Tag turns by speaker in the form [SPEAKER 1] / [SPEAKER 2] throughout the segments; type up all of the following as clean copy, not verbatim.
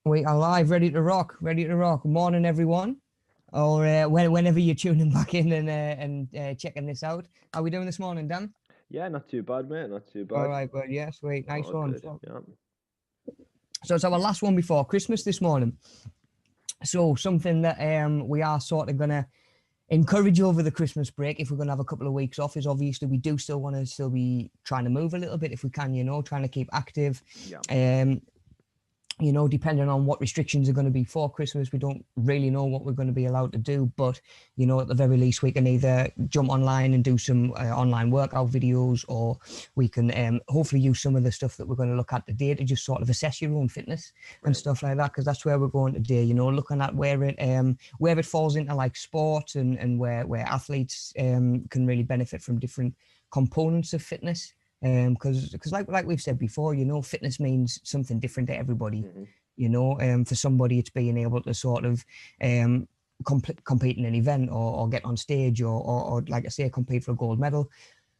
[SPEAKER 1] We are live, ready to rock, ready to rock. Morning, everyone, or whenever you're tuning back in and checking this out. How we doing this morning, Dan?
[SPEAKER 2] Yeah, not too bad, mate. Not too
[SPEAKER 1] All
[SPEAKER 2] bad.
[SPEAKER 1] right, bud. Yeah, sweet, nice
[SPEAKER 2] All
[SPEAKER 1] one.
[SPEAKER 2] good.
[SPEAKER 1] So,
[SPEAKER 2] Yeah.
[SPEAKER 1] so it's our last one before Christmas this morning. So something that we are sort of gonna encourage over the Christmas break, if we're going to have a couple of weeks off, is obviously we do still want to still be trying to move a little bit if we can, trying to keep active.
[SPEAKER 2] Yeah.
[SPEAKER 1] Depending on what restrictions are going to be for Christmas, we don't really know what we're going to be allowed to do. But, at the very least, we can either jump online and do some online workout videos, or we can hopefully use some of the stuff that we're going to look at today to just sort of assess your own fitness and
[SPEAKER 2] Right.
[SPEAKER 1] stuff like that, because that's where we're going today, looking at where it falls into like sports and where athletes can really benefit from different components of fitness. Because like we've said before, fitness means something different to everybody.
[SPEAKER 2] Mm-hmm.
[SPEAKER 1] For somebody it's being able to sort of compete in an event, or get on stage, or like I say, compete for a gold medal.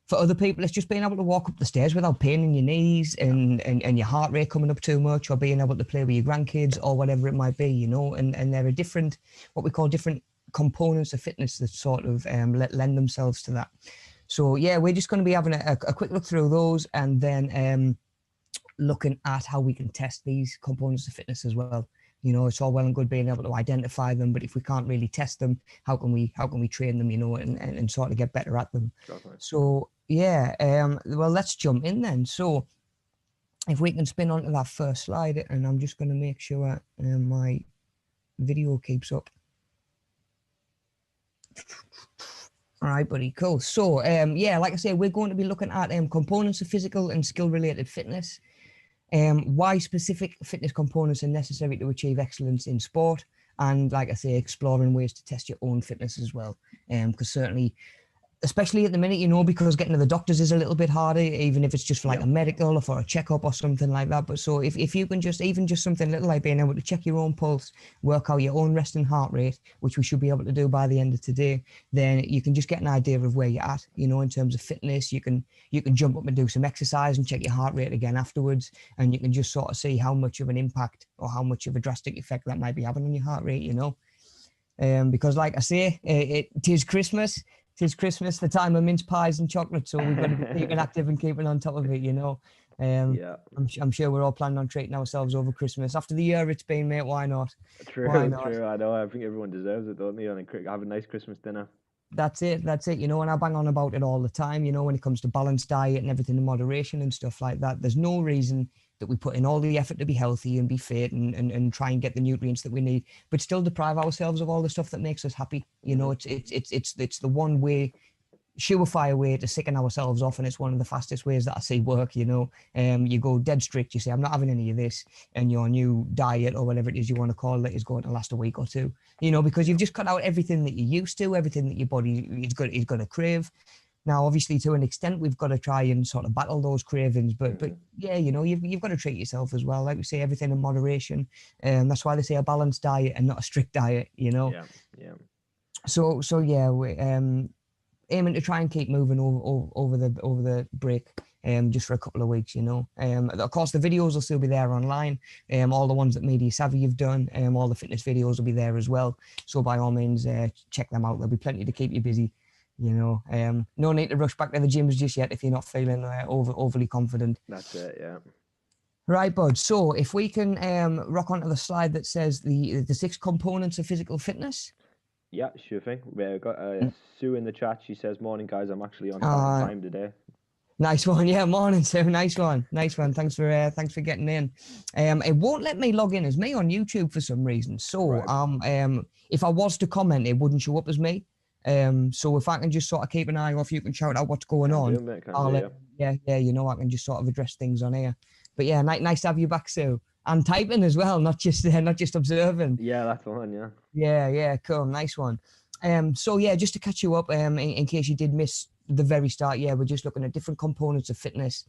[SPEAKER 1] For other people, it's just being able to walk up the stairs without pain in your knees and your heart rate coming up too much, or being able to play with your grandkids or whatever it might be, and there are different, what we call different components of fitness that sort of lend themselves to that. So yeah, we're just going to be having a quick look through those, and then looking at how we can test these components of fitness as well. It's all well and good being able to identify them, but if we can't really test them, how can we train them, and sort of get better at them?
[SPEAKER 2] Definitely.
[SPEAKER 1] So yeah, well, let's jump in then. So if we can spin onto that first slide, and I'm just going to make sure my video keeps up. All right, buddy, cool. So, yeah, like I say, we're going to be looking at components of physical and skill-related fitness, why specific fitness components are necessary to achieve excellence in sport, and like I say, exploring ways to test your own fitness as well. Because certainly, especially at the minute, because getting to the doctors is a little bit harder, even if it's just for like a medical or for a checkup or something like that. But so if you can even just something little like being able to check your own pulse, work out your own resting heart rate, which we should be able to do by the end of today, then you can just get an idea of where you're at, in terms of fitness. You can jump up and do some exercise and check your heart rate again afterwards, and you can just sort of see how much of an impact or how much of a drastic effect that might be having on your heart rate, because like I say, it is Christmas. Tis Christmas, the time of mince pies and chocolate, so we've got to be keeping active and keeping on top of it,
[SPEAKER 2] Yeah.
[SPEAKER 1] I'm sure we're all planning on treating ourselves over Christmas. After the year it's been, mate, why not? Why
[SPEAKER 2] True,
[SPEAKER 1] not?
[SPEAKER 2] true. I know. I think everyone deserves it, don't they? And have a nice Christmas dinner.
[SPEAKER 1] That's it, and I bang on about it all the time, when it comes to balanced diet and everything in moderation and stuff like that. There's no reason that we put in all the effort to be healthy and be fit and try and get the nutrients that we need, but still deprive ourselves of all the stuff that makes us happy. It's the one way, surefire way to sicken ourselves off, and it's one of the fastest ways that I see work. You go dead strict, you say I'm not having any of this, and your new diet or whatever it is you want to call it is going to last a week or two, because you've just cut out everything that you're used to, everything that your body is going to crave. Now obviously to an extent we've got to try and sort of battle those cravings, but yeah, you've got to treat yourself as well, like we say, everything in moderation. That's why they say a balanced diet and not a strict diet.
[SPEAKER 2] Yeah.
[SPEAKER 1] So yeah, we aiming to try and keep moving over the break, just for a couple of weeks. Of course the videos will still be there online, all the ones that Media Savvy you've done, all the fitness videos will be there as well, so by all means check them out. There'll be plenty to keep you busy. No need to rush back to the gyms just yet if you're not feeling overly confident.
[SPEAKER 2] That's it. Yeah.
[SPEAKER 1] Right, bud. So if we can rock onto the slide that says the 6 components of physical fitness.
[SPEAKER 2] Yeah, sure thing. We've got Sue in the chat. She says, "Morning, guys. I'm actually on time today."
[SPEAKER 1] Nice one. Yeah, morning, Sue. Nice one. Thanks for getting in. It won't let me log in as me on YouTube for some reason. So
[SPEAKER 2] Right.
[SPEAKER 1] if I was to comment, it wouldn't show up as me. So if I can just sort of keep an eye off, you can shout out what's going
[SPEAKER 2] Can
[SPEAKER 1] on.
[SPEAKER 2] do, mate. Can do. Yeah.
[SPEAKER 1] Yeah, I can just sort of address things on here. But yeah, nice to have you back, Sue. And typing as well, not just observing.
[SPEAKER 2] Yeah, that's the one. Yeah.
[SPEAKER 1] Yeah, cool, nice one. So yeah, just to catch you up, in case you did miss the very start, yeah, we're just looking at different components of fitness,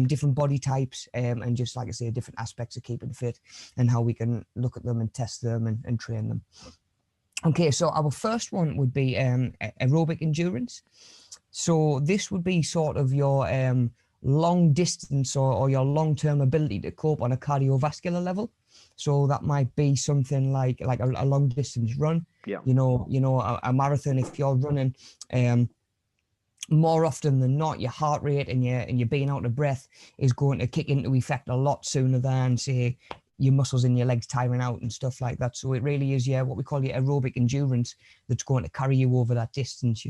[SPEAKER 1] different body types, and just like I say, different aspects of keeping fit and how we can look at them and test them and train them. Okay, so our first one would be aerobic endurance. So this would be sort of your long distance or your long-term ability to cope on a cardiovascular level. So that might be something like a long distance run.
[SPEAKER 2] Yeah.
[SPEAKER 1] A marathon. If you're running, more often than not, your heart rate and your being out of breath is going to kick into effect a lot sooner than, say, your muscles in your legs tiring out and stuff like that. So it really is, what we call your aerobic endurance that's going to carry you over that distance.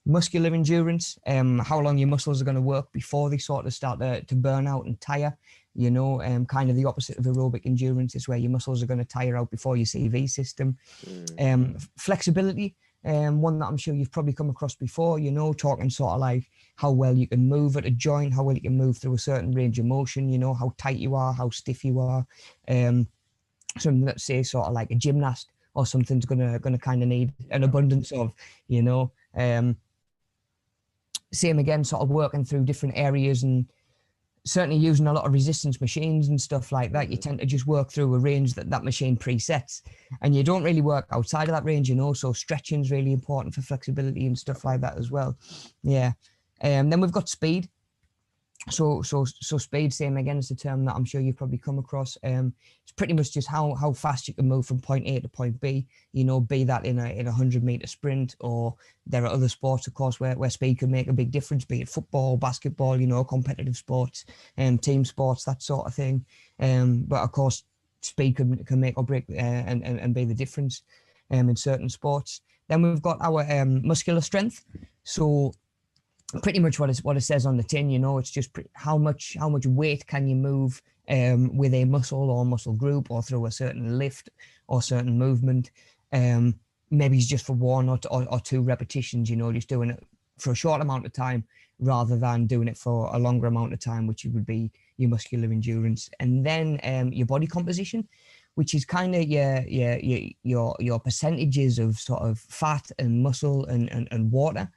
[SPEAKER 1] Muscular endurance, how long your muscles are going to work before they sort of start to burn out and tire. Kind of the opposite of aerobic endurance is where your muscles are going to tire out before your CV system. Flexibility, one that I'm sure you've probably come across before, talking sort of like how well you can move at a joint, how well you can move through a certain range of motion, how tight you are, how stiff you are. Something that, say, sort of like a gymnast or something's gonna kind of need an abundance of, same again, sort of working through different areas and certainly using a lot of resistance machines and stuff like that. You tend to just work through a range that machine presets, and you don't really work outside of that range, so stretching is really important for flexibility and stuff like that as well. Then we've got speed. So speed, same again, is the term that I'm sure you've probably come across. It's pretty much just how fast you can move from point A to point B, be that in a 100-meter sprint, or there are other sports, of course, where speed can make a big difference, be it football, basketball, competitive sports, team sports, that sort of thing. But of course, speed can make or break and be the difference in certain sports. Then we've got our muscular strength. So pretty much what it says on the tin, it's just how much weight can you move with a muscle or muscle group, or through a certain lift or certain movement. Maybe it's just for one or two repetitions, just doing it for a short amount of time rather than doing it for a longer amount of time, which would be your muscular endurance. And then your body composition, which is kind of your percentages of sort of fat and muscle and water.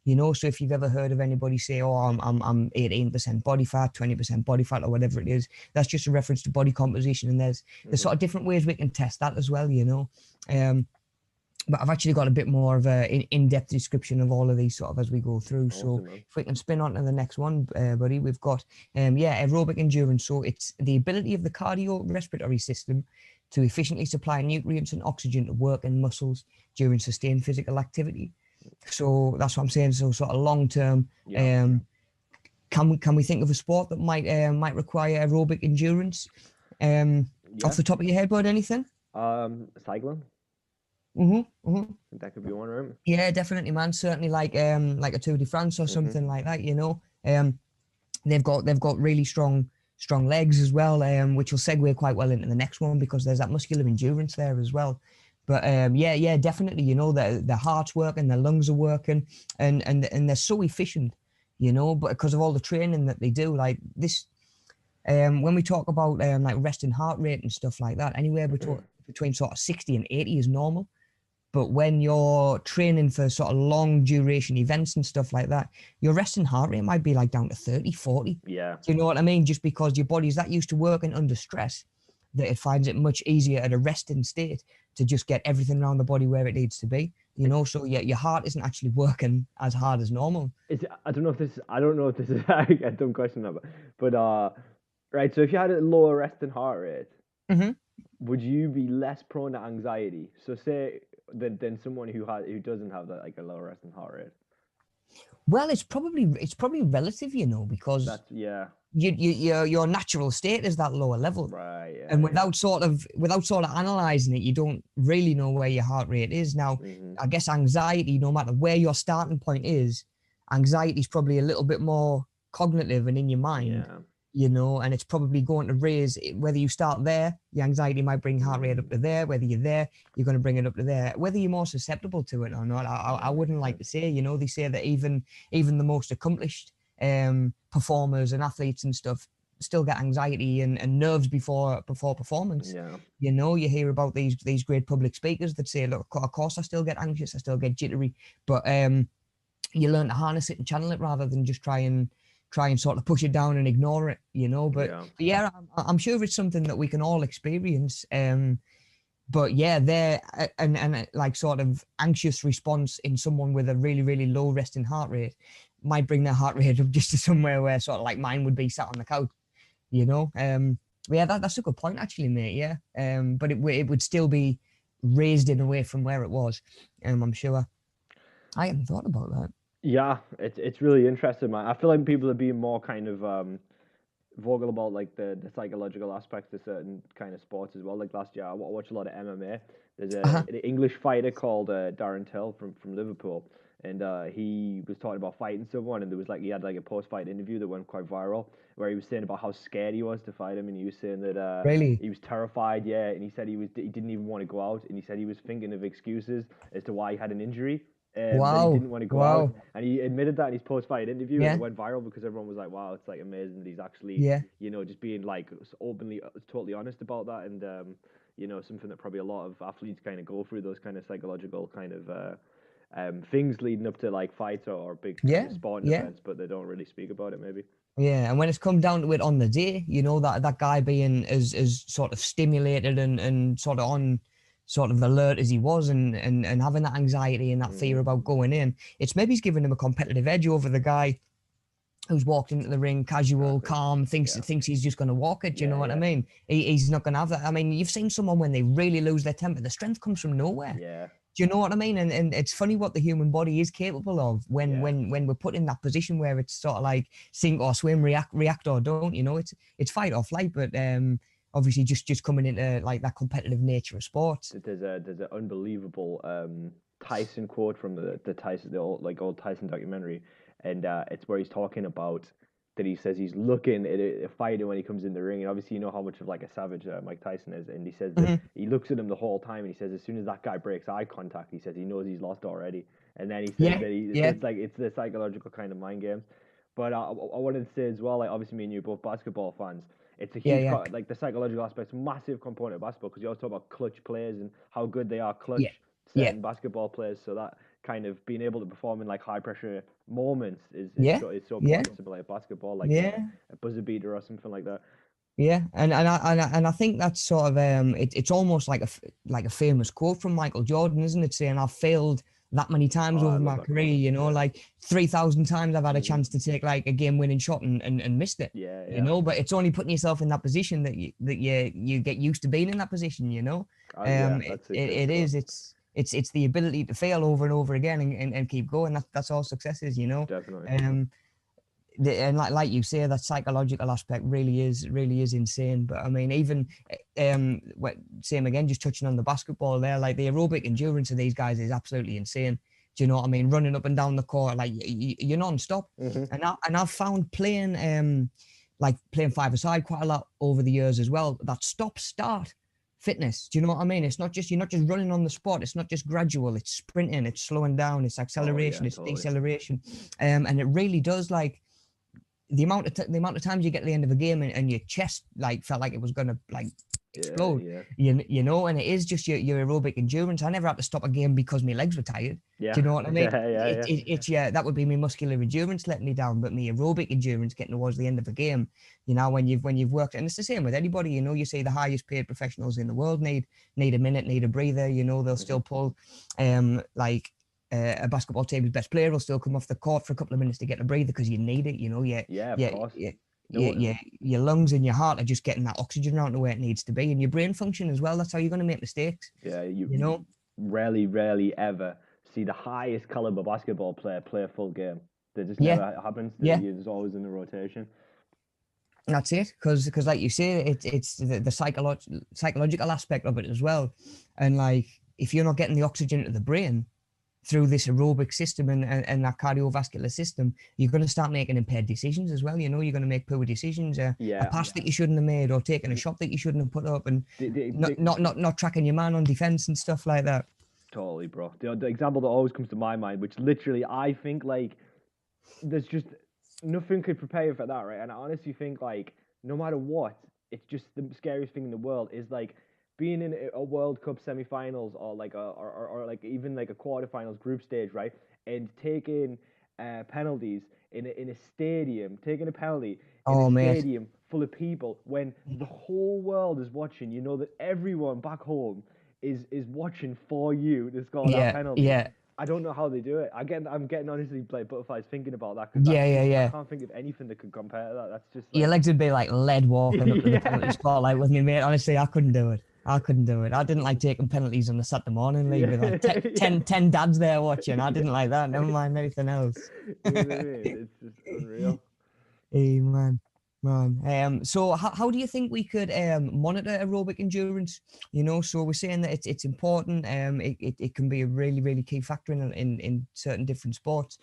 [SPEAKER 1] So if you've ever heard of anybody say, oh, I'm 18% body fat, 20% body fat, or whatever it is, that's just a reference to body composition. And there's sort of different ways we can test that as well, But I've actually got a bit more of an in-depth description of all of these sort of as we go through. Awesome, so man. If we can spin on to the next one, buddy, we've got, aerobic endurance. So it's the ability of the cardiorespiratory system to efficiently supply nutrients and oxygen to work in muscles during sustained physical activity. So that's what I'm saying. So sort of long term, can we think of a sport that might require aerobic endurance? Off the top of your head, bud, anything?
[SPEAKER 2] Cycling. That could be one, right?
[SPEAKER 1] Yeah, definitely, man. Certainly, like a Tour de France or something like that. They've got really strong legs as well, which will segue quite well into the next one, because there's that muscular endurance there as well. But definitely, their heart's working, their lungs are working, and they're so efficient, but because of all the training that they do, like this, when we talk about like resting heart rate and stuff like that, anywhere between sort of 60 and 80 is normal. But when you're training for sort of long duration events and stuff like that, your resting heart rate might be like down to 30, 40.
[SPEAKER 2] Yeah.
[SPEAKER 1] Do you know what I mean? Just because your body's that used to working under stress that it finds it much easier at a resting state to just get everything around the body where it needs to be, so your heart isn't actually working as hard as normal.
[SPEAKER 2] I don't know if this is a dumb question, but right. So if you had a lower resting heart rate, would you be less prone to anxiety? So say than someone who doesn't have that, like a lower resting heart rate.
[SPEAKER 1] Well, it's probably relative, because your natural state is that lower level,
[SPEAKER 2] right? Yeah,
[SPEAKER 1] and without sort of analyzing it, you don't really know where your heart rate is. Now, I guess anxiety, no matter where your starting point is, anxiety is probably a little bit more cognitive and in your mind. And it's probably going to raise, whether you start there, your anxiety might bring heart rate up to there. Whether you're there, you're going to bring it up to there. Whether you're more susceptible to it or not, I wouldn't like to say. They say that even the most accomplished performers and athletes and stuff still get anxiety and nerves before performance. You hear about these great public speakers that say, look, of course I still get anxious, I still get jittery, but you learn to harness it and channel it rather than just try and sort of push it down and ignore it, but I'm sure it's something that we can all experience. But there and like sort of anxious response in someone with a really, really low resting heart rate might bring their heart rate up just to somewhere where sort of like mine would be sat on the couch, you know. Yeah, that's a good point actually, mate. Yeah, but it would still be raised in a way from where it was. I'm sure. I hadn't thought about that.
[SPEAKER 2] Yeah, it's really interesting, man. I feel like people are being more kind of vocal about like the psychological aspects of certain kind of sports as well. Like last year, I watched a lot of MMA. There's
[SPEAKER 1] Uh-huh.
[SPEAKER 2] an English fighter called Darren Till from Liverpool, and he was talking about fighting someone, and there was like he had like a post-fight interview that went quite viral, where he was saying about how scared he was to fight him, and he was saying that
[SPEAKER 1] Really?
[SPEAKER 2] he was terrified, yeah, and he said he didn't even want to go out, and he said he was thinking of excuses as to why he had an injury. That he
[SPEAKER 1] Wow.
[SPEAKER 2] didn't want to go out,
[SPEAKER 1] Wow.
[SPEAKER 2] and he admitted that in his post-fight interview, and it
[SPEAKER 1] Yeah.
[SPEAKER 2] went viral because everyone was like, "Wow, it's like amazing that he's actually,
[SPEAKER 1] Yeah.
[SPEAKER 2] just being like openly, totally honest about that." And something that probably a lot of athletes kind of go through, those kind of psychological kind of things leading up to like fights or big kind
[SPEAKER 1] Yeah.
[SPEAKER 2] of sporting
[SPEAKER 1] Yeah.
[SPEAKER 2] events, but they don't really speak about it, maybe.
[SPEAKER 1] Yeah, and when it's come down to it on the day, you know, that guy being as sort of stimulated and sort of on sort of alert as he was and having that anxiety and that fear about going in, it's maybe he's giving him a competitive edge over the guy who's walked into the ring casual,
[SPEAKER 2] Exactly.
[SPEAKER 1] calm, thinks
[SPEAKER 2] Yeah.
[SPEAKER 1] thinks he's just going to walk it. Do you
[SPEAKER 2] Yeah,
[SPEAKER 1] know what I
[SPEAKER 2] yeah.
[SPEAKER 1] mean? He's not going to have that. I mean, you've seen someone when they really lose their temper, the strength comes from nowhere.
[SPEAKER 2] Yeah.
[SPEAKER 1] Do you know what I mean? And it's funny what the human body is capable of when
[SPEAKER 2] Yeah.
[SPEAKER 1] when we're put in that position where it's sort of like sink or swim, react or don't. You know, it's fight or flight, but obviously just coming into like that competitive nature of sports.
[SPEAKER 2] There's an unbelievable Tyson quote from the Tyson the old Tyson documentary, and it's where he's talking about that he says he's looking at a fighter when he comes in the ring, and obviously you know how much of like a savage Mike Tyson is, and he says that
[SPEAKER 1] Mm-hmm.
[SPEAKER 2] he looks at him the whole time, and he says as soon as that guy breaks eye contact, he says he knows he's lost already, and then he says
[SPEAKER 1] Yeah,
[SPEAKER 2] that
[SPEAKER 1] yeah,
[SPEAKER 2] it's the psychological kind of mind games. But I wanted to say as well, like obviously me and you are both basketball fans. It's a
[SPEAKER 1] yeah,
[SPEAKER 2] huge
[SPEAKER 1] yeah,
[SPEAKER 2] like the psychological aspect's a massive component of basketball because you always talk about clutch players and how good they are
[SPEAKER 1] yeah,
[SPEAKER 2] clutch
[SPEAKER 1] yeah,
[SPEAKER 2] certain basketball players. So that kind of being able to perform in like high pressure moments
[SPEAKER 1] yeah,
[SPEAKER 2] is so
[SPEAKER 1] yeah,
[SPEAKER 2] important to like basketball, like
[SPEAKER 1] yeah.
[SPEAKER 2] a buzzer beater or something like that.
[SPEAKER 1] Yeah, and I think that's sort of it's almost like like a famous quote from Michael Jordan, isn't it? Saying I've failed that many times
[SPEAKER 2] Oh, I
[SPEAKER 1] over
[SPEAKER 2] love
[SPEAKER 1] my
[SPEAKER 2] that
[SPEAKER 1] career,
[SPEAKER 2] quote.
[SPEAKER 1] you know,
[SPEAKER 2] Yeah.
[SPEAKER 1] like 3,000 times I've had a
[SPEAKER 2] Hmm.
[SPEAKER 1] chance to take like a game winning shot and missed it,
[SPEAKER 2] Yeah,
[SPEAKER 1] you
[SPEAKER 2] yeah.
[SPEAKER 1] know. But it's only putting yourself in that position that you get used to being in that position, you know.
[SPEAKER 2] Yeah,
[SPEAKER 1] It,
[SPEAKER 2] that's a
[SPEAKER 1] it,
[SPEAKER 2] great
[SPEAKER 1] it
[SPEAKER 2] quote.
[SPEAKER 1] is it's the ability to fail over and over again and keep going. That's all success is, you know.
[SPEAKER 2] Definitely.
[SPEAKER 1] Um, and like you say, that psychological aspect really is insane. But I mean, even same again, just touching on the basketball there, like the aerobic endurance of these guys is absolutely insane. Do you know what I mean? Running up and down the court, like you're non-stop.
[SPEAKER 2] Hmm.
[SPEAKER 1] I've found playing like playing five-a-side quite a lot over the years as well. That stop-start fitness. Do you know what I mean? It's not just you're not just running on the spot. It's not just gradual. It's sprinting. It's slowing down. It's
[SPEAKER 2] Oh yeah,
[SPEAKER 1] acceleration. It's
[SPEAKER 2] totally.
[SPEAKER 1] deceleration. And it really does like the amount of times you get to the end of a game and your chest like felt like it was gonna like
[SPEAKER 2] Yeah,
[SPEAKER 1] explode,
[SPEAKER 2] yeah,
[SPEAKER 1] you know, and it is just your aerobic endurance. I never had to stop a game because my legs were tired. Do
[SPEAKER 2] yeah,
[SPEAKER 1] you know what I mean?
[SPEAKER 2] yeah, yeah, yeah.
[SPEAKER 1] It's yeah, that would be my muscular endurance letting me down, but my aerobic endurance getting towards the end of a game, you know, when you've worked, and it's the same with anybody, you know, you see the highest paid professionals in the world need a minute, need a breather, you know, they'll
[SPEAKER 2] Hmm.
[SPEAKER 1] still pull like a basketball team's best player will still come off the court for a couple of minutes to get a breather because you need it. You know,
[SPEAKER 2] Yeah, of
[SPEAKER 1] yeah,
[SPEAKER 2] course.
[SPEAKER 1] yeah,
[SPEAKER 2] No,
[SPEAKER 1] your lungs and your heart are just getting that oxygen out to where it needs to be, and your brain function as well. That's how you're going to make mistakes.
[SPEAKER 2] yeah,
[SPEAKER 1] You know,
[SPEAKER 2] rarely ever see the highest caliber basketball player play a full game. That just
[SPEAKER 1] yeah,
[SPEAKER 2] never happens.
[SPEAKER 1] yeah.
[SPEAKER 2] There's always in the rotation.
[SPEAKER 1] That's it, because like you say, it's the psychological aspect of it as well, and like if you're not getting the oxygen to the brain through this aerobic system and that cardiovascular system, you're going to start making impaired decisions as well. You know, you're going to make poor decisions, a
[SPEAKER 2] Yeah,
[SPEAKER 1] pass that you shouldn't have made, or taking a shot that you shouldn't have put up, and
[SPEAKER 2] the
[SPEAKER 1] not tracking your man on defense and stuff like that.
[SPEAKER 2] totally, bro. The example that always comes to my mind, which literally I think like there's just nothing could prepare you for that, right? And I honestly think like no matter what, it's just the scariest thing in the world is like being in a World Cup semifinals or like or like even like a quarterfinals group stage, right? And taking penalties in a stadium, taking a penalty in a
[SPEAKER 1] Oh, mate.
[SPEAKER 2] stadium full of people when the whole world is watching. You know that everyone back home is watching for you to score that
[SPEAKER 1] Yeah,
[SPEAKER 2] penalty.
[SPEAKER 1] yeah.
[SPEAKER 2] I don't know how they do it. I'm getting honestly like butterflies thinking about that, because
[SPEAKER 1] Yeah, yeah,
[SPEAKER 2] I
[SPEAKER 1] yeah.
[SPEAKER 2] can't think of anything that could compare to that. That's just
[SPEAKER 1] Your
[SPEAKER 2] like,
[SPEAKER 1] legs would be like lead walking up to the penalty
[SPEAKER 2] yeah,
[SPEAKER 1] spot, like with me, mate. Honestly, I couldn't do it. I couldn't do it. I didn't like taking penalties on the Saturday morning league with like
[SPEAKER 2] yeah, yeah,
[SPEAKER 1] 10 dads there watching. I didn't
[SPEAKER 2] yeah.
[SPEAKER 1] like that. Never mind anything else.
[SPEAKER 2] You know what I mean? It's just unreal.
[SPEAKER 1] Hey, man. Man. So how do you think we could monitor aerobic endurance? You know, so we're saying that it's important. It can be a really, really key factor in certain different sports.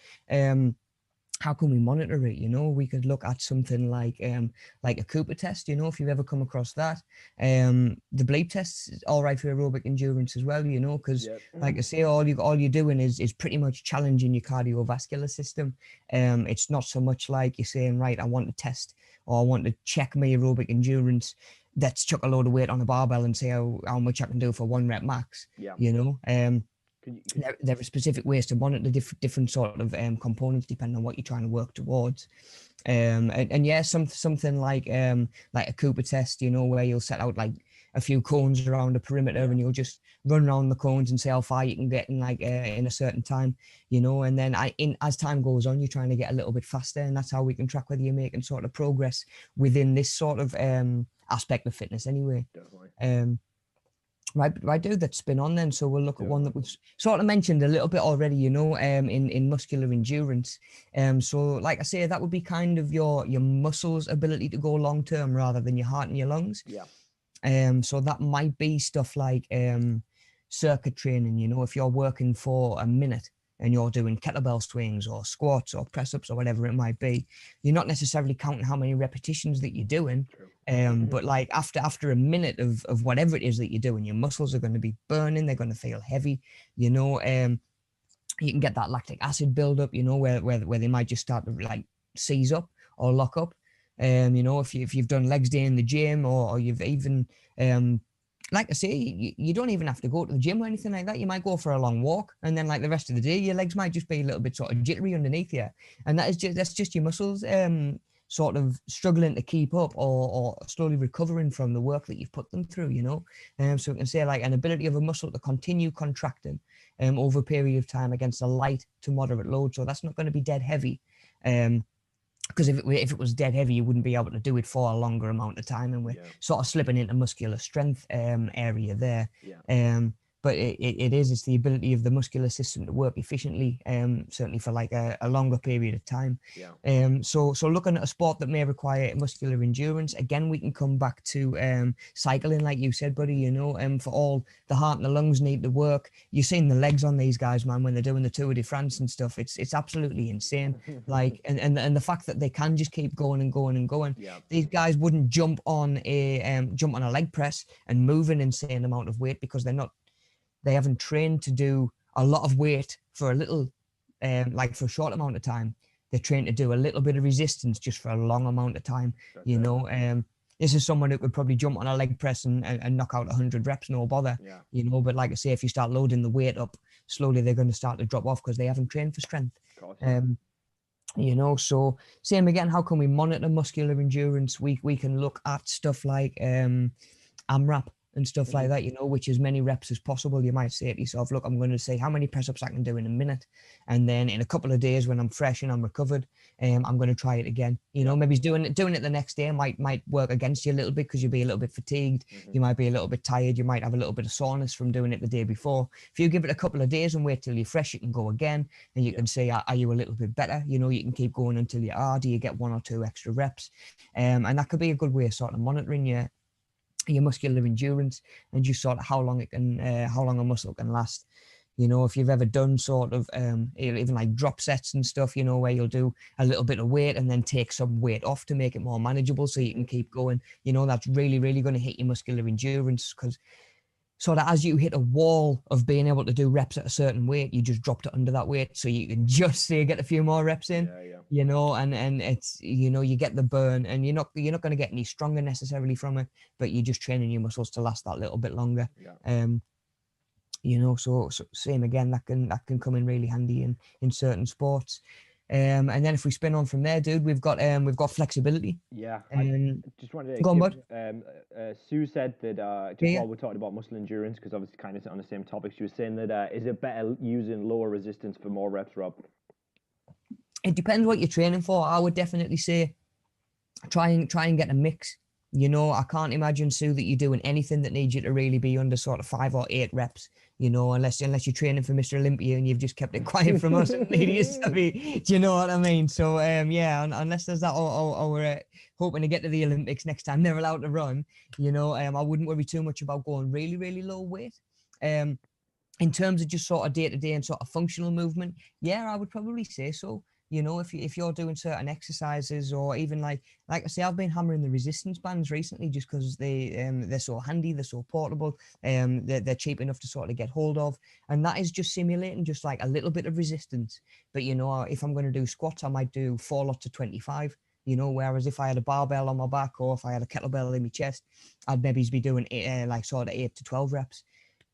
[SPEAKER 1] How can we monitor it? You know, we could look at something like a Cooper test, you know, if you've ever come across that. The bleep test is all right for aerobic endurance as well, you know, because
[SPEAKER 2] Yep.
[SPEAKER 1] like I say, all you're doing is pretty much challenging your cardiovascular system. It's not so much like you're saying, right, I want to test or I want to check my aerobic endurance. Let's chuck a load of weight on a barbell and see how much I can do for 1 rep max,
[SPEAKER 2] Yeah.
[SPEAKER 1] you know.
[SPEAKER 2] Could you,
[SPEAKER 1] There are specific ways to monitor different sort of components depending on what you're trying to work towards. And yeah, something like a Cooper test, you know, where you'll set out like a few cones around the perimeter
[SPEAKER 2] Yeah.
[SPEAKER 1] and you'll just run around the cones and see how far you can get in in a certain time, you know. And then as time goes on, you're trying to get a little bit faster, and that's how we can track whether you're making sort of progress within this sort of aspect of fitness anyway.
[SPEAKER 2] definitely.
[SPEAKER 1] Right, dude, that's been on then. So we'll look at one that
[SPEAKER 2] Definitely.
[SPEAKER 1] we've sort of mentioned a little bit already, you know, in muscular endurance. So like I say, that would be kind of your muscles' ability to go long term rather than your heart and your lungs.
[SPEAKER 2] Yeah.
[SPEAKER 1] So that might be stuff like circuit training, you know, if you're working for a minute and you're doing kettlebell swings or squats or press ups or whatever it might be, you're not necessarily counting how many repetitions that you're doing.
[SPEAKER 2] True.
[SPEAKER 1] But like after a minute of whatever it is that you're doing, your muscles are going to be burning, they're going to feel heavy, you know. You can get that lactic acid buildup, you know, where they might just start to like seize up or lock up. You know, if you've done legs day in the gym, or you've even like I say, you don't even have to go to the gym or anything like that. You might go for a long walk, and then like the rest of the day, your legs might just be a little bit sort of jittery underneath you, and that's just your muscles sort of struggling to keep up, or slowly recovering from the work that you've put them through, you know. So we can say like an ability of a muscle to continue contracting over a period of time against a light to moderate load. So that's not going to be dead heavy. Because if it was dead heavy, you wouldn't be able to do it for a longer amount of time, and we're sort of slipping into muscular strength area there.
[SPEAKER 2] Yeah.
[SPEAKER 1] But it's the ability of the muscular system to work efficiently, certainly for like a longer period of time.
[SPEAKER 2] Yeah.
[SPEAKER 1] So looking at a sport that may require muscular endurance, again, we can come back to cycling, like you said, buddy, you know, for all the heart and the lungs need to work. You've seen the legs on these guys, man, when they're doing the Tour de France and stuff. It's absolutely insane. Like, and the fact that they can just keep going and going and going.
[SPEAKER 2] Yeah.
[SPEAKER 1] These guys wouldn't jump on a leg press and move an insane amount of weight because they haven't trained to do a lot of weight for a little, like for a short amount of time. They're trained to do a little bit of resistance just for a long amount of time.
[SPEAKER 2] That's
[SPEAKER 1] you
[SPEAKER 2] it.
[SPEAKER 1] know, this is someone who could probably jump on a leg press and knock out 100 reps, no bother.
[SPEAKER 2] Yeah.
[SPEAKER 1] You know, but like I say, if you start loading the weight up, slowly they're going to start to drop off because they haven't trained for strength.
[SPEAKER 2] Of course.
[SPEAKER 1] You know, so same again, how can we monitor muscular endurance? We can look at stuff like AMRAP and stuff like that, you know, which is many reps as possible. You might say to yourself, look, I'm going to say how many press ups I can do in a minute. And then in a couple of days when I'm fresh and I'm recovered, I'm going to try it again. You know, maybe doing it the next day might work against you a little bit because you'll be a little bit fatigued. You might be a little bit tired. You might have a little bit of soreness from doing it the day before. If you give it a couple of days and wait till you're fresh, you can go again and you can say, are you a little bit better? You know, you can keep going until you are. Do you get 1 or 2 extra reps? And that could be a good way of sort of monitoring your muscular endurance and just sort of how long a muscle can last. You know, if you've ever done sort of even like drop sets and stuff, you know, where you'll do a little bit of weight and then take some weight off to make it more manageable so you can keep going, you know, that's really, really going to hit your muscular endurance because sort of as you hit a wall of being able to do reps at a certain weight, you just dropped it under that weight so you can just say get a few more reps in. You know, and it's, you know, you get the burn and you're not going to get any stronger necessarily from it, but you're just training your muscles to last that little bit longer. You know, so same again, that can come in really handy in certain sports. And then if we spin on from there, dude, we've got flexibility.
[SPEAKER 2] Yeah, I just wanted to
[SPEAKER 1] Go on,
[SPEAKER 2] give.
[SPEAKER 1] bud.
[SPEAKER 2] Sue said that just
[SPEAKER 1] Yeah.
[SPEAKER 2] while we're talking about muscle endurance, because obviously kind of on the same topic, she was saying that is it better using lower resistance for more reps, Rob?
[SPEAKER 1] It depends what you're training for. I would definitely say try and get a mix. You know, I can't imagine, Sue, that you're doing anything that needs you to really be under sort of 5 or 8 reps. You know, unless you're training for Mr. Olympia and you've just kept it quiet from us and needed to be. Do you know what I mean? So yeah, unless there's that, or we're hoping to get to the Olympics next time they're allowed to run. You know, I wouldn't worry too much about going really really low weight. In terms of just sort of day to day and sort of functional movement, yeah, I would probably say so. You know, if you're doing certain exercises, or even like I say, I've been hammering the resistance bands recently just because they're so handy, they're so portable, they're cheap enough to sort of get hold of, and that is just simulating just like a little bit of resistance. But you know, if I'm going to do squats, I might do 4 lots of 25. You know, whereas if I had a barbell on my back or if I had a kettlebell in my chest, I'd maybe be doing like sort of 8 to 12 reps.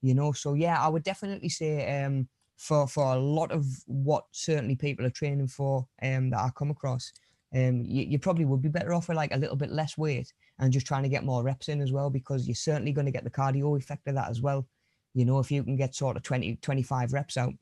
[SPEAKER 1] You know, so yeah, I would definitely say for a lot of what certainly people are training for that I come across, you probably would be better off with like a little bit less weight and just trying to get more reps in as well, because you're certainly going to get the cardio effect of that as well. You know, if you can get sort of 20, 25 reps out,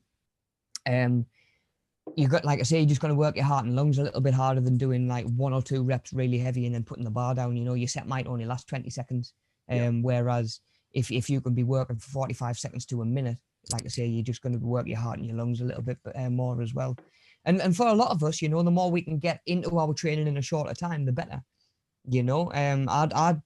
[SPEAKER 1] you got, like I say, you're just going to work your heart and lungs a little bit harder than doing like 1 or 2 reps really heavy and then putting the bar down. You know, your set might only last 20 seconds. Whereas if you can be working for 45 seconds to a minute, like I say, you're just going to work your heart and your lungs a little bit more as well. And for a lot of us, you know, the more we can get into our training in a shorter time, the better. You know, I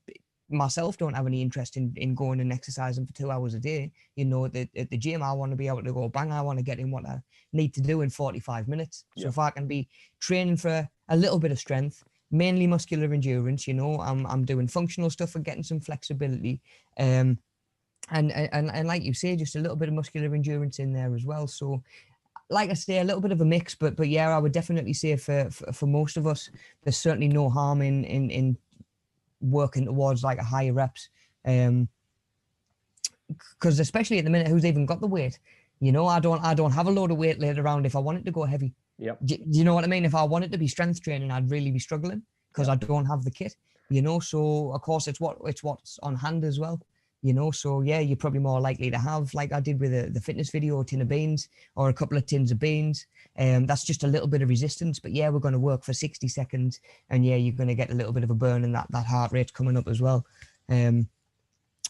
[SPEAKER 1] myself don't have any interest in going and exercising for 2 hours a day. You know, at the gym, I want to be able to go bang. I want to get in what I need to do in 45 minutes. So if I can be training for a little bit of strength, mainly muscular endurance, you know, I'm doing functional stuff and getting some flexibility. And like you say, just a little bit of muscular endurance in there as well. So like I say, a little bit of a mix, but yeah, I would definitely say for most of us, there's certainly no harm in working towards like a higher reps. Because especially at the minute, who's even got the weight? You know, I don't have a load of weight laid around if I wanted to go heavy.
[SPEAKER 2] Yep.
[SPEAKER 1] Do you know what I mean? If I wanted to be strength training, I'd really be struggling because I don't have the kit. You know, so of course it's what's on hand as well. You know, so yeah, you're probably more likely to have, like I did with the fitness video, a tin of beans or a couple of tins of beans. That's just a little bit of resistance, but yeah, we're going to work for 60 seconds, and yeah, you're going to get a little bit of a burn, and that heart rate's coming up as well.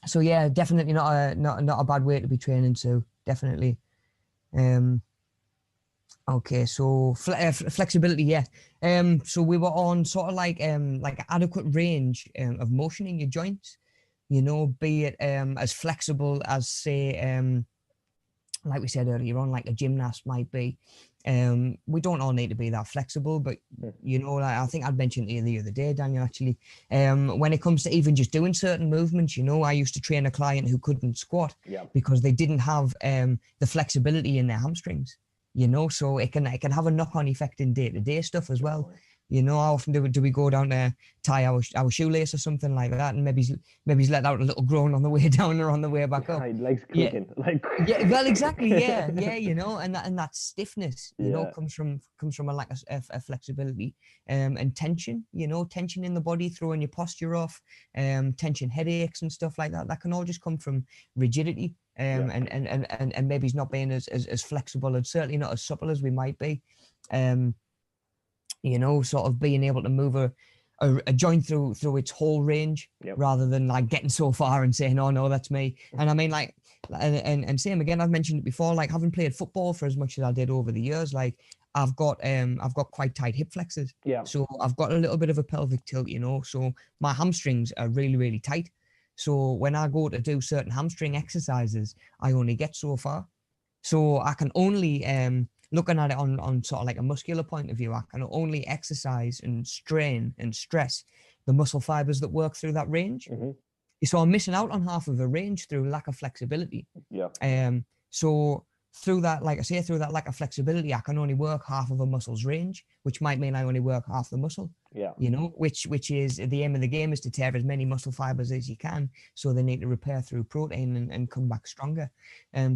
[SPEAKER 1] So yeah, definitely not a bad way to be training. So definitely. Okay, so flexibility, yeah. So we were on sort of like adequate range of motion in your joints. You know, be it as flexible as, say, like we said earlier on, like a gymnast might be. We don't all need to be that flexible, but you know, like I think I'd mentioned to you the other day, Daniel, actually, when it comes to even just doing certain movements, you know, I used to train a client who couldn't squat because they didn't have the flexibility in their hamstrings. You know, so it can have a knock-on effect in day-to-day stuff as well. You know, how often do we go down to tie our shoelace or something like that, and maybe he's let out a little groan on the way down or on the way back up.
[SPEAKER 2] Legs clicking,
[SPEAKER 1] Yeah, well, exactly, yeah, you know, and that stiffness, you know, comes from a lack of flexibility, and tension, you know, tension in the body, throwing your posture off, tension headaches and stuff like that. That can all just come from rigidity, and maybe he's not being as flexible and certainly not as supple as we might be. You know, sort of being able to move a joint through its whole range rather than like getting so far and saying, oh no, that's me. And I mean, like, and same again, I've mentioned it before, like having played football for as much as I did over the years, like I've got quite tight hip flexors. So I've got a little bit of a pelvic tilt, you know, so my hamstrings are really, really tight. So when I go to do certain hamstring exercises, I only get so far. So I can only, looking at it on sort of like a muscular point of view, I can only exercise and strain and stress the muscle fibers that work through that range. So I'm missing out on half of a range through lack of flexibility. So through that, like I say, through that lack of flexibility, I can only work half of a muscle's range, which might mean I only work half the muscle.
[SPEAKER 2] Yeah.
[SPEAKER 1] You know, which is the aim of the game, is to tear as many muscle fibers as you can, so they need to repair through protein and come back stronger.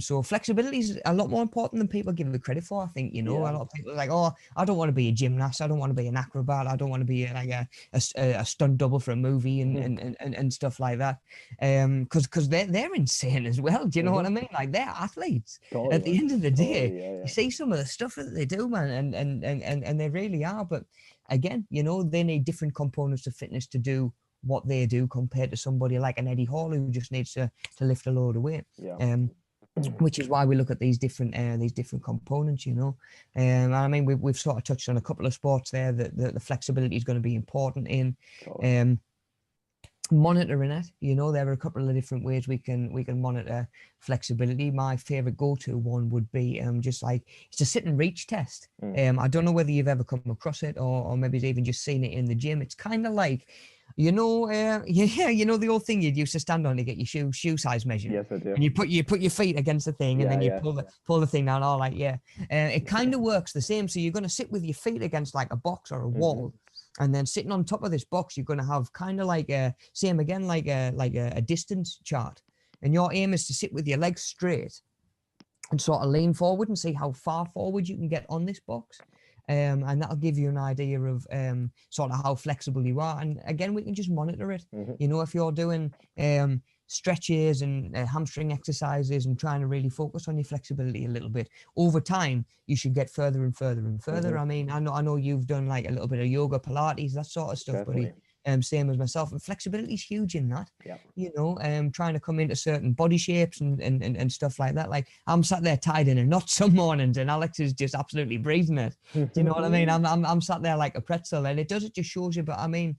[SPEAKER 1] So flexibility is a lot more important than people give it credit for, I think. You know, a lot of people are like, oh, I don't want to be a gymnast, I don't want to be an acrobat, I don't want to be a stunt double for a movie and stuff like that. Because they're insane as well. Do you know what I mean? Like, they're athletes.
[SPEAKER 2] Totally,
[SPEAKER 1] At the end of the day,
[SPEAKER 2] yeah.
[SPEAKER 1] you see some of the stuff that they do, man, and they really are. But again, you know, they need different components of fitness to do what they do compared to somebody like an Eddie Hall who just needs to lift a load of weight. Which is why we look at these different components, you know. I mean, we've sort of touched on a couple of sports there that the flexibility is going to be important in. Monitoring it, you know, there are a couple of different ways we can monitor flexibility. My favorite go-to one would be just like, it's a sit and reach test. I don't know whether you've ever come across it or maybe even just seen it in the gym. It's kind of like, you know, you know, the old thing you'd used to stand on to get your shoe size measured.
[SPEAKER 2] Yes, I do.
[SPEAKER 1] And you put your feet against the thing, and then you pull the thing down. All like, it kind of works the same. So you're going to sit with your feet against like a box or a wall. And then sitting on top of this box, you're going to have kind of like a distance chart. And your aim is to sit with your legs straight and sort of lean forward and see how far forward you can get on this box. And that'll give you an idea of sort of how flexible you are. And again, we can just monitor it. You know, if you're doing stretches and hamstring exercises and trying to really focus on your flexibility a little bit, over time you should get further and further and further. I mean, I know you've done like a little bit of yoga, Pilates, that sort of stuff, buddy. Same as myself, and flexibility is huge in that. You know, trying to come into certain body shapes and stuff like that. Like, I'm sat there tied in a knot some mornings, and Alex is just absolutely breathing it. Do you know what I mean? I'm sat there like a pretzel, and it just shows you. But I mean,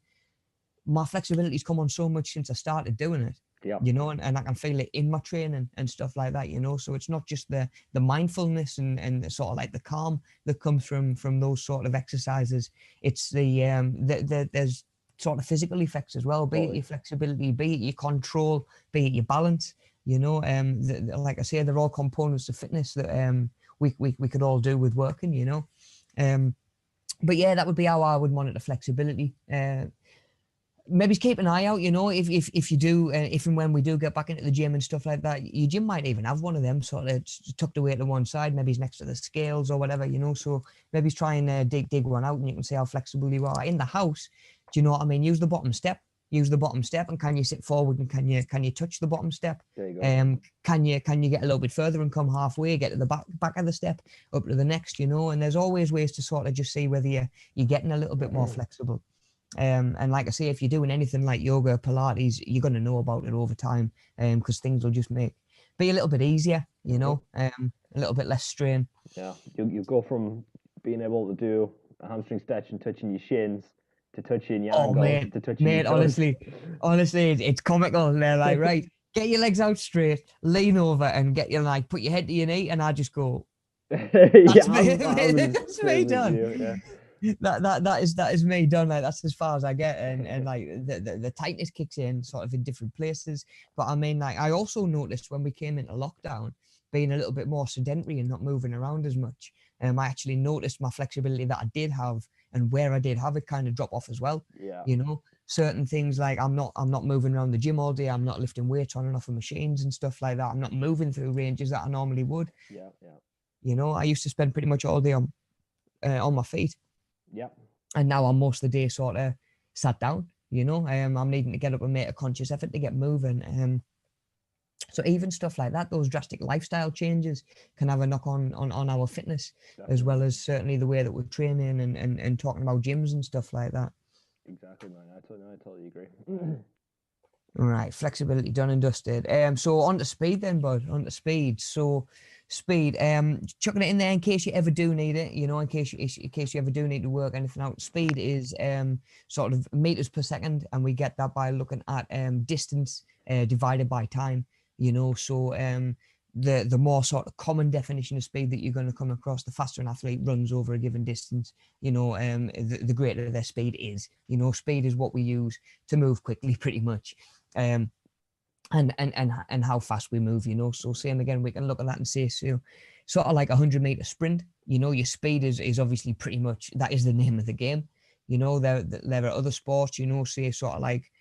[SPEAKER 1] my flexibility's come on so much since I started doing it. You know, and I can feel it in my training and stuff like that, you know. So it's not just the mindfulness and sort of like the calm that comes from those sort of exercises. It's there's sort of physical effects as well, be it your flexibility, be it your control, be it your balance, you know. Like I say, they're all components of fitness that we could all do with working, you know. But yeah, that would be how I would monitor flexibility. Maybe keep an eye out, you know, if you do, if and when we do get back into the gym and stuff like that, your gym might even have one of them sort of tucked away to one side, maybe it's next to the scales or whatever, you know. So maybe try and dig one out, and you can see how flexible you are in the house. Do you know what I mean? Use the bottom step, and can you sit forward, and can you touch the bottom step?
[SPEAKER 2] There you go.
[SPEAKER 1] Can you get a little bit further and come halfway, get to the back of the step, up to the next, you know. And there's always ways to sort of just see whether you're getting a little bit more flexible. And like I say, if you're doing anything like yoga, Pilates, you're going to know about it over time, because things will just be a little bit easier, you know, a little bit less strain.
[SPEAKER 2] Yeah, you go from being able to do a hamstring stretch and touching your shins to touching your ankles to touching your toes.
[SPEAKER 1] honestly, it's comical. They're like, right, get your legs out straight, lean over, and get your, like, put your head to your knee, and I just go, that's me done. That is me done. Like, that's as far as I get, and like the tightness kicks in sort of in different places. But I mean, like, I also noticed when we came into lockdown, being a little bit more sedentary and not moving around as much, I actually noticed my flexibility that I did have, and where I did have it, kind of drop off as well. You know, certain things like I'm not moving around the gym all day, I'm not lifting weights on and off of machines and stuff like that, I'm not moving through ranges that I normally would. You know, I used to spend pretty much all day on my feet. And now I'm most of the day sort of sat down, you know. I'm needing to get up and make a conscious effort to get moving. So even stuff like that, those drastic lifestyle changes can have a knock on our fitness. Definitely. As well as certainly the way that we're training and talking about gyms and stuff like that.
[SPEAKER 2] Exactly, man. I totally agree.
[SPEAKER 1] Right, flexibility done and dusted. So on to speed then, bud. On to speed. So speed, chucking it in there in case you ever do need it, you know, in case you ever do need to work anything out. Speed is sort of meters per second, and we get that by looking at distance divided by time, you know. So the more sort of common definition of speed that you're going to come across, the faster an athlete runs over a given distance, you know, the greater their speed is. You know, speed is what we use to move quickly, pretty much. And how fast we move, you know. So same again, we can look at that and say, so sort of like a 100-meter sprint. You know, your speed is obviously pretty much, that is the name of the game. You know, there are other sports, you know, say sort of like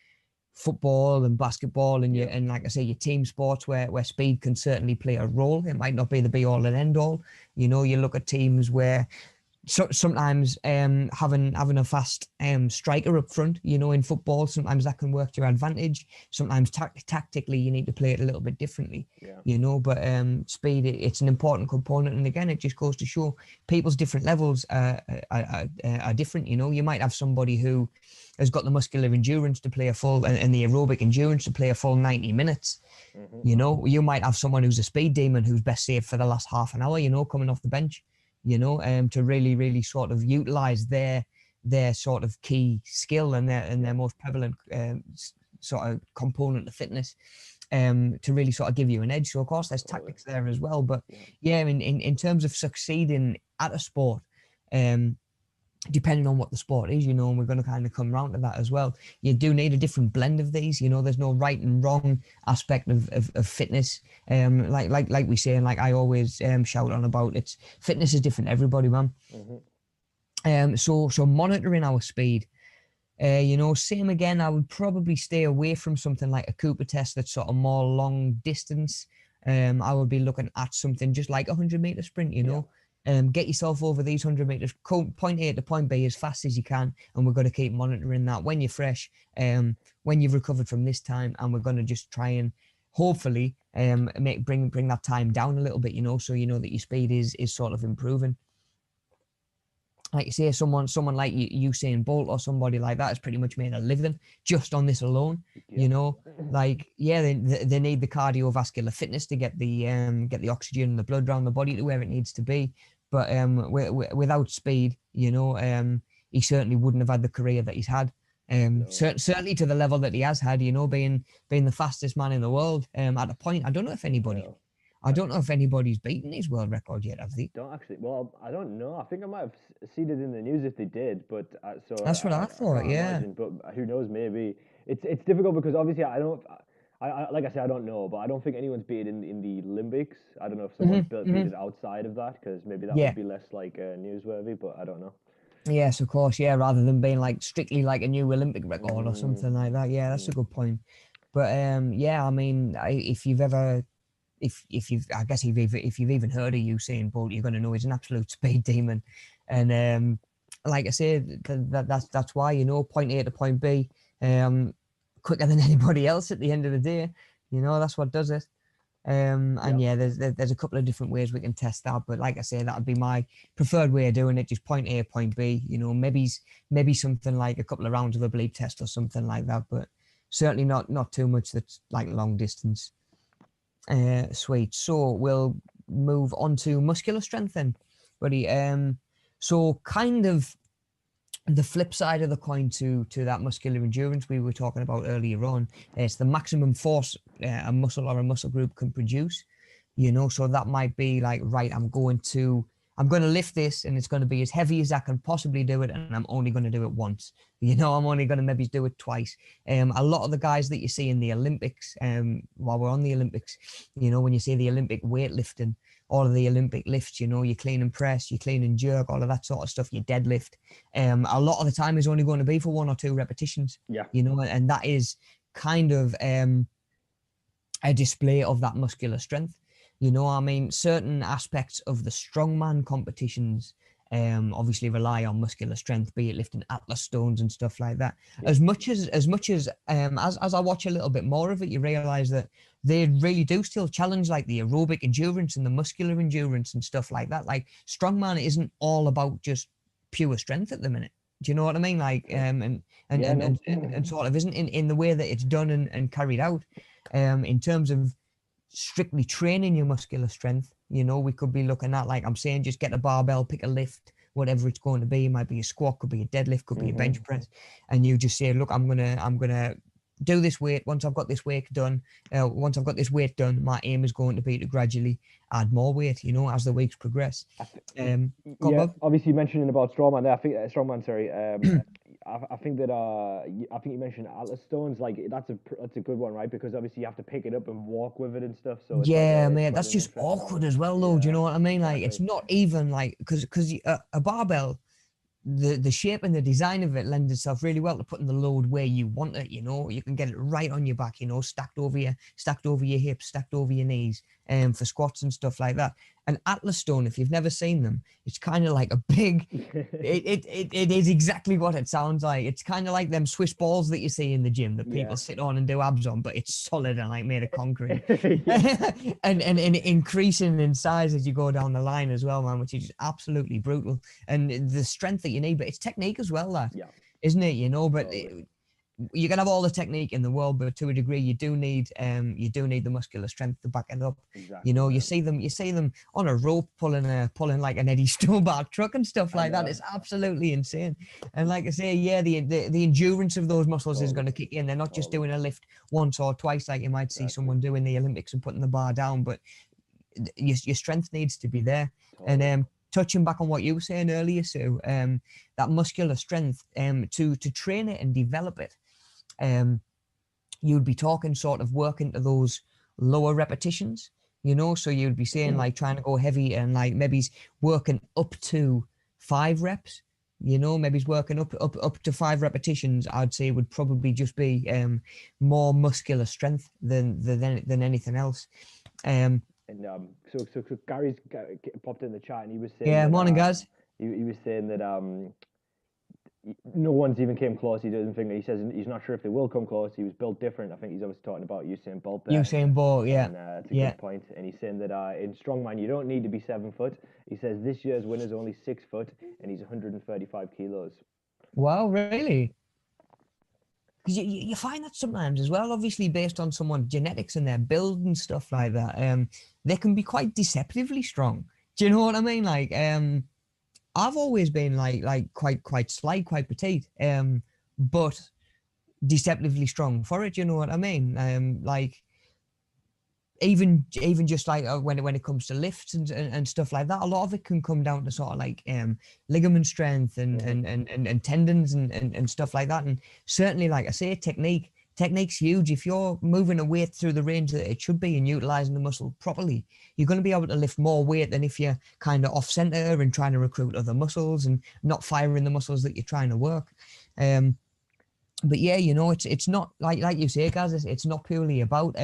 [SPEAKER 1] football and basketball and and like I say, your team sports where speed can certainly play a role. It might not be the be all and end all. You know, you look at teams where sometimes having a fast striker up front, you know, in football, sometimes that can work to your advantage. Sometimes tactically you need to play it a little bit differently, you know, but speed, it's an important component. And again, it just goes to show people's different levels are different. You know, you might have somebody who has got the muscular endurance to play a full and the aerobic endurance to play a full 90 minutes. You know, you might have someone who's a speed demon who's best saved for the last half an hour, you know, coming off the bench, you know, to really sort of utilize their sort of key skill and their most prevalent sort of component of fitness to really sort of give you an edge. So of course there's tactics there as well, but yeah, in terms of succeeding at a sport, depending on what the sport is, you know, and we're going to kind of come around to that as well. You do need a different blend of these, you know, there's no right and wrong aspect of fitness. Like we say, and like I always shout on about, it's fitness is different, everybody, man. So monitoring our speed, you know, same again, I would probably stay away from something like a Cooper test that's sort of more long distance. I would be looking at something just like a 100-meter sprint, you know. Get yourself over these 100 meters, point A to point B as fast as you can, and we're going to keep monitoring that when you're fresh, when you've recovered from this time, and we're going to just try and hopefully bring that time down a little bit, you know, so you know that your speed is sort of improving. Like you say, someone like Usain Bolt or somebody like that has pretty much made a living just on this alone. You know, like they need the cardiovascular fitness to get the oxygen and the blood around the body to where it needs to be. But without speed, you know, he certainly wouldn't have had the career that he's had. Certainly to the level that he has had, you know, being the fastest man in the world at a point. I don't know if anybody's beaten his world record yet, have they?
[SPEAKER 2] Don't actually. Well, I don't know. I think I might have seen it in the news if they did, but
[SPEAKER 1] That's what I thought. Yeah.
[SPEAKER 2] Imagine, but who knows? Maybe it's difficult because obviously I don't. I like I said, I don't know, but I don't think anyone's beat it in the Olympics. I don't know if someone's beat it outside of that, because maybe that would be less like newsworthy, but I don't know.
[SPEAKER 1] Yes, of course, yeah, rather than being like strictly like a new Olympic record or something like that. Yeah, that's a good point. But yeah, I mean, if you've ever, if you've even heard of Usain Bolt, you're going to know he's an absolute speed demon. And like I said, that's why, you know, point A to point B, quicker than anybody else at the end of the day. You know, that's what does it. And yeah, there's a couple of different ways we can test that, but like I say, that would be my preferred way of doing it. Just point A, point B. You know, maybe something like a couple of rounds of a bleep test or something like that, but certainly not too much that's like long distance. Sweet. So we'll move on to muscular strength then, buddy. So kind of the flip side of the coin to that muscular endurance we were talking about earlier on, it's the maximum force a muscle or a muscle group can produce, you know. So that might be like, right, I'm going to lift this and it's going to be as heavy as I can possibly do it, and I'm only going to do it once, you know. I'm only going to maybe do it twice. A lot of the guys that you see in the Olympics, while we're on the Olympics, you know, when you see the Olympic weightlifting, all of the Olympic lifts, you know, you clean and press, you clean and jerk, all of that sort of stuff, you deadlift. A lot of the time is only going to be for 1 or 2 repetitions, you know, and that is kind of a display of that muscular strength. You know, I mean, certain aspects of the strongman competitions obviously rely on muscular strength, be it lifting Atlas stones and stuff like that. As much as I watch a little bit more of it, you realize that they really do still challenge like the aerobic endurance and the muscular endurance and stuff like that. Like strongman isn't all about just pure strength at the minute. Do you know what I mean? Like and sort of isn't in the way that it's done and carried out. In terms of strictly training your muscular strength, you know, we could be looking at, like I'm saying, just get a barbell, pick a lift, whatever it's going to be. It might be a squat, could be a deadlift, could be a bench press, and you just say, look, I'm gonna do this weight. Once I've got this weight done, my aim is going to be to gradually add more weight, you know, as the weeks progress.
[SPEAKER 2] Obviously you mentioned about strongman there. I think strongman, sorry. I think that I think you mentioned Atlas stones. Like that's a good one, right? Because obviously you have to pick it up and walk with it and stuff. So it's like
[SPEAKER 1] Yeah,
[SPEAKER 2] it's
[SPEAKER 1] mate,
[SPEAKER 2] quite
[SPEAKER 1] that's
[SPEAKER 2] an
[SPEAKER 1] just
[SPEAKER 2] interesting
[SPEAKER 1] awkward
[SPEAKER 2] one.
[SPEAKER 1] as well, though. Do you
[SPEAKER 2] Yeah,
[SPEAKER 1] know what I mean? Like, it's
[SPEAKER 2] exactly.
[SPEAKER 1] not even like because a barbell, the shape and the design of it lends itself really well to putting the load where you want it. You know, you can get it right on your back. You know, stacked over your hips, stacked over your knees, for squats and stuff like that. An Atlas stone, if you've never seen them, it's kind of like a big. It is exactly what it sounds like. It's kind of like them Swiss balls that you see in the gym that
[SPEAKER 2] Yeah.
[SPEAKER 1] people sit on and do abs on, but it's solid and like made of concrete.
[SPEAKER 2] Yeah.
[SPEAKER 1] and increasing in size as you go down the line as well, man, which is absolutely brutal. And the strength that you need, but it's technique as well, that
[SPEAKER 2] Yeah.
[SPEAKER 1] isn't it? You know, but
[SPEAKER 2] Totally.
[SPEAKER 1] you can have all the technique in the world, but to a degree, you do need the muscular strength to back it up. You
[SPEAKER 2] Exactly,
[SPEAKER 1] know,
[SPEAKER 2] man.
[SPEAKER 1] you see them on a rope pulling like an Eddie Stowbar truck and stuff
[SPEAKER 2] I
[SPEAKER 1] like that.
[SPEAKER 2] know.
[SPEAKER 1] It's absolutely insane. And like I say, yeah, the endurance of those muscles is
[SPEAKER 2] Totally.
[SPEAKER 1] going to kick in. They're not just
[SPEAKER 2] Totally.
[SPEAKER 1] doing a lift once or twice like you might see
[SPEAKER 2] Exactly.
[SPEAKER 1] someone do in the Olympics and putting the bar down, but your strength needs to be there.
[SPEAKER 2] Totally.
[SPEAKER 1] And touching back on what you were saying earlier, Sue, that muscular strength, to train it and develop it, you'd be talking sort of working to those lower repetitions, you know, so you'd be saying like trying to go heavy and like maybe he's working up to 5 reps, you know, maybe he's working up to 5 repetitions. I'd say would probably just be more muscular strength than anything else.
[SPEAKER 2] And so Gary's popped in the chat and he was saying
[SPEAKER 1] Yeah,
[SPEAKER 2] that
[SPEAKER 1] morning guys.
[SPEAKER 2] he was saying that no one's even came close. He doesn't think, he says he's not sure if they will come close. He was built different. I think he's always talking about Usain Bolt there.
[SPEAKER 1] Usain Bolt, yeah,
[SPEAKER 2] And it's a
[SPEAKER 1] yeah.
[SPEAKER 2] good point. And he's saying that in strongman, you don't need to be 7 foot. He says this year's winner's only 6 foot and he's 135 kilos.
[SPEAKER 1] Wow, really? Because you find that sometimes as well, obviously based on someone's genetics and their build and stuff like that, they can be quite deceptively strong. Do you know what I mean? Like, I've always been like quite slight, quite petite, but deceptively strong for it. You know what I mean? Like even just like when it comes to lifts and stuff like that, a lot of it can come down to sort of like ligament strength and tendons and stuff like that. And certainly, like I say, technique's huge. If you're moving a weight through the range that it should be and utilizing the muscle properly, you're going to be able to lift more weight than if you're kind of off center and trying to recruit other muscles and not firing the muscles that you're trying to work. But yeah, you know, it's not like you say, guys, it's not purely about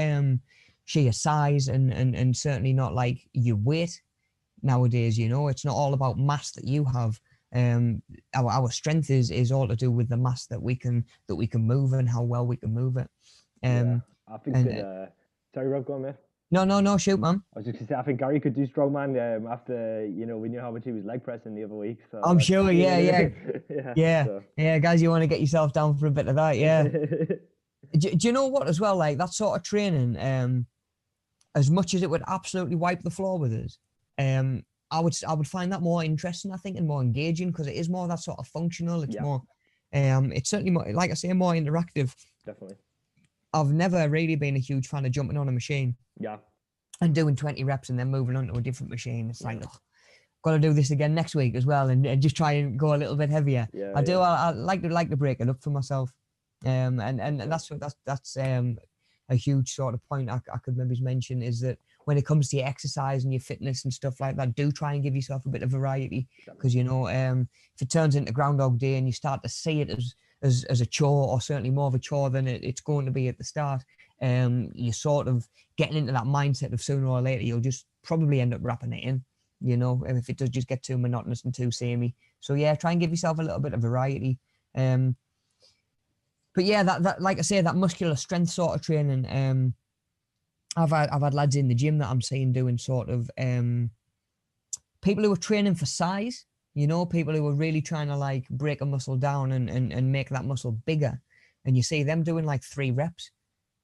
[SPEAKER 1] sheer size and certainly not like your weight nowadays. You know, it's not all about mass that you have. Our strength is all to do with the mass that we can move and how well we can move it.
[SPEAKER 2] Yeah, I think
[SPEAKER 1] And
[SPEAKER 2] that. Sorry, Rob, go on, mate.
[SPEAKER 1] no, shoot, man.
[SPEAKER 2] I was just gonna say, I think Gary could do strongman after we knew how much he was leg pressing the other week. So
[SPEAKER 1] I'm sure, yeah.
[SPEAKER 2] So.
[SPEAKER 1] Guys, you want to get yourself down for a bit of that, yeah. do you know what as well? Like that sort of training, as much as it would absolutely wipe the floor with us, I would find that more interesting, I think, and more engaging because it is more that sort of functional. It's more, it's certainly more, like I say, more interactive.
[SPEAKER 2] Definitely.
[SPEAKER 1] I've never really been a huge fan of jumping on a machine.
[SPEAKER 2] Yeah.
[SPEAKER 1] And doing 20 reps and then moving on to a different machine. It's like, oh, got to do this again next week as well, and just try and go a little bit heavier.
[SPEAKER 2] Yeah,
[SPEAKER 1] I like to break it up for myself, and that's a huge sort of point I could maybe mention is that when it comes to your exercise and your fitness and stuff like that, do try and give yourself a bit of variety because you know if it turns into Groundhog Day and you start to see it as a chore or certainly more of a chore than it's going to be at the start, you're sort of getting into that mindset of sooner or later you'll just probably end up wrapping it in. You know, if it does just get too monotonous and too samey. So yeah, try and give yourself a little bit of variety. But yeah, that like I say, that muscular strength sort of training. I've had lads in the gym that I'm seeing doing sort of people who are training for size. You know, people who are really trying to like break a muscle down and make that muscle bigger. And you see them doing like 3 reps.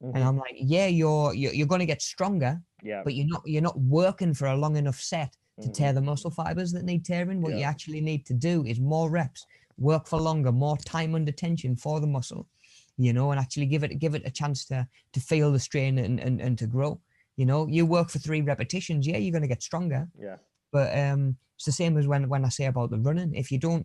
[SPEAKER 1] Mm-hmm. And I'm like, yeah, you're going to get stronger, but you're not working for a long enough set to tear the muscle fibers that need tearing. What you actually need to do is more reps, work for longer, more time under tension for the muscle, you know, and actually give it a chance to feel the strain and to grow. You know, you work for 3 repetitions, yeah, you're going to get stronger.
[SPEAKER 2] Yeah.
[SPEAKER 1] But it's the same as when I say about the running. If you're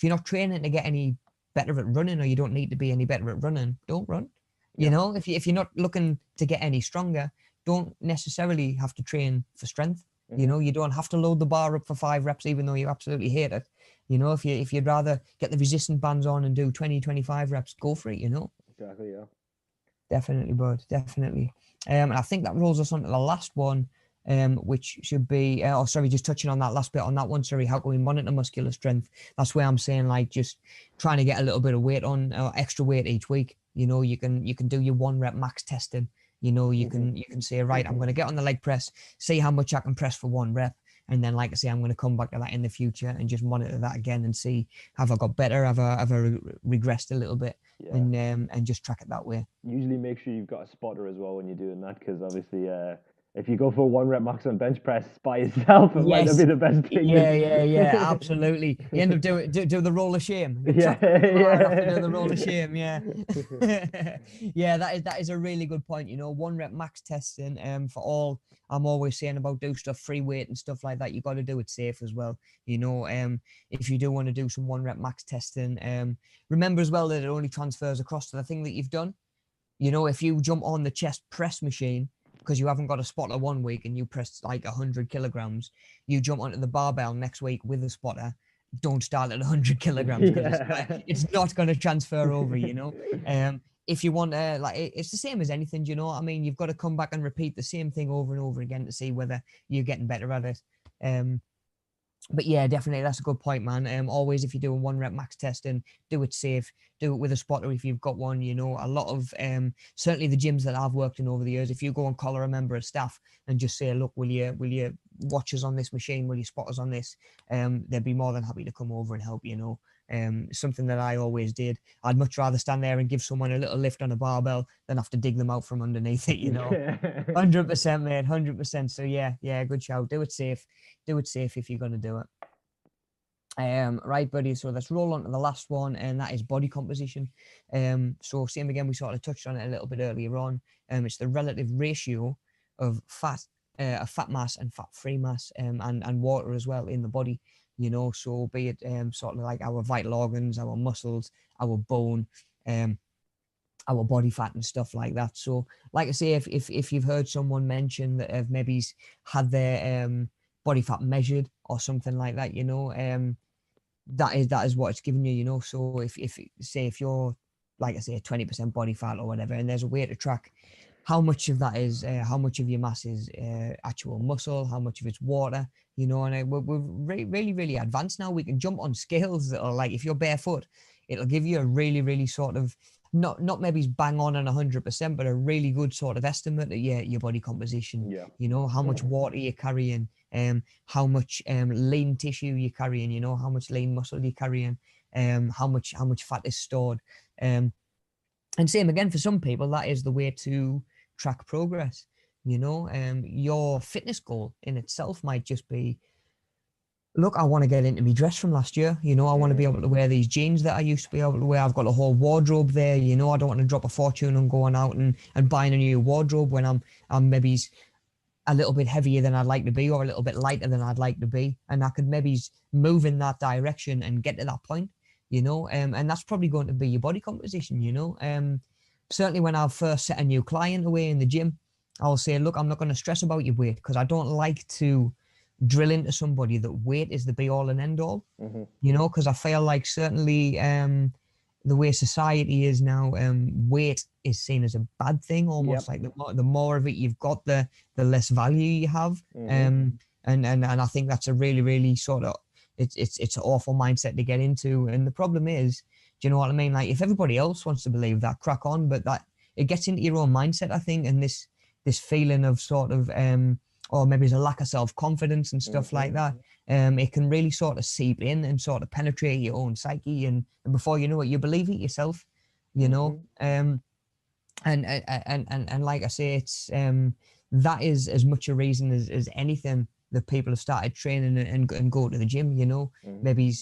[SPEAKER 1] not training to get any better at running, or you don't need to be any better at running, don't run. You
[SPEAKER 2] Yeah.
[SPEAKER 1] know, if you're not looking to get any stronger, don't necessarily have to train for strength. You know, you don't have to load the bar up for 5 reps, even though you absolutely hate it. You know, if you'd rather get the resistance bands on and do 20, 25 reps, go for it, you know.
[SPEAKER 2] Exactly, yeah.
[SPEAKER 1] Definitely, bud, definitely. And I think that rolls us on to the last one, which should be, just touching on that last bit on that one, sorry, how can we monitor muscular strength? That's where I'm saying, like, just trying to get a little bit of weight on, extra weight each week. You know, you can do your 1 rep max testing. You know, you can say, right, I'm going to get on the leg press, see how much I can press for 1 rep. And then, like I say, I'm going to come back to that in the future and just monitor that again and see, have I got better? Have I regressed a little bit?
[SPEAKER 2] Yeah.
[SPEAKER 1] And just track it that way.
[SPEAKER 2] Usually make sure you've got a spotter as well when you're doing that, because obviously if you go for 1 rep max on bench press by yourself, it might not be the best thing.
[SPEAKER 1] Yeah, absolutely. You end up do the roll of shame. After do the roll of shame, yeah. Yeah, that is a really good point. You know, 1 rep max testing for all. I'm always saying about do stuff free weight and stuff like that. You got to do it safe as well. You know, if you do want to do some 1 rep max testing, remember as well that it only transfers across to the thing that you've done. You know, if you jump on the chest press machine because you haven't got a spotter 1 week and you press like 100 kilograms, you jump onto the barbell next week with a spotter, don't start at 100 kilograms because it's not going to transfer over, you know. If you want like, it's the same as anything, you know what I mean? You've got to come back and repeat the same thing over and over again to see whether you're getting better at it. But yeah, definitely, that's a good point, man. Always, if you're doing 1 rep max testing, do it safe, do it with a spotter if you've got one. You know, a lot of certainly the gyms that I've worked in over the years, if you go and collar a member of staff and just say, look, will you watch us on this machine, will you spot us on this, they'd be more than happy to come over and help, you know. Something that I always did. I'd much rather stand there and give someone a little lift on a barbell than have to dig them out from underneath it, you know. 100%, mate, 100%. So yeah, good shout. Do it safe if you're going to do it. Right, buddy, so let's roll on to the last one, and that is body composition. So same again, we sort of touched on it a little bit earlier on. It's the relative ratio of fat mass and fat-free mass, and water as well in the body, you know. So be it sort of like our vital organs, our muscles, our bone, our body fat and stuff like that. So like I say, if you've heard someone mention that have maybe had their body fat measured or something like that, you know, that is what it's giving you, you know. So if you're, like I say, 20% body fat or whatever, and there's a way to track how much of that is, how much of your mass is actual muscle, how much of it's water, you know. And we're really, really advanced now. We can jump on scales that are like, if you're barefoot, it'll give you a really, really sort of, not maybe bang on and 100%, but a really good sort of estimate of your body composition.
[SPEAKER 2] Yeah.
[SPEAKER 1] You know, how much water you're carrying, how much lean tissue you're carrying, you know, how much lean muscle you're carrying, how much fat is stored. And same again for some people, that is the way to track progress. You know, your fitness goal in itself might just be, look, I want to get into my dress from last year. You know, I want to be able to wear these jeans that I used to be able to wear. I've got a whole wardrobe there. You know, I don't want to drop a fortune on going out and buying a new wardrobe when I'm maybe a little bit heavier than I'd like to be, or a little bit lighter than I'd like to be. And I could maybe move in that direction and get to that point, you know. And that's probably going to be your body composition, you know. Certainly when I first set a new client away in the gym, I'll say, look, I'm not going to stress about your weight, because I don't like to drill into somebody that weight is the be all and end all, you know, because I feel like certainly the way society is now, weight is seen as a bad thing, almost. Like the more of it you've got, the less value you have. And I think that's a really, really sort of, it's an awful mindset to get into. And the problem is, do you know what I mean? Like, if everybody else wants to believe that, crack on, but that it gets into your own mindset, I think, and this feeling of sort of or maybe there's a lack of self-confidence and stuff like that. It can really sort of seep in and sort of penetrate your own psyche, and before you know it, you believe it yourself, you know. And like I say, it's that is as much a reason as anything that people have started training and go to the gym, you know. Maybe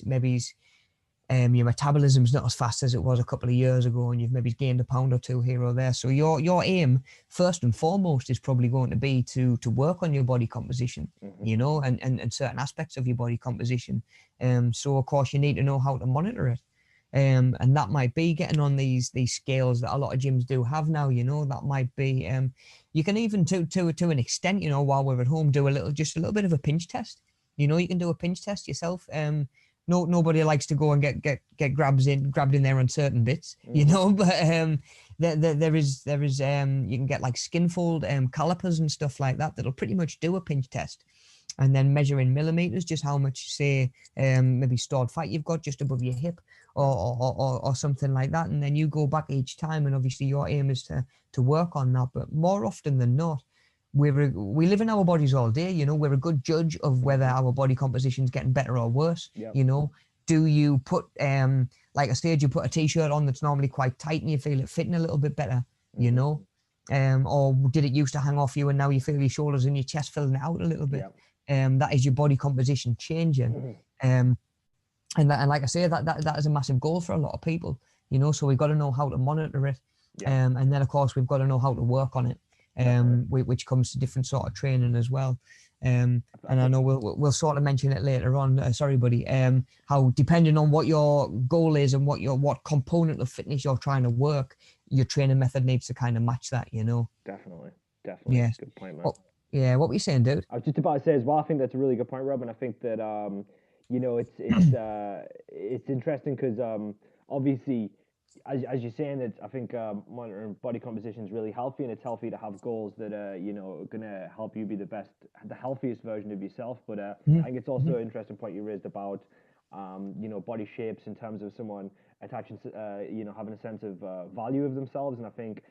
[SPEAKER 1] your metabolism's not as fast as it was a couple of years ago, and you've maybe gained a pound or two here or there. So your aim, first and foremost, is probably going to be to work on your body composition, you know, and certain aspects of your body composition. So of course you need to know how to monitor it. And that might be getting on these scales that a lot of gyms do have now. That might be you can even to an extent, while we're at home, do just a little bit of a pinch test. You can do a pinch test yourself. Nobody likes to go and get grabbed in there on certain bits, but there is you can get like skinfold calipers and stuff like that that'll pretty much do a pinch test, and then measure in millimeters just how much, say, maybe stored fat you've got just above your hip, or something like that, and then you go back each time, and obviously your aim is to work on that. But more often than not, we live in our bodies all day. We're a good judge of whether our body composition is getting better or worse.
[SPEAKER 2] Yep.
[SPEAKER 1] Do you put like I said, you put a t-shirt on that's normally quite tight and you feel it fitting a little bit better, or did it used to hang off you and now you feel your shoulders and your chest filling out a little bit? Yep. That is your body composition changing. And like I say, that is a massive goal for a lot of people, so we've got to know how to monitor it. And then of course we've got to know how to work on it, which comes to different sort of training as well. And I know we'll sort of mention it later on. Sorry, buddy. How depending on what your goal is and what component of fitness you're trying to work, your training method needs to kind of match that.
[SPEAKER 2] Definitely.
[SPEAKER 1] Yeah.
[SPEAKER 2] Good point, man.
[SPEAKER 1] Well, yeah. What were you saying, dude?
[SPEAKER 2] I was just about to say as well. I think that's a really good point, Rob, and I think that it's interesting because obviously, as you're saying, that I think monitoring body composition is really healthy, and it's healthy to have goals that are gonna help you be the healthiest version of yourself. But I think it's also an interesting point you raised about body shapes in terms of someone attaching having a sense of value of themselves, and I think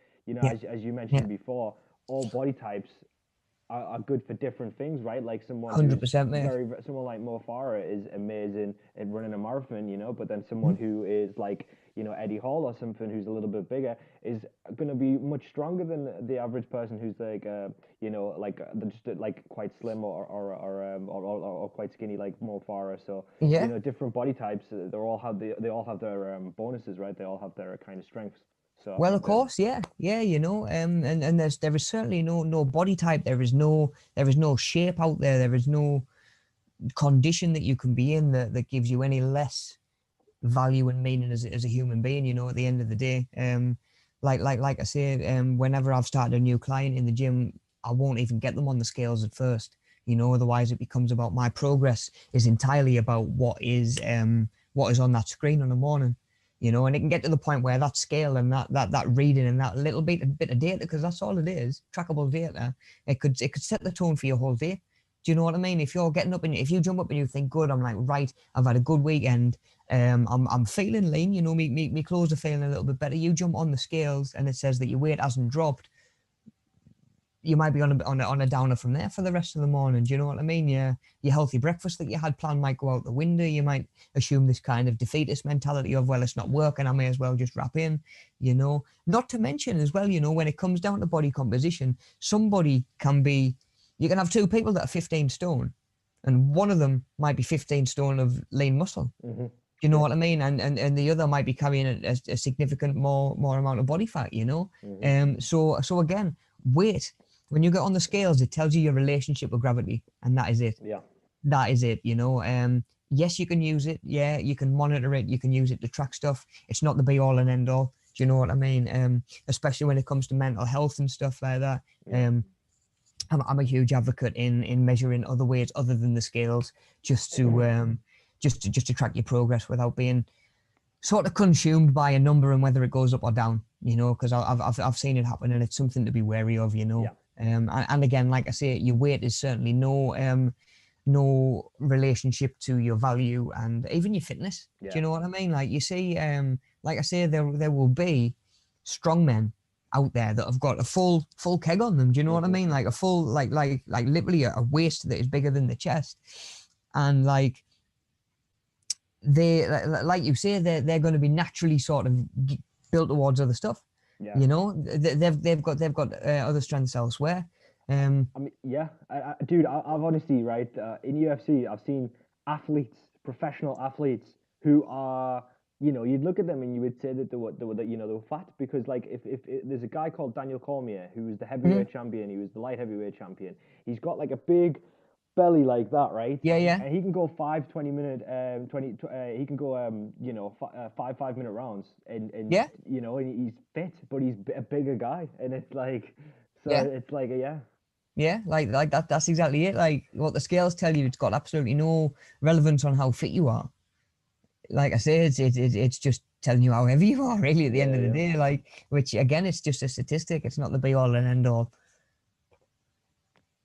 [SPEAKER 2] as you mentioned before, all body types are good for different things, right? Like someone
[SPEAKER 1] 100%, mate.
[SPEAKER 2] Someone like Mo Farah is amazing at running a marathon, but then someone who is like Eddie Hall or something, who's a little bit bigger, is going to be much stronger than the average person who's like just like quite slim or quite skinny like Mo Farah. So different body types, they all have their bonuses, right? They all have their kind of strengths. So
[SPEAKER 1] well, of course, yeah, and there is certainly no body type. There is no shape out there. There is no condition that you can be in that gives you any less value and meaning as a human being. At the end of the day, like I say, whenever I've started a new client in the gym, I won't even get them on the scales at first. Otherwise it becomes about my progress is entirely about what is on that screen in the morning. And it can get to the point where that scale and that reading and that little bit of data, because that's all it is, trackable data, it could set the tone for your whole day. Do you know what I mean? If you're getting up and if you jump up and you think, good, I'm like, right, I've had a good weekend, I'm feeling lean, me clothes are feeling a little bit better. You jump on the scales and it says that your weight hasn't dropped. You might be on a downer from there for the rest of the morning. Do you know what I mean? Your healthy breakfast that you had planned might go out the window. You might assume this kind of defeatist mentality of, well, it's not working, I may as well just wrap in, Not to mention as well, when it comes down to body composition, you can have two people that are 15 stone and one of them might be 15 stone of lean muscle.
[SPEAKER 2] Mm-hmm.
[SPEAKER 1] You know what I mean? And the other might be carrying a significant more amount of body fat,
[SPEAKER 2] Mm-hmm.
[SPEAKER 1] So again, weight, when you get on the scales, it tells you your relationship with gravity, and that is it.
[SPEAKER 2] Yeah.
[SPEAKER 1] That is it, Yes, you can use it. Yeah, you can monitor it. You can use it to track stuff. It's not the be all and end all. Do you know what I mean? Especially when it comes to mental health and stuff like that.
[SPEAKER 2] Yeah.
[SPEAKER 1] I'm a huge advocate in measuring other ways other than the scales, just to track your progress without being sort of consumed by a number and whether it goes up or down, because I've seen it happen and it's something to be wary of,
[SPEAKER 2] Yeah.
[SPEAKER 1] And again, like I say, your weight is certainly no relationship to your value and even your fitness.
[SPEAKER 2] Yeah.
[SPEAKER 1] Do you know what I mean? Like you see, like I say, there will be strong men out there that have got a full keg on them. Do you know what I mean? Like a full, like literally a waist that is bigger than the chest, and like they, like you say, they're going to be naturally sort of built towards other stuff.
[SPEAKER 2] Yeah.
[SPEAKER 1] They've got other strengths elsewhere.
[SPEAKER 2] I mean, yeah, dude, I've honestly, right, in UFC, I've seen professional athletes who are, you'd look at them and you would say that they were fat, because like if there's a guy called Daniel Cormier who was the heavyweight champion, he was the light heavyweight champion. He's got like a big belly like that, right?
[SPEAKER 1] Yeah, yeah,
[SPEAKER 2] And he can go 5 20 minute, 20. He can go, 5 minute rounds, and
[SPEAKER 1] yeah,
[SPEAKER 2] and he's fit, but he's a bigger guy, and it's like, so
[SPEAKER 1] yeah.
[SPEAKER 2] it's like, yeah,
[SPEAKER 1] Yeah, like that. That's exactly it. Like what the scales tell you, it's got absolutely no relevance on how fit you are. Like I say, it's just telling you how heavy you are, really, at the end
[SPEAKER 2] yeah,
[SPEAKER 1] of the
[SPEAKER 2] yeah.
[SPEAKER 1] day. Like, which again, it's just a statistic. It's not the be all and end all.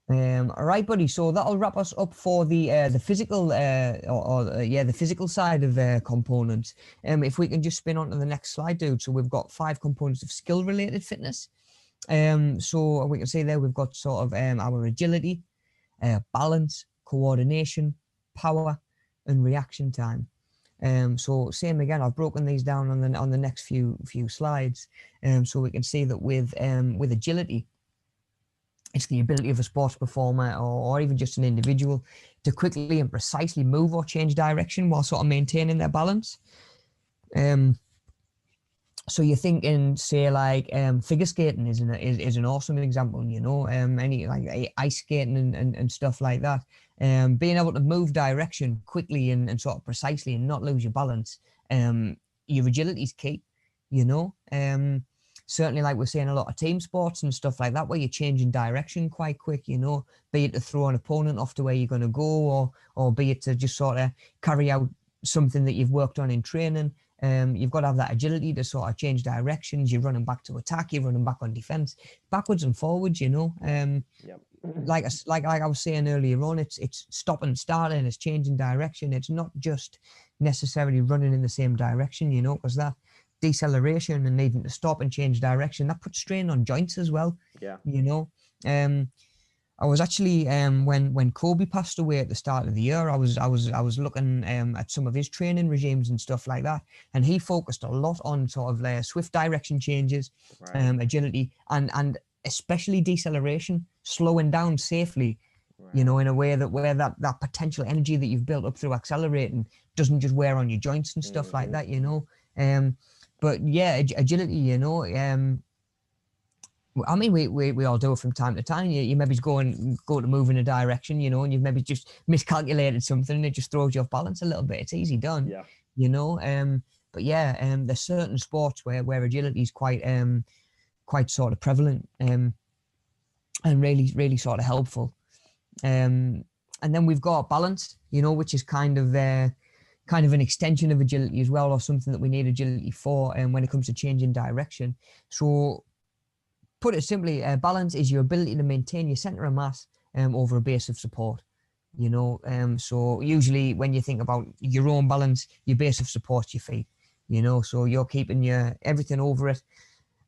[SPEAKER 1] All right, buddy. So that'll wrap us up for the physical the physical side of components. If we can just spin on to the next slide, dude. So we've got 5 components of skill related fitness. So we can see there we've got sort of our agility, balance, coordination, power, and reaction time. So same again, I've broken these down on the next few slides. So we can see that with agility, it's the ability of a sports performer or even just an individual to quickly and precisely move or change direction while sort of maintaining their balance. So you're thinking, say, like figure skating is an awesome example, any like ice skating and stuff like that. Being able to move direction quickly and sort of precisely and not lose your balance. Your agility is key, you know. Certainly, like we're saying, a lot of team sports and stuff like that, where you're changing direction quite quick, be it to throw an opponent off to where you're going to go, or be it to just sort of carry out something that you've worked on in training. You've got to have that agility to sort of change directions. You're running back to attack. You're running back on defense, backwards and forwards.
[SPEAKER 2] Yep.
[SPEAKER 1] Like I was saying earlier on, it's stopping, starting, it's changing direction. It's not just necessarily running in the same direction, because that deceleration and needing to stop and change direction, that puts strain on joints as well.
[SPEAKER 2] Yeah.
[SPEAKER 1] I was actually when Kobe passed away at the start of the year, I was looking at some of his training regimes and stuff like that, and he focused a lot on sort of swift direction changes,
[SPEAKER 2] Right.
[SPEAKER 1] agility, and especially deceleration, slowing down safely,
[SPEAKER 2] Right.
[SPEAKER 1] in a way that where that potential energy that you've built up through accelerating doesn't just wear on your joints and stuff like that, But yeah, agility, I mean, we all do it from time to time. You maybe go to move in a direction, and you've maybe just miscalculated something and it just throws you off balance a little bit. It's easy done,
[SPEAKER 2] Yeah.
[SPEAKER 1] But yeah, there's certain sports where agility is quite sort of prevalent, and really, really sort of helpful. And then we've got balance, which is kind of an extension of agility as well, or something that we need agility for, and when it comes to changing direction. So put it simply, balance is your ability to maintain your center of mass over a base of support. So usually when you think about your own balance, your base of support, your feet. So you're keeping your everything over it.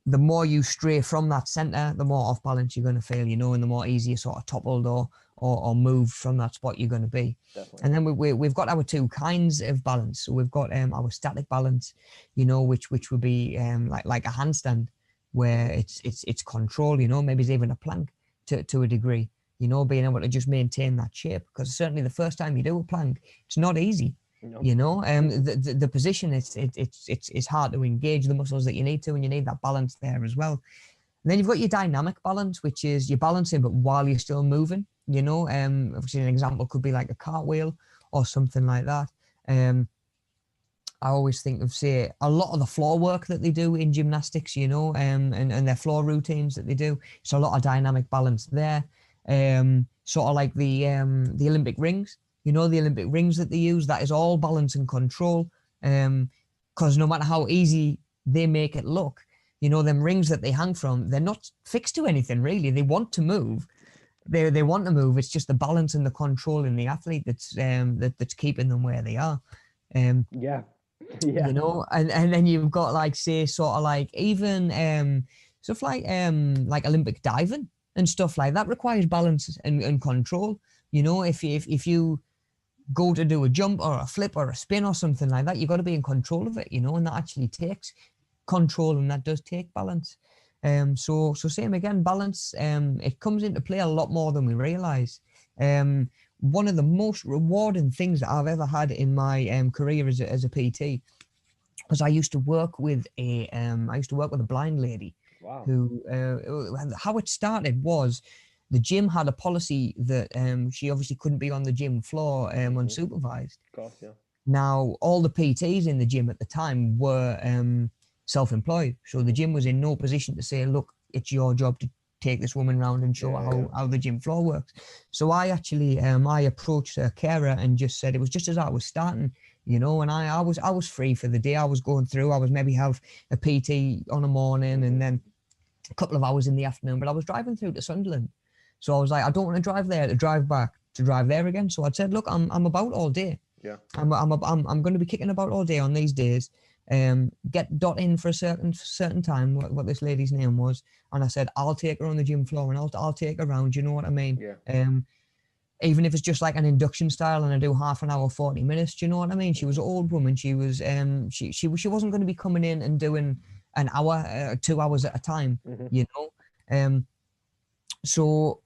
[SPEAKER 1] The more you stray from that center, the more off balance you're going to feel, and the more easy you sort of toppled or move from that spot you're going to be.
[SPEAKER 2] Definitely.
[SPEAKER 1] And then we've got our two kinds of balance. So we've got our static balance, which would be like a handstand, where it's control, maybe it's even a plank to a degree, being able to just maintain that shape, because certainly the first time you do a plank, it's not easy.
[SPEAKER 2] No.
[SPEAKER 1] The position, it's hard to engage the muscles that you need to, and you need that balance there as well. And then you've got your dynamic balance, which is you're balancing but while you're still moving. Obviously an example could be like a cartwheel or something like that. I always think of, say, a lot of the floor work that they do in gymnastics, and their floor routines that they do. It's a lot of dynamic balance there. Sort of like the Olympic rings, the Olympic rings that they use, that is all balance and control. Because no matter how easy they make it look, them rings that they hang from, they're not fixed to anything really. They want to move. They want to move. It's just the balance and the control in the athlete that's keeping them where they are.
[SPEAKER 2] Yeah. Yeah.
[SPEAKER 1] And then you've got, like, say, sort of like even stuff like Olympic diving and stuff like that requires balance and control. If you go to do a jump or a flip or a spin or something like that, you've got to be in control of it, and that actually takes control, and that does take balance. So same again, balance, it comes into play a lot more than we realize. One of the most rewarding things that I've ever had in my career as a PT was I used to work with a blind lady.
[SPEAKER 2] Wow.
[SPEAKER 1] Who how it started was the gym had a policy that she obviously couldn't be on the gym floor unsupervised.
[SPEAKER 2] Of course, yeah.
[SPEAKER 1] Now, all the PTs in the gym at the time were self-employed. So the gym was in no position to say, look, it's your job to take this woman around and show her how the gym floor works. So I actually, I approached a carer and just said, it was just as I was starting, you know, and I was free for the day. I was going through, I was maybe have a PT on a morning and then a couple of hours in the afternoon, but I was driving through to Sunderland. So I was like, I don't want to drive there to drive back to drive there again. So I'd said, look, I'm about all day.
[SPEAKER 2] Yeah.
[SPEAKER 1] I'm going to be kicking about all day on these days. Get Dot in for a certain time, what this lady's name was, and I said I'll take her on the gym floor and I'll take her around. You know what I mean?
[SPEAKER 2] Yeah.
[SPEAKER 1] Even if it's just like an induction style and I do half an hour, 40 minutes. Do you know what I mean? She was an old woman. She was she wasn't going to be coming in and doing an hour, 2 hours at a time. You know, so.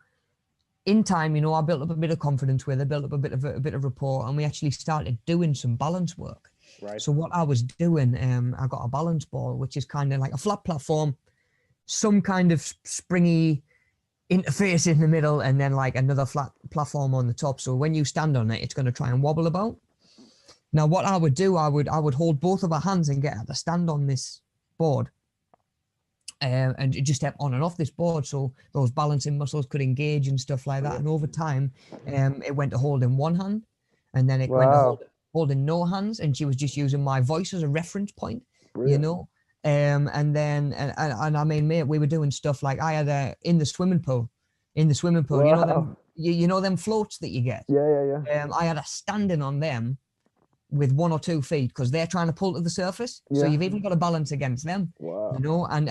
[SPEAKER 1] In time, you know, I built up a bit of confidence with her, built up a bit of rapport, and we actually started doing some balance work.
[SPEAKER 2] Right.
[SPEAKER 1] So what I was doing, I got a balance ball, which is kind of like a flat platform, some kind of springy interface in the middle, and then like another flat platform on the top. So when you stand on it, it's going to try and wobble about. Now, what I would do, I would hold both of her hands and get her to stand on this board. And just step on and off this board so those balancing muscles could engage and stuff like that. And over time, it went to holding one hand, and then it went to holding no hands, and she was just using my voice as a reference point.
[SPEAKER 2] Brilliant.
[SPEAKER 1] You know. And then and I mean, mate, we were doing stuff like I had in the swimming pool, you know them, you know them floats that you get.
[SPEAKER 2] Yeah.
[SPEAKER 1] I had a standing on them with 1 or 2 feet because they're trying to pull to the surface. So you've even got to balance against them.
[SPEAKER 2] Wow.
[SPEAKER 1] You know, and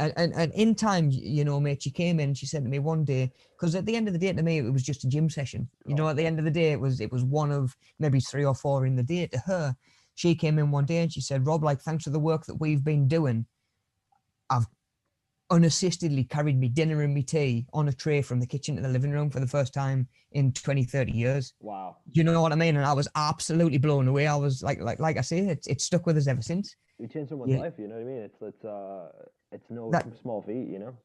[SPEAKER 1] in time, you know, mate, she came in, she said to me one day, because at the end of the day, to me, it was just a gym session. You know, at the end of the day, it was one of maybe 3 or 4 in the day. To her, she came in one day and she said, Rob, like, thanks for the work that we've been doing, I've unassistedly carried me dinner and me tea on a tray from the kitchen to the living room for the first time in 20, 30 years.
[SPEAKER 2] Wow.
[SPEAKER 1] Do you know what I mean? And I was absolutely blown away. I was like I say, it's stuck with us ever since.
[SPEAKER 2] You change someone's life, you know what I mean? It's no small feat, you know?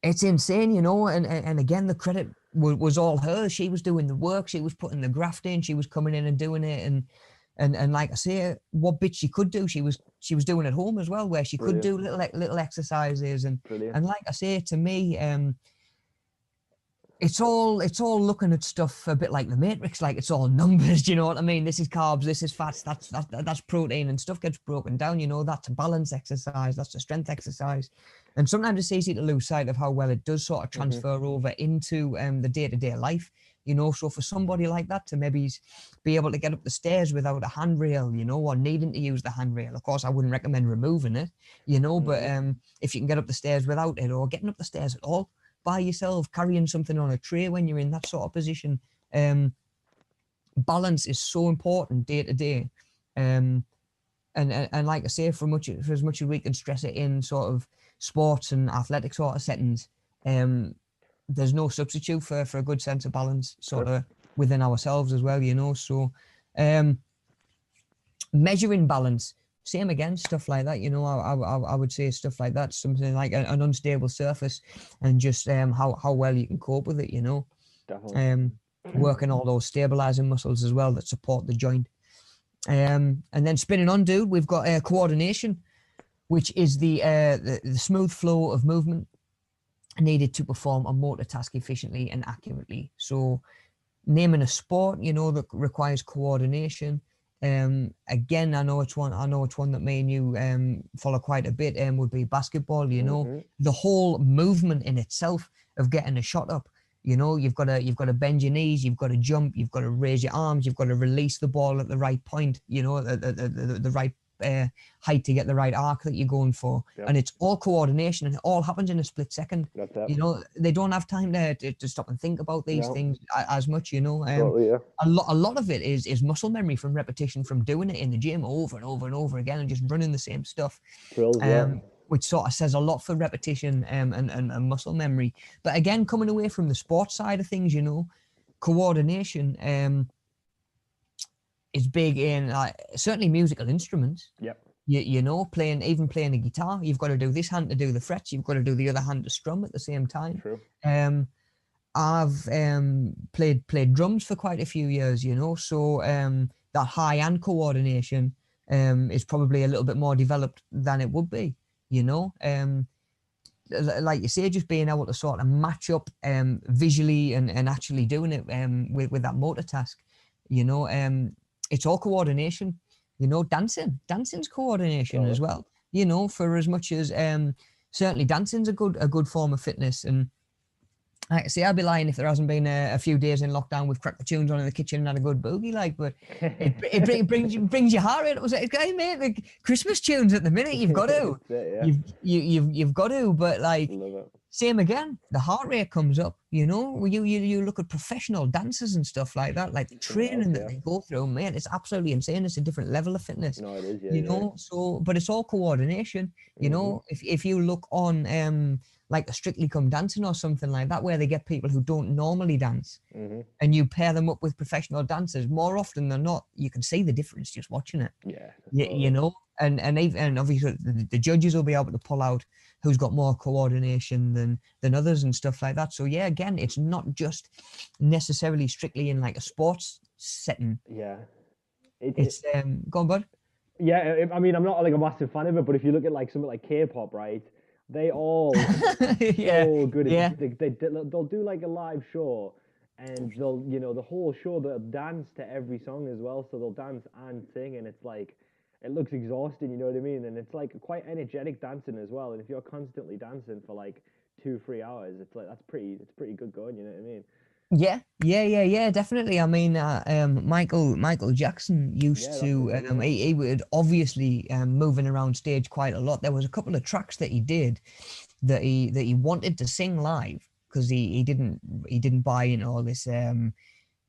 [SPEAKER 1] It's insane, you know, and again, the credit was all hers. She was doing the work, she was putting the graft in, she was coming in and doing it, and like I say, what bits she could do, she was doing at home as well, where she could do little exercises, and like I say, to me, it's all looking at stuff a bit like the Matrix, like it's all numbers. Do you know what I mean? This is carbs, this is fats, that's protein, and stuff gets broken down. You know, that's a balance exercise, that's a strength exercise, and sometimes it's easy to lose sight of how well it does sort of transfer over into the day-to-day life. You know, so for somebody like that to maybe be able to get up the stairs without a handrail, you know, or needing to use the handrail, of course, I wouldn't recommend removing it, you know, but if you can get up the stairs without it, or getting up the stairs at all by yourself, carrying something on a tray when you're in that sort of position, balance is so important day to day. And like I say, for as much as we can stress it in sort of sports and athletic sort of settings, there's no substitute for a good sense of balance sort of within ourselves as well, you know. So measuring balance, same again, stuff like that, you know. I would say stuff like that, something like an unstable surface, and just how well you can cope with it, you know.
[SPEAKER 2] Definitely.
[SPEAKER 1] Working all those stabilizing muscles as well that support the joint. And then spinning on, dude, we've got coordination, which is the smooth flow of movement needed to perform a motor task efficiently and accurately. So naming a sport, you know, that requires coordination. Again, I know it's one that me and you follow quite a bit, would be basketball. You know, the whole movement in itself of getting a shot up, you know, you've got to bend your knees, you've got to jump, you've got to raise your arms, you've got to release the ball at the right point, you know, the right height to get the right arc that you're going for. And it's all coordination, and it all happens in a split second. You know, they don't have time to stop and think about these things as much, you know. A lot of it is muscle memory from repetition, from doing it in the gym over and over and over again, and just running the same stuff. Which sort of says a lot for repetition and muscle memory. But again, coming away from the sports side of things, you know, coordination is big in certainly musical instruments. You know, even playing a guitar, you've got to do this hand to do the frets, you've got to do the other hand to strum at the same time. I've played drums for quite a few years, you know, so that hand coordination is probably a little bit more developed than it would be, you know. Like you say, just being able to sort of match up visually and actually doing it with that motor task, you know. It's all coordination, you know. Dancing's coordination as well, you know, for as much as certainly dancing's a good form of fitness. And like I say, I'd be lying if there hasn't been a few days in lockdown we've cracked the tunes on in the kitchen and had a good boogie, like. But it brings your heart rate. It was like, hey mate, the Christmas tunes at the minute, you've got to, you've got to. But like, same again, the heart rate comes up. You know, you look at professional dancers and stuff like that, like the training that they go through, man. It's absolutely insane. It's a different level of fitness.
[SPEAKER 2] No, it is,
[SPEAKER 1] you know. So, but it's all coordination. You know, if you look on like a Strictly Come Dancing or something like that, where they get people who don't normally dance, and you pair them up with professional dancers, more often than not, you can see the difference just watching it. You know, and obviously the judges will be able to pull out who's got more coordination than others and stuff like that. So yeah, again, it's not just necessarily strictly in like a sports setting. It's go on, bud.
[SPEAKER 2] Yeah, I mean, I'm not like a massive fan of it, but if you look at like something like K-pop, right? They all so good. They'll do like a live show, and they'll, you know, the whole show they'll dance to every song as well. So they'll dance and sing, and it's like, it looks exhausting, you know what I mean? And it's like quite energetic dancing as well. And if you're constantly dancing for like 2-3 hours, it's like it's pretty good going, you know what I mean?
[SPEAKER 1] Yeah, definitely. I mean, Michael Jackson used to, he would obviously moving around stage quite a lot. There was a couple of tracks that he did that he wanted to sing live because he didn't buy into all this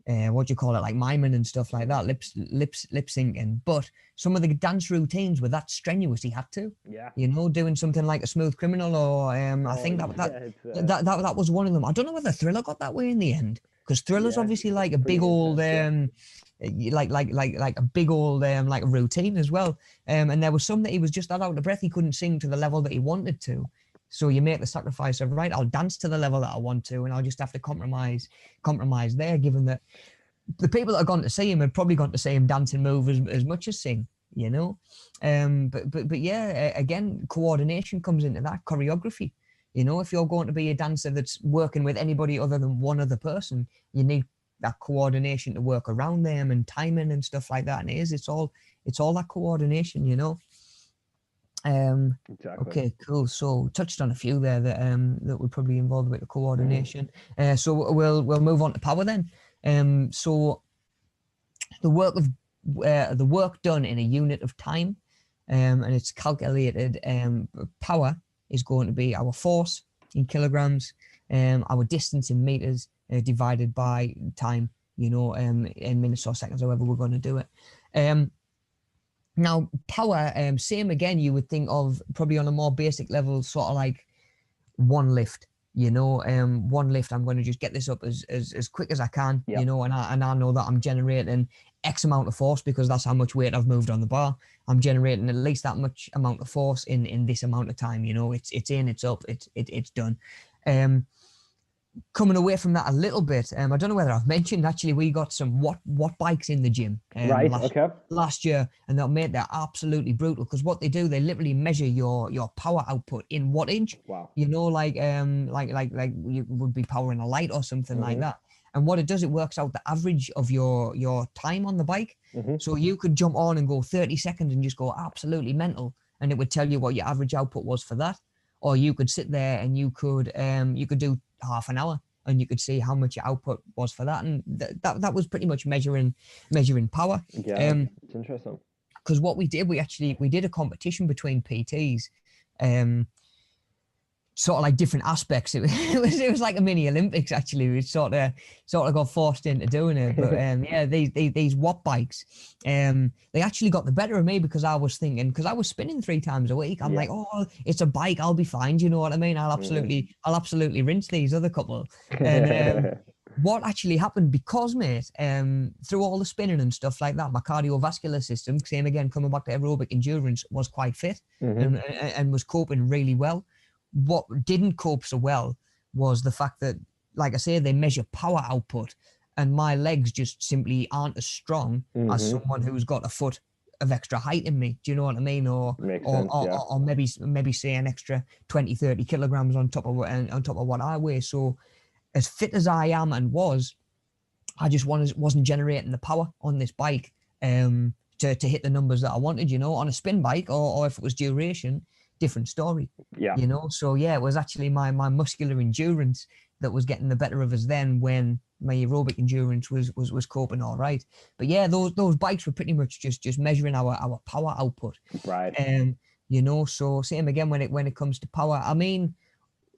[SPEAKER 1] what do you call it, like miming and stuff like that, lip syncing. But some of the dance routines were that strenuous, he had to. You know, doing something like a Smooth Criminal, or I think that was one of them. I don't know whether Thriller got that way in the end, because Thriller's obviously like a big old like a big old like a routine as well. And there was some that he was just that out of breath, he couldn't sing to the level that he wanted to. So you make the sacrifice of, right, I'll dance to the level that I want to, and I'll just have to compromise there, given that the people that have gone to see him have probably gone to see him dance and move as much as sing, you know. But yeah, again, coordination comes into that, choreography. You know, if you're going to be a dancer that's working with anybody other than one other person, you need that coordination to work around them and timing and stuff like that. And it's all that coordination, you know. Okay, cool. So touched on a few there that would probably involve a bit of coordination. So we'll move on to power then. So the work done in a unit of time, and it's calculated. Power is going to be our force in kilograms, our distance in meters divided by time. You know, in minutes or seconds, however we're going to do it. Now, power, same again, you would think of probably on a more basic level, sort of like one lift, you know, one lift, I'm going to just get this up as quick as I can, you know, and I know that I'm generating X amount of force because that's how much weight I've moved on the bar. I'm generating at least that much amount of force in this amount of time, you know, it's in, it's up, it's done. Coming away from that a little bit, I don't know whether I've mentioned, actually, we got some watt bikes in the gym last year, and they're absolutely brutal, because what they do, they literally measure your power output in wattage. You know, like you would be powering a light or something like that. And what it does, it works out the average of your time on the bike. So you could jump on and go 30 seconds and just go absolutely mental, and it would tell you what your average output was for that. Or you could sit there and you could do half an hour and you could see how much your output was for that, and that was pretty much measuring power.
[SPEAKER 2] It's interesting,
[SPEAKER 1] because what we did, we did a competition between PTs, sort of like different aspects. It was like a mini Olympics, actually. We sort of got forced into doing it. But yeah, these watt bikes, they actually got the better of me, because I was spinning 3 times a week. I'm like, oh, it's a bike, I'll be fine. Do you know what I mean? I'll absolutely rinse these other couple. And what actually happened, because, mate, through all the spinning and stuff like that, my cardiovascular system, same again, coming back to aerobic endurance, was quite fit and was coping really well. What didn't cope so well was the fact that like I say, they measure power output, and my legs just simply aren't as strong as someone who's got a foot of extra height in me. Do you know what I mean? Or
[SPEAKER 2] Makes sense, yeah.
[SPEAKER 1] or maybe say an extra 20, 30 kilograms on top of what I weigh. So as fit as I am and was, I just wasn't generating the power on this bike to hit the numbers that I wanted, you know. On a spin bike or if it was duration, different story.
[SPEAKER 2] Yeah.
[SPEAKER 1] You know, so yeah, it was actually my muscular endurance that was getting the better of us then, when my aerobic endurance was coping all right. But yeah, those bikes were pretty much just measuring our power output.
[SPEAKER 2] Right.
[SPEAKER 1] You know, so same again when it comes to power. I mean,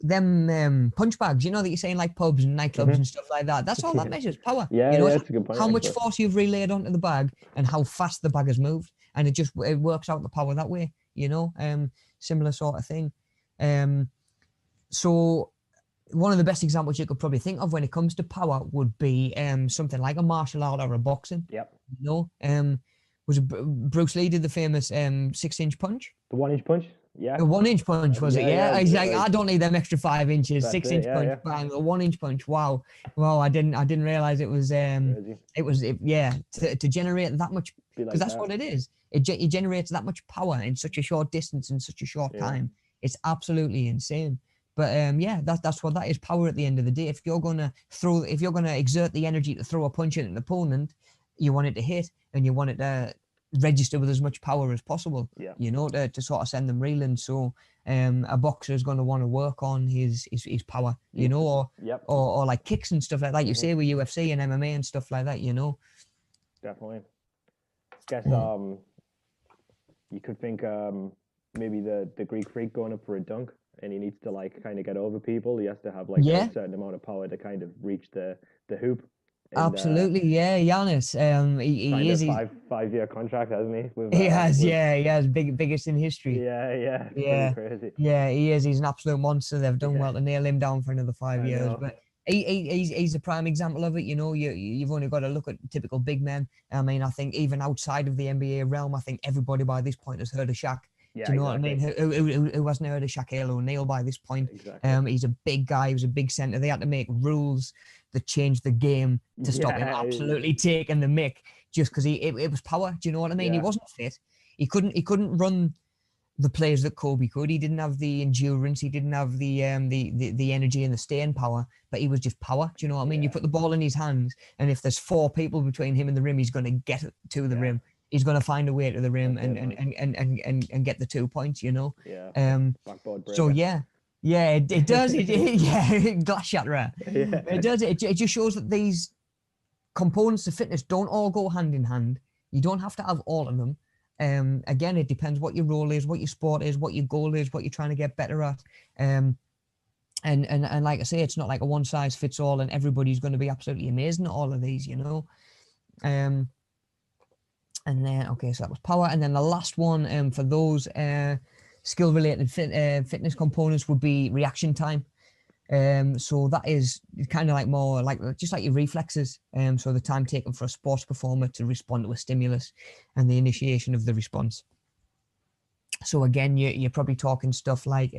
[SPEAKER 1] them punch bags, you know, that you're saying, like pubs and nightclubs and stuff like that. That's all that measures power.
[SPEAKER 2] Yeah,
[SPEAKER 1] you know,
[SPEAKER 2] that's a good point.
[SPEAKER 1] How much force you've relayed onto the bag and how fast the bag has moved, and it works out the power that way. You know, similar sort of thing. So one of the best examples you could probably think of when it comes to power would be something like a martial art or a boxing.
[SPEAKER 2] Yep.
[SPEAKER 1] You know, was Bruce Lee did the famous 6-inch punch.
[SPEAKER 2] The 1-inch punch. Yeah.
[SPEAKER 1] The 1-inch punch, was it? Yeah. He's like, I don't need them extra 5 inches. 6-inch punch, bang. The 1-inch punch. Wow. Well, I didn't realize it was to generate that much, because that's what it is. It generates that much power in such a short distance in such a short time. It's absolutely insane. But that's what that is, power at the end of the day. If you're gonna exert the energy to throw a punch at an opponent, you want it to hit and you want it to register with as much power as possible. You know, to sort of send them reeling. So a boxer is going to want to work on his power, you know, or like kicks and stuff like you say with UFC and MMA and stuff like that, you know.
[SPEAKER 2] Definitely. Guess you could think maybe the Greek freak going up for a dunk, and he needs to like kind of get over people. He has to have like a certain amount of power to kind of reach the hoop. And,
[SPEAKER 1] absolutely, Giannis. He is
[SPEAKER 2] a 5-year contract, hasn't he?
[SPEAKER 1] He has biggest in history.
[SPEAKER 2] Yeah. Pretty crazy.
[SPEAKER 1] Yeah, he is. He's an absolute monster. They've done well to nail him down for another 5 years. But he's a prime example of it. You know, you've only got to look at typical big men. I mean, I think even outside of the NBA realm, I think everybody by this point has heard of Shaq.
[SPEAKER 2] Yeah,
[SPEAKER 1] do you know what I mean? Who hasn't heard of Shaquille O'Neal by this point?
[SPEAKER 2] Exactly.
[SPEAKER 1] He's a big guy. He was a big center. They had to make rules that changed the game to stop him absolutely taking the mick just because it was power. Do you know what I mean? He wasn't fit. He couldn't run the plays that Kobe could. He didn't have the endurance. He didn't have the energy and the staying power. But he was just power. Do you know what I mean? You put the ball in his hands, and if there's 4 people between him and the rim, he's going to get to the rim. He's going to find a way to the rim and get the 2 points, you know.
[SPEAKER 2] Backboard breaker.
[SPEAKER 1] So it does. Glass shatterer. It does. It just shows that these components of fitness don't all go hand in hand. You don't have to have all of them. Again, it depends what your role is, what your sport is, what your goal is, what you're trying to get better at. And like I say, it's not like a one size fits all, and everybody's going to be absolutely amazing at all of these, you know. And then, so that was power. And then the last one for those skill-related fitness components would be reaction time. So that is kind of like more like just like your reflexes. So the time taken for a sports performer to respond to a stimulus and the initiation of the response. So again, you're probably talking stuff like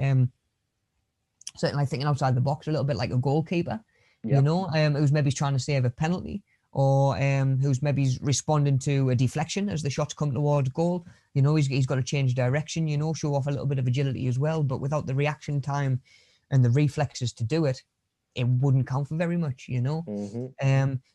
[SPEAKER 1] certainly thinking outside the box a little bit, like a goalkeeper, you know, who's maybe trying to save a penalty, or who's maybe responding to a deflection as the shots come towards goal. You know, he's got to change direction, you know, show off a little bit of agility as well. But without the reaction time and the reflexes to do it, it wouldn't count for very much, you know.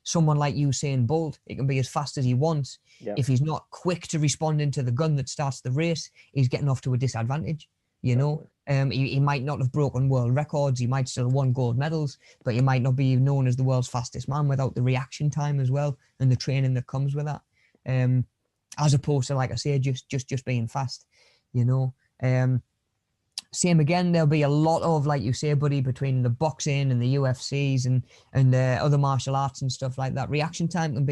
[SPEAKER 1] Someone like Usain Bolt, it can be as fast as he wants. If he's not quick to respond into the gun that starts the race, he's getting off to a disadvantage, you know. He might not have broken world records, he might still have won gold medals, but he might not be known as the world's fastest man without the reaction time as well and the training that comes with that. As opposed to, like I say, just being fast, you know. Same again, there'll be a lot of, like you say, buddy, between the boxing and the UFCs and other martial arts and stuff like that. Reaction time can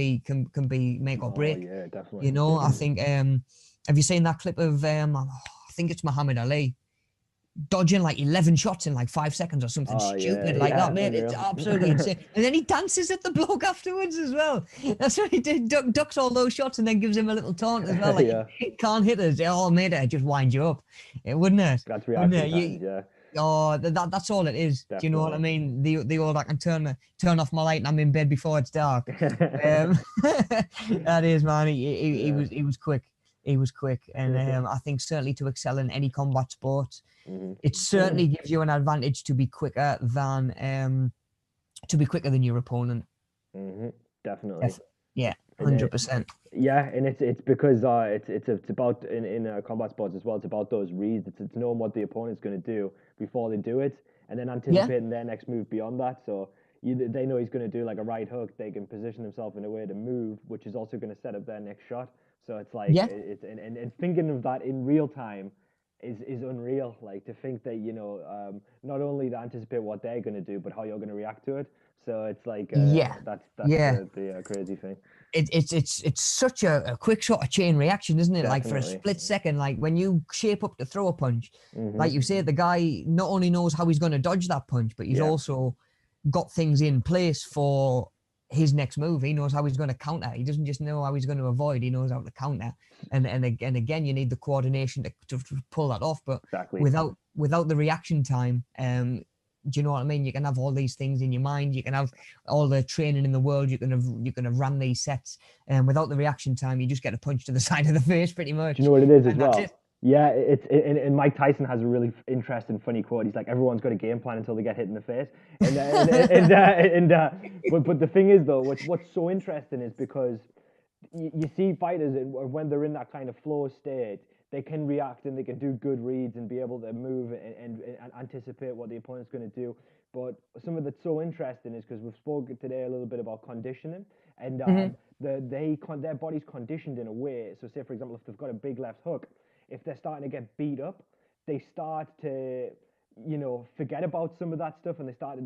[SPEAKER 1] be make or break.
[SPEAKER 2] Yeah, definitely.
[SPEAKER 1] You know, I think have you seen that clip of I think it's Muhammad Ali dodging like 11 shots in like 5 seconds or something stupid like that, mate. It's absolutely insane. And then he dances at the bloke afterwards as well. That's what he did. Ducks all those shots and then gives him a little taunt as well. Like, he can't hit us. Oh, mate, it just winds you up. It wouldn't it?
[SPEAKER 2] That's reaction time,
[SPEAKER 1] Oh, that's all it is.
[SPEAKER 2] Definitely.
[SPEAKER 1] Do you know what I mean? The old, I can turn off my light and I'm in bed before it's dark. That is, man. He was quick. He was quick, and I think certainly to excel in any combat sport, it certainly gives you an advantage to be quicker than your opponent.
[SPEAKER 2] Definitely.
[SPEAKER 1] Yeah, 100%.
[SPEAKER 2] Yeah, and it's because it's about in combat sports as well. It's about those reads. It's knowing what the opponent's going to do before they do it, and then anticipating their next move beyond that. So they know he's going to do like a right hook. They can position themselves in a way to move, which is also going to set up their next shot. So it's like it's and thinking of that in real time is unreal. Like to think that not only to anticipate what they're going to do, but how you're going to react to it. So it's like that's the crazy thing.
[SPEAKER 1] It's such a quick sort of chain reaction, isn't it? Definitely. Like for a split second, like when you shape up to throw a punch, like you say, the guy not only knows how he's going to dodge that punch, but he's also got things in place for his next move. He knows how he's going to counter. He doesn't just know how he's going to avoid. He knows how to counter. And again, you need the coordination to pull that off. But without the reaction time, do you know what I mean? You can have all these things in your mind. You can have all the training in the world. You can have run these sets, and without the reaction time, you just get a punch to the side of the face, pretty much.
[SPEAKER 2] Do you know what it is as well? Yeah, and Mike Tyson has a really interesting, funny quote. He's like, everyone's got a game plan until they get hit in the face. But the thing is though, what's so interesting is because you see fighters when they're in that kind of flow state, they can react and they can do good reads and be able to move and anticipate what the opponent's going to do. But something that's so interesting is because we've spoken today a little bit about conditioning, and their body's conditioned in a way. So say, for example, if they've got a big left hook, if they're starting to get beat up, they start to forget about some of that stuff, and they start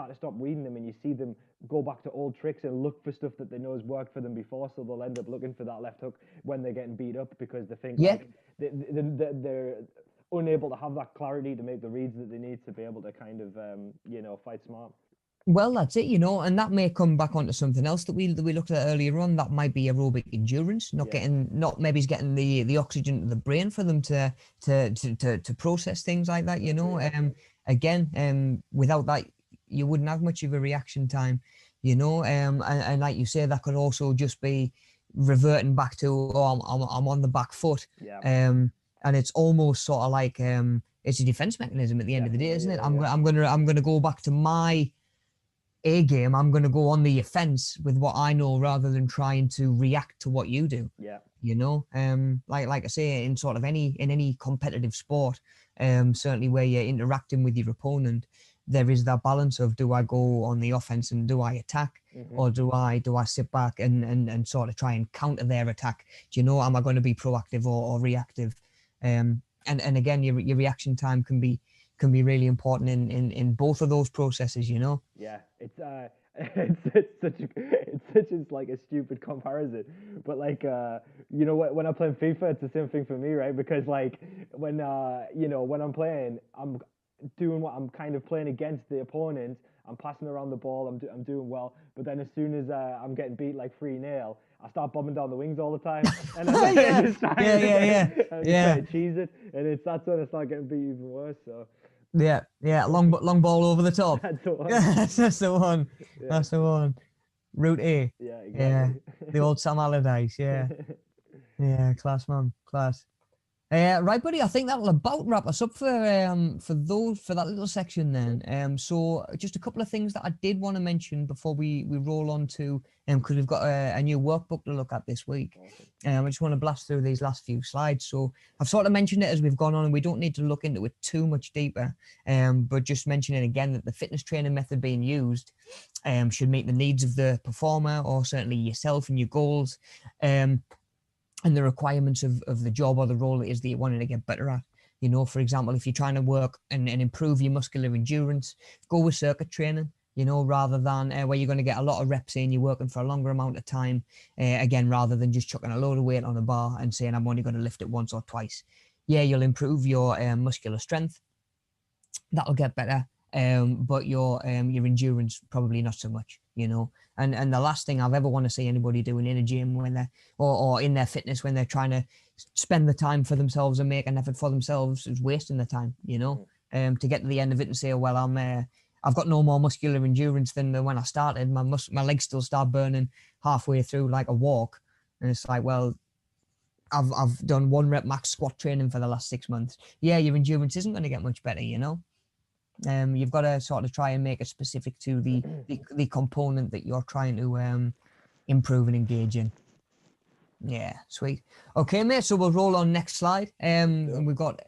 [SPEAKER 2] to stop reading them, and you see them go back to old tricks and look for stuff that they know has worked for them before, so they'll end up looking for that left hook when they're getting beat up because they think like they're unable to have that clarity to make the reads that they need to be able to kind of fight smart.
[SPEAKER 1] Well, that's it, and that may come back onto something else that we looked at earlier on. That might be aerobic endurance, not maybe getting the oxygen to the brain for them to process things like that. Again, without that, you wouldn't have much of a reaction time. And like you say, that could also just be reverting back to I'm on the back foot. And it's almost sort of like it's a defense mechanism at the end of the day, isn't it? I'm gonna go back to my A game. I'm going to go on the offense with what I know rather than trying to react to what you do. Like I say, in sort of any competitive sport, certainly where you're interacting with your opponent, there is that balance of, do I go on the offense and do I attack, or do I sit back and sort of try and counter their attack? Am I going to be proactive or reactive? And again, your reaction time can be really important in both of those processes.
[SPEAKER 2] Yeah, it's such like a stupid comparison, but like when I'm playing FIFA, it's the same thing for me, right? Because like when I'm playing, I'm doing what I'm kind of playing against the opponent. I'm passing around the ball. I'm doing well, but then as soon as I'm getting beat like 3-0, I start bombing down the wings all the time, and I'm just trying to cheese it, and that's when I start getting beat even worse. So.
[SPEAKER 1] Yeah, long ball over the top.
[SPEAKER 2] That's the one.
[SPEAKER 1] That's the one. Yeah. That's the one. Route A.
[SPEAKER 2] Yeah, exactly.
[SPEAKER 1] Yeah, the old Sam Allardyce. Yeah, class, man, class. Right, buddy. I think that'll about wrap us up for that little section then. So just a couple of things that I did want to mention before we roll on to because we've got a new workbook to look at this week. I just want to blast through these last few slides. So I've sort of mentioned it as we've gone on, and we don't need to look into it too much deeper. But just mentioning again that the fitness training method being used should meet the needs of the performer, or certainly yourself and your goals. And the requirements of the job or the role it is that you're wanting to get better at. For example, if you're trying to work and improve your muscular endurance, go with circuit training, rather than where you're going to get a lot of reps in, you're working for a longer amount of time, again, rather than just chucking a load of weight on a bar and saying, I'm only going to lift it once or twice. Yeah, you'll improve your muscular strength. That'll get better. But your endurance probably not so much, And the last thing I've ever want to see anybody doing in a gym when they're or in their fitness when they're trying to spend the time for themselves and make an effort for themselves is wasting the time, to get to the end of it and say, well, I've got no more muscular endurance than when I started. My legs still start burning halfway through like a walk. And it's like, well, I've done 1 rep max squat training for the last 6 months. Yeah, your endurance isn't going to get much better, you know. You've got to sort of try and make it specific to the component that you're trying to improve and engage in. Yeah, sweet. Okay, mate. So we'll roll on next slide. And we've got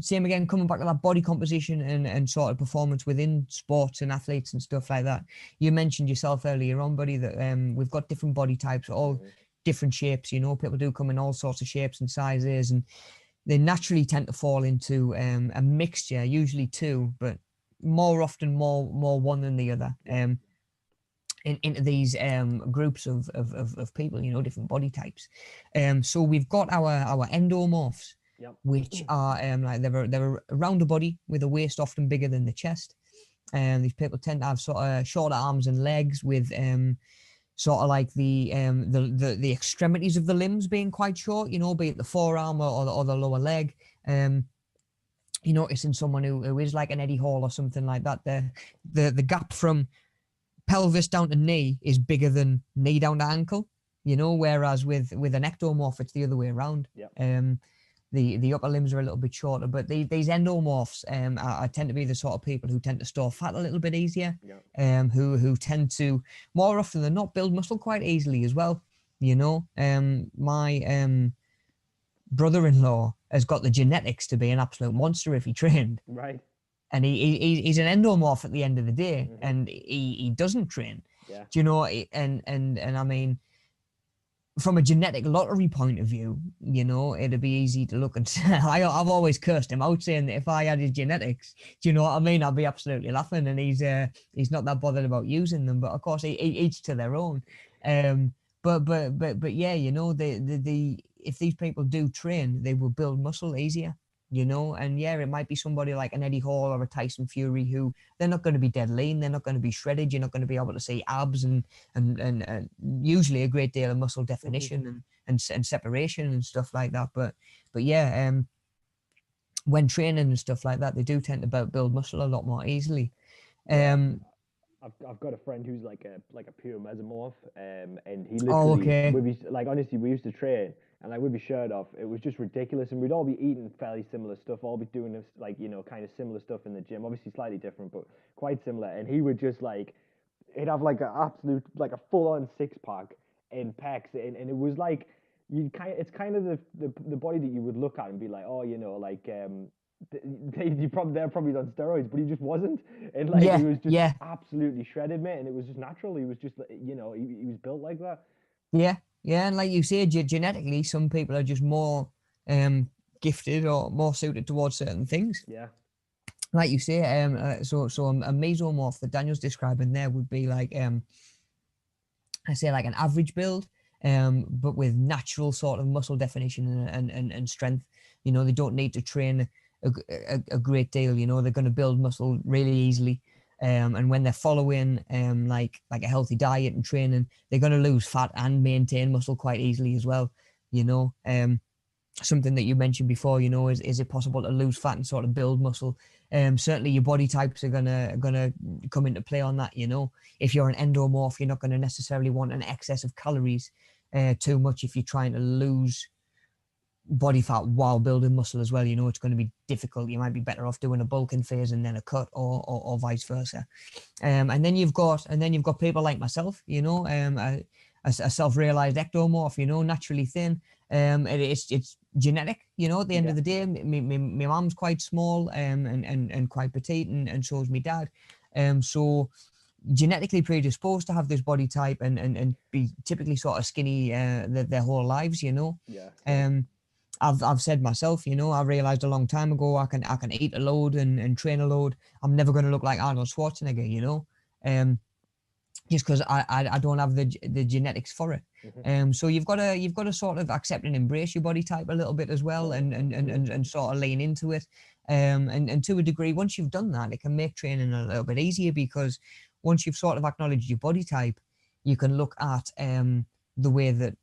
[SPEAKER 1] same again, coming back to that body composition and sort of performance within sports and athletes and stuff like that. You mentioned yourself earlier on, buddy, that we've got different body types, all different shapes. You know, people do come in all sorts of shapes and sizes, and they naturally tend to fall into a mixture, usually 2, but more often more one than the other. Into these groups of people, you know, different body types. So we've got our Endor Morphs, which are like they're a rounder body with a waist often bigger than the chest. These people tend to have sort of shorter arms and legs with sort of like the extremities of the limbs being quite short, you know, be it the forearm or the lower leg. You notice in someone who is like an Eddie Hall or something like that, the gap from pelvis down to knee is bigger than knee down to ankle, you know, whereas with an ectomorph, it's the other way around. The upper limbs are a little bit shorter, but these endomorphs I tend to be the sort of people who tend to store fat a little bit easier, who tend to more often than not build muscle quite easily as well. You know, my brother-in-law has got the genetics to be an absolute monster if he trained.
[SPEAKER 2] Right.
[SPEAKER 1] And he's an endomorph at the end of the day, and he doesn't train.
[SPEAKER 2] Yeah.
[SPEAKER 1] Do you know? And I mean, from a genetic lottery point of view, you know, it'd be easy to look and I've always cursed him out saying that if I had his genetics, do you know what I mean? I'd be absolutely laughing, and he's not that bothered about using them. But of course, each to their own. But yeah, you know, the if these people do train, they will build muscle easier. You know, and yeah, it might be somebody like an Eddie Hall or a Tyson Fury who they're not going to be dead lean, they're not going to be shredded, you're not going to be able to see abs and usually a great deal of muscle definition and separation and stuff like that. But yeah, when training and stuff like that, they do tend to build muscle a lot more easily.
[SPEAKER 2] I've got a friend who's like a pure mesomorph, and he literally like honestly we used to train. And like we'd be shirt off. It was just ridiculous, and we'd all be eating fairly similar stuff. All be doing this like, you know, kind of similar stuff in the gym. Obviously slightly different, but quite similar. And he would just like, he'd have like an absolute like a full on 6-pack in pecs, and it was like it's kind of the body that you would look at and be like, oh, you know, like they're probably on steroids, but he just wasn't. And like he was just absolutely shredded, mate. And it was just natural. He was just, you know, he was built like that.
[SPEAKER 1] Yeah. Yeah, and like you say, genetically, some people are just more gifted or more suited towards certain things.
[SPEAKER 2] Yeah.
[SPEAKER 1] Like you say, so a mesomorph that Daniel's describing there would be like, I say like an average build, but with natural sort of muscle definition and strength. You know, they don't need to train a great deal. You know, they're going to build muscle really easily. And when they're following like a healthy diet and training, they're going to lose fat and maintain muscle quite easily as well. You know, something that you mentioned before, you know, is it possible to lose fat and sort of build muscle? Certainly your body types are gonna come into play on that. You know, if you're an endomorph, you're not going to necessarily want an excess of calories too much if you're trying to lose body fat while building muscle as well. You know, it's going to be difficult. You might be better off doing a bulking phase and then a cut, or vice versa. And then you've got people like myself, you know, a self-realized ectomorph, you know, naturally thin. It's genetic, you know. At the end of the day, my mom's quite small and quite petite, and so is my dad. So genetically predisposed to have this body type and be typically sort of skinny their whole lives, you know. I've said myself, you know, I realized a long time ago I can eat a load and train a load. I'm never going to look like Arnold Schwarzenegger, you know, just because I don't have the genetics for it. So you've got to sort of accept and embrace your body type a little bit as well, and sort of lean into it. And to a degree, once you've done that, it can make training a little bit easier, because once you've sort of acknowledged your body type, you can look at the way that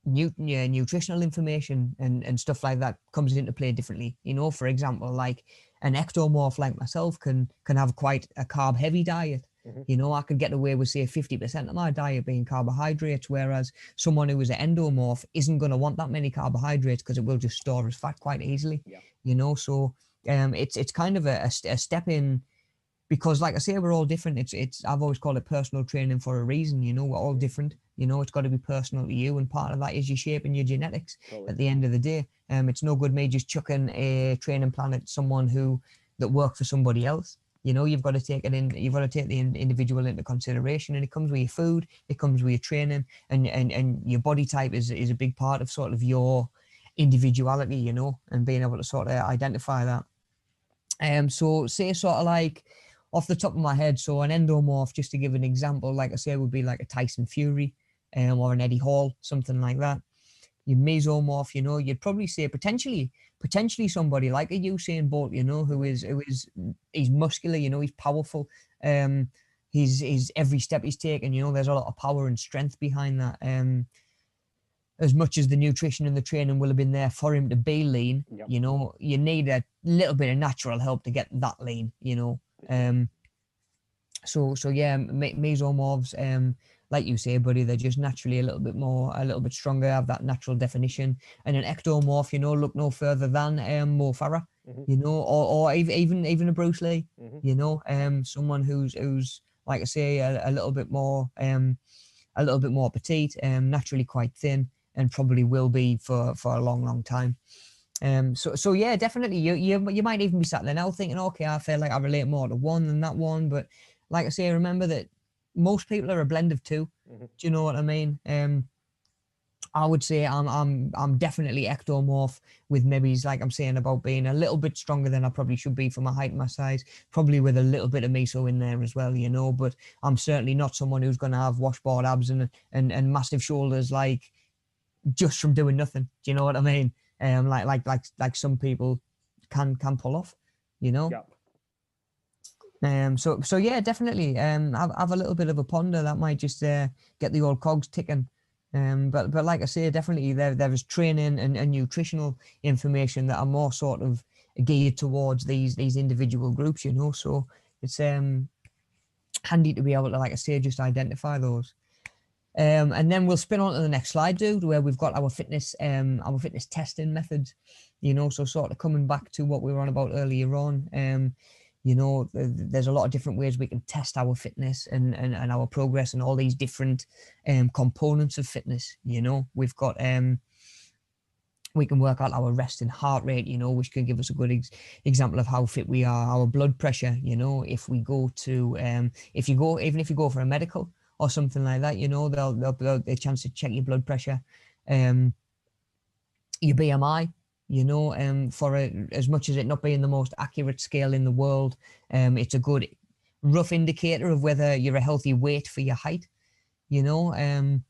[SPEAKER 1] nutritional information and stuff like that comes into play differently. You know, for example, like an ectomorph like myself can have quite a carb heavy diet. You know, I could get away with, say, 50% of my diet being carbohydrates, whereas someone who is an endomorph isn't going to want that many carbohydrates because it will just store as fat quite easily. You know, so it's kind of a step in, because like I say, we're all different. It's I've always called it personal training for a reason. You know, we're all different. You know, it's got to be personal to you, and part of that is your shape and your genetics. At the end of the day, it's no good me just chucking a training plan at someone that worked for somebody else. You know, you've got to take it in. You've got to take the individual into consideration, and it comes with your food, it comes with your training, and your body type is a big part of sort of your individuality. You know, and being able to sort of identify that. So say sort of like off the top of my head, so an endomorph, just to give an example, like I say, would be like a Tyson Fury, or an Eddie Hall, something like that. Your mesomorph, you know, you'd probably say potentially somebody like a Usain Bolt, you know, he's muscular, you know, he's powerful. He's every step he's taken, you know, there's a lot of power and strength behind that. As much as the nutrition and the training will have been there for him to be lean, you know, you need a little bit of natural help to get that lean, you know. So yeah, mesomorphs, like you say, buddy, they're just naturally a little bit stronger, have that natural definition. And an ectomorph, you know, look no further than Mo Farah, you know, or even a Bruce Lee, you know, someone who's like I say, a little bit more petite, naturally quite thin, and probably will be for a long time. So yeah, definitely you might even be sat there now thinking, okay, I feel like I relate more to one than that one, but like I say, remember that most people are a blend of two. Do you know what I mean? I would say I'm definitely ectomorph, with maybe, like I'm saying, about being a little bit stronger than I probably should be for my height and my size, probably with a little bit of meso in there as well, you know. But I'm certainly not someone who's going to have washboard abs and massive shoulders, like just from doing nothing. Do you know what I mean? Like some people can pull off, you know. So yeah, definitely. Have a little bit of a ponder. That might just get the old cogs ticking. But like I say, definitely there is training and nutritional information that are more sort of geared towards these individual groups, you know. So it's handy to be able to, like I say, just identify those. And then we'll spin on to the next slide, dude, where we've got our fitness testing methods, you know. So sort of coming back to what we were on about earlier on, you know, there's a lot of different ways we can test our fitness and our progress and all these different components of fitness. You know, we've got we can work out our resting heart rate, you know, which can give us a good example of how fit we are. Our blood pressure, you know, if we go to even if you go for a medical or something like that, you know, they'll a chance to check your blood pressure, your BMI, you know, for as much as it not being the most accurate scale in the world, it's a good rough indicator of whether you're a healthy weight for your height, you know. And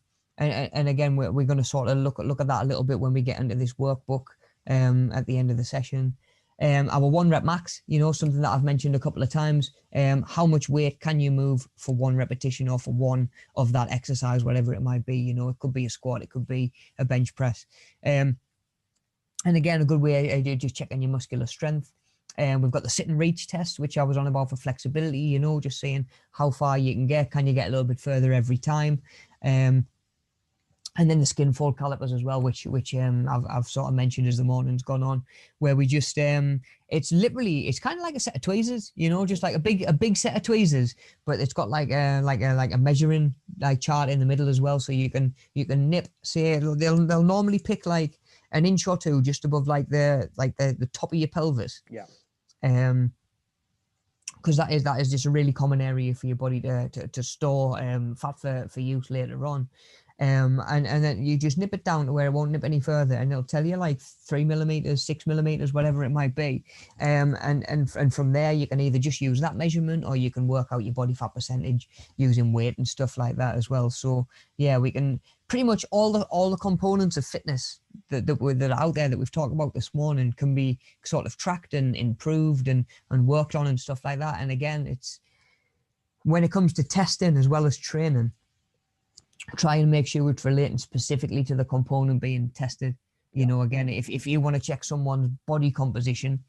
[SPEAKER 1] again, we're going to sort of look at that a little bit when we get into this workbook at the end of the session. Our 1 rep max, you know, something that I've mentioned a couple of times. How much weight can you move for 1 repetition or for one of that exercise, whatever it might be? You know, it could be a squat, it could be a bench press. And again, a good way to just checking your muscular strength. We've got the sit and reach test, which I was on about for flexibility, you know, just saying how far you can get. Can you get a little bit further every time? And then the skin fold calipers as well, which I've sort of mentioned as the morning's gone on, where we just it's kind of like a set of tweezers, you know, just like a big set of tweezers, but it's got like a measuring like chart in the middle as well, so you can nip. Say they'll normally pick like an inch or two just above like the top of your pelvis.
[SPEAKER 2] Yeah.
[SPEAKER 1] Because that is just a really common area for your body to store fat for use later on. And then you just nip it down to where it won't nip any further, and it'll tell you like 3 millimeters, 6 millimeters, whatever it might be. And from there you can either just use that measurement, or you can work out your body fat percentage using weight and stuff like that as well. So yeah, we can pretty much all the components of fitness that are out there that we've talked about this morning can be sort of tracked and improved and worked on and stuff like that. And again, it's when it comes to testing as well as training, try and make sure it's relating specifically to the component being tested. You know, again, if you want to check someone's body composition,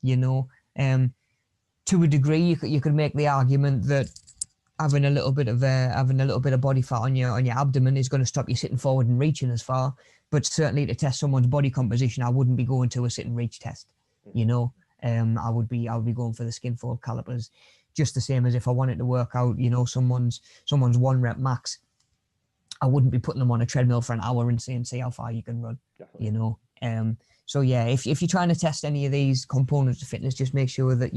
[SPEAKER 1] you know, To a degree, you could make the argument that having a little bit of body fat on your abdomen is going to stop you sitting forward and reaching as far. But certainly to test someone's body composition, I wouldn't be going to a sit and reach test. You know, I would be going for the skin fold calipers, just the same as if I wanted to work out, you know, someone's 1 rep max. I wouldn't be putting them on a treadmill for an hour and saying, see how far you can run. Definitely. You know. So yeah, if you're trying to test any of these components of fitness, just make sure that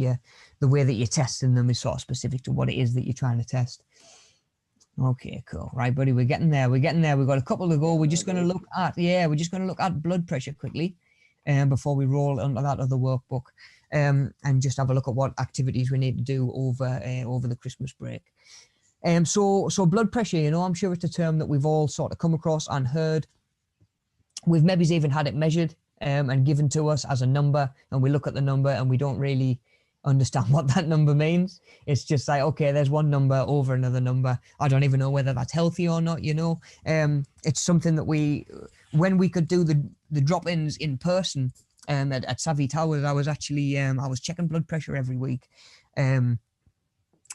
[SPEAKER 1] the way that you're testing them is sort of specific to what it is that you're trying to test. Okay, cool. Right, buddy, we're getting there. We've got a couple to go. We're just going to look at blood pressure quickly, before we roll onto that other workbook, and just have a look at what activities we need to do over the Christmas break. So blood pressure, you know, I'm sure it's a term that we've all sort of come across and heard. We've maybe even had it measured and given to us as a number, and we look at the number and we don't really understand what that number means. It's just like, okay, there's one number over another number. I don't even know whether that's healthy or not, you know. It's something that when we could do the drop-ins in person at Savvy Towers, I was actually I was checking blood pressure every week.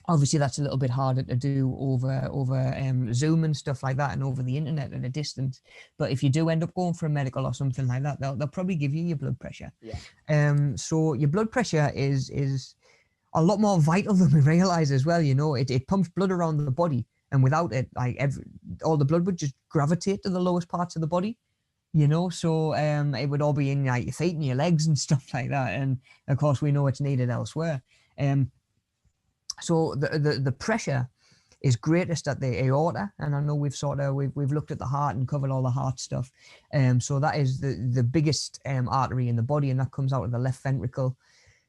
[SPEAKER 1] Obviously, that's a little bit harder to do over Zoom and stuff like that, and over the internet at a distance. But if you do end up going for a medical or something like that, they'll probably give you your blood pressure. Yeah. So your blood pressure is a lot more vital than we realize as well. You know, it pumps blood around the body, and without it, like all the blood would just gravitate to the lowest parts of the body. You know, so it would all be in like your feet and your legs and stuff like that. And of course, we know it's needed elsewhere. So the pressure is greatest at the aorta, and I know we've looked at the heart and covered all the heart stuff. So that is the biggest artery in the body, and that comes out of the left ventricle,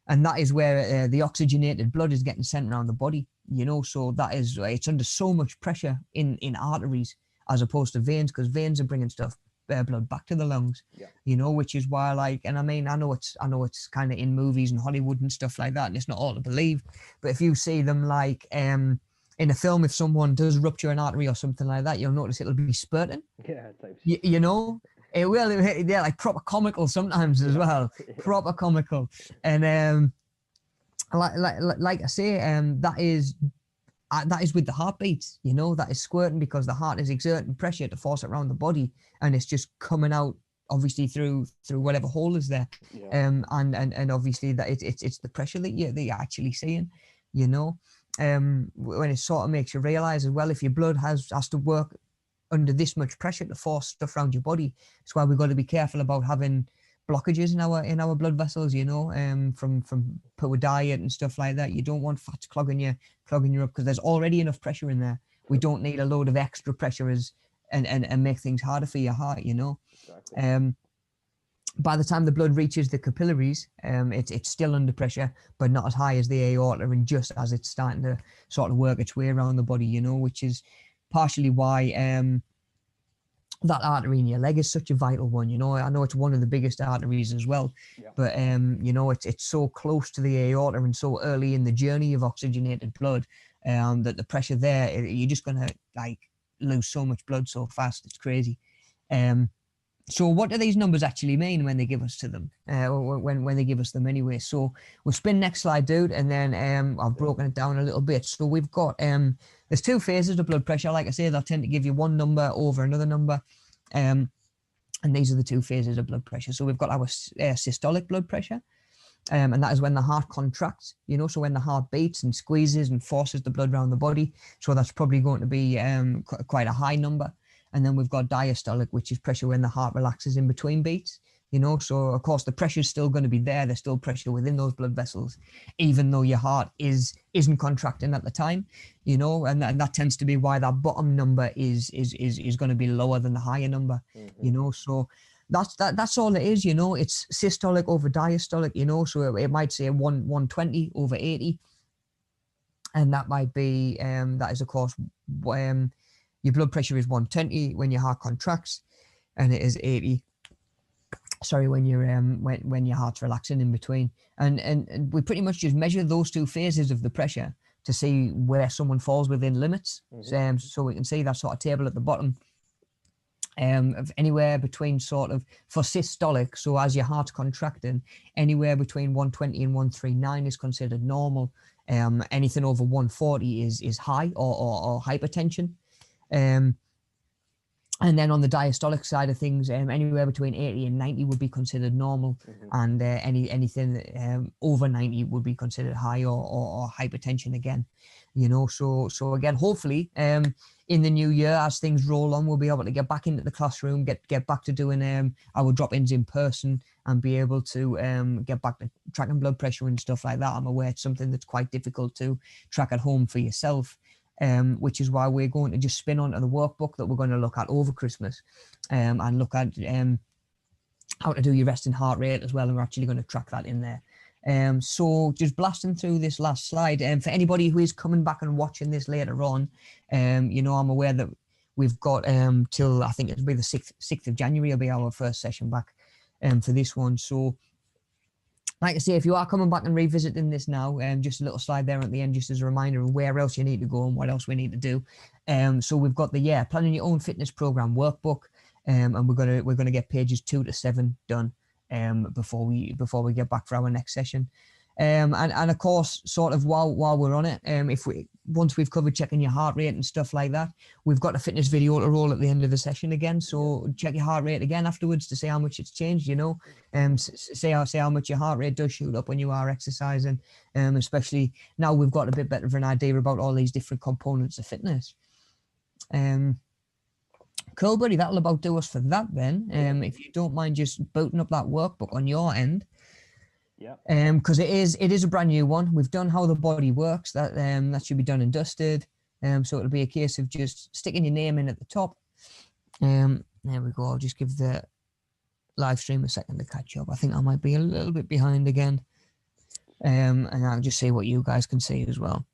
[SPEAKER 1] and that is where the oxygenated blood is getting sent around the body. You know, so it's under so much pressure in arteries as opposed to veins, because veins are bringing blood back to the lungs. Yeah. You know, which is why, like, and I mean, I know it's kind of in movies and Hollywood and stuff like that, and it's not all to believe, but if you see them like in a film, if someone does rupture an artery or something like that, you'll notice it'll be spurting. Yeah, you know, it will. They're like proper comical sometimes as well. Yeah. Proper comical, and like I say, that is with the heartbeats, you know, that is squirting because the heart is exerting pressure to force it around the body, and it's just coming out obviously through whatever hole is there. Yeah. And obviously that it's the pressure that you're actually seeing, you know. When it sort of makes you realize as well, if your blood has to work under this much pressure to force stuff around your body, that's why we've got to be careful about having blockages in our blood vessels, you know, from poor diet and stuff like that. You don't want fats clogging you up, because there's already enough pressure in there. We don't need a load of extra pressure and make things harder for your heart, you know. Exactly. By the time the blood reaches the capillaries, it's still under pressure, but not as high as the aorta, and just as it's starting to sort of work its way around the body, you know, which is partially why that artery in your leg is such a vital one. You know, I know it's one of the biggest arteries as well, yeah. But you know, it's so close to the aorta and so early in the journey of oxygenated blood, that the pressure there, you're just gonna like lose so much blood so fast. It's crazy. So what do these numbers actually mean when they give us to them? When they give us them anyway. So we'll spin next slide, dude, and then I've broken it down a little bit. So we've got there's 2 phases of blood pressure. Like I say, they'll tend to give you one number over another number, and these are the 2 phases of blood pressure. So we've got our systolic blood pressure, and that is when the heart contracts. You know, so when the heart beats and squeezes and forces the blood around the body. So that's probably going to be quite a high number. And then we've got diastolic, which is pressure when the heart relaxes in between beats, you know. So, of course, the pressure is still going to be there. There's still pressure within those blood vessels, even though your heart isn't contracting at the time, you know. And that tends to be why that bottom number is going to be lower than the higher number, you know. So that's all it is, you know. It's systolic over diastolic, you know. So it might say 120 over 80. And that might be, that is, of course, your blood pressure is 120 when your heart contracts, and it is 80. Sorry, when you're when your heart's relaxing in between. And we pretty much just measure those 2 phases of the pressure to see where someone falls within limits. So we can see that sort of table at the bottom. of anywhere between sort of, for systolic, so as your heart's contracting, anywhere between 120 and 139 is considered normal. Anything over 140 is high or hypertension. And then on the diastolic side of things, anywhere between 80 and 90 would be considered normal, and anything over 90 would be considered high or hypertension again. You know, so again, hopefully, in the new year, as things roll on, we'll be able to get back into the classroom, get back to doing our drop-ins in person, and be able to get back to tracking blood pressure and stuff like that. I'm aware it's something that's quite difficult to track at home for yourself. Which is why we're going to just spin onto the workbook that we're going to look at over Christmas, and look at how to do your resting heart rate as well, and we're actually going to track that in there. So just blasting through this last slide, for anybody who is coming back and watching this later on, you know, I'm aware that we've got till, I think it'll be the 6th of January will be our first session back for this one. So like I say, if you are coming back and revisiting this now, just a little slide there at the end, just as a reminder of where else you need to go and what else we need to do. So we've got the planning your own fitness program workbook, and we're gonna get pages 2 to 7 done before we get back for our next session. And of course, sort of while we're on it, once we've covered checking your heart rate and stuff like that, we've got a fitness video to roll at the end of the session again. So check your heart rate again afterwards to see how much it's changed. You know, say how much your heart rate does shoot up when you are exercising. Especially now we've got a bit better of an idea about all these different components of fitness. Cool, buddy. That'll about do us for that then. If you don't mind just booting up that workbook on your end. Yeah. Because it is a brand new one. We've done how the body works. That should be done and dusted. So it'll be a case of just sticking your name in at the top. There we go. I'll just give the live stream a second to catch up. I think I might be a little bit behind again. And I'll just see what you guys can see as well.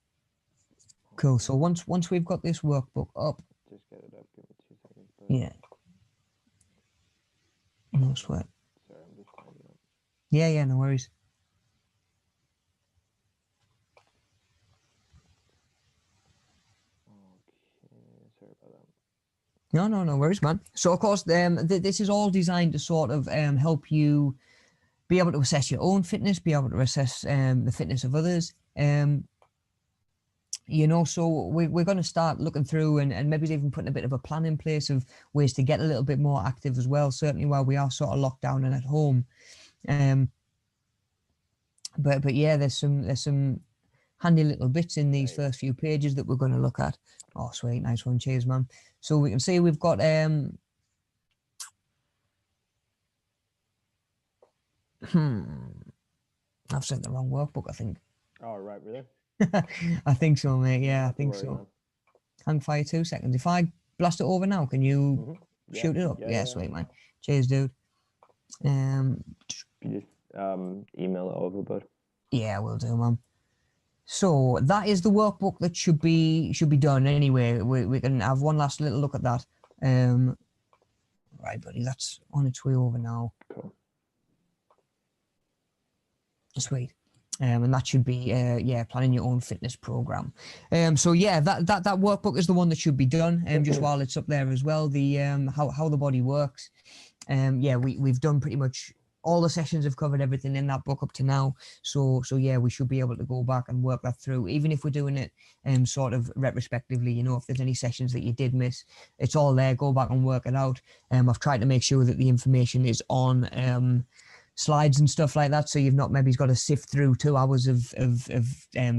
[SPEAKER 1] Cool. So once we've got this workbook up.
[SPEAKER 2] Just get it up. Give me 2 seconds.
[SPEAKER 1] Yeah. No sweat.
[SPEAKER 2] Sorry, I'm just finding it.
[SPEAKER 1] Yeah, no worries.
[SPEAKER 2] Okay, sorry about that.
[SPEAKER 1] No worries, man. So of course, this is all designed to sort of help you be able to assess your own fitness, be able to assess the fitness of others. You know, so we're going to start looking through and maybe even putting a bit of a plan in place of ways to get a little bit more active as well, certainly while we are sort of locked down and at home. But yeah, there's some handy little bits in these first few pages that we're going to look at. Oh, sweet, nice one, cheers, man. So we can see we've got I've sent the wrong workbook, I think.
[SPEAKER 2] Oh, right, really?
[SPEAKER 1] I think so, mate. Yeah, I think so. Man. Hang fire 2 seconds. If I blast it over now, can you shoot it up? Yeah, sweet, man. Cheers, dude.
[SPEAKER 2] You just email it over, bud.
[SPEAKER 1] Yeah, we'll do, man. So that is the workbook that should be done anyway. We can have one last little look at that. Right, buddy, that's on its way over now.
[SPEAKER 2] Cool.
[SPEAKER 1] Sweet. And that should be planning your own fitness program. So yeah, that workbook is the one that should be done. Just while it's up there as well, the how the body works. We've done pretty much all the sessions have covered everything in that book up to now. So yeah, we should be able to go back and work that through, even if we're doing it sort of retrospectively. You know, if there's any sessions that you did miss, it's all there. Go back and work it out. I've tried to make sure that the information is on slides and stuff like that, so you've not maybe got to sift through 2 hours of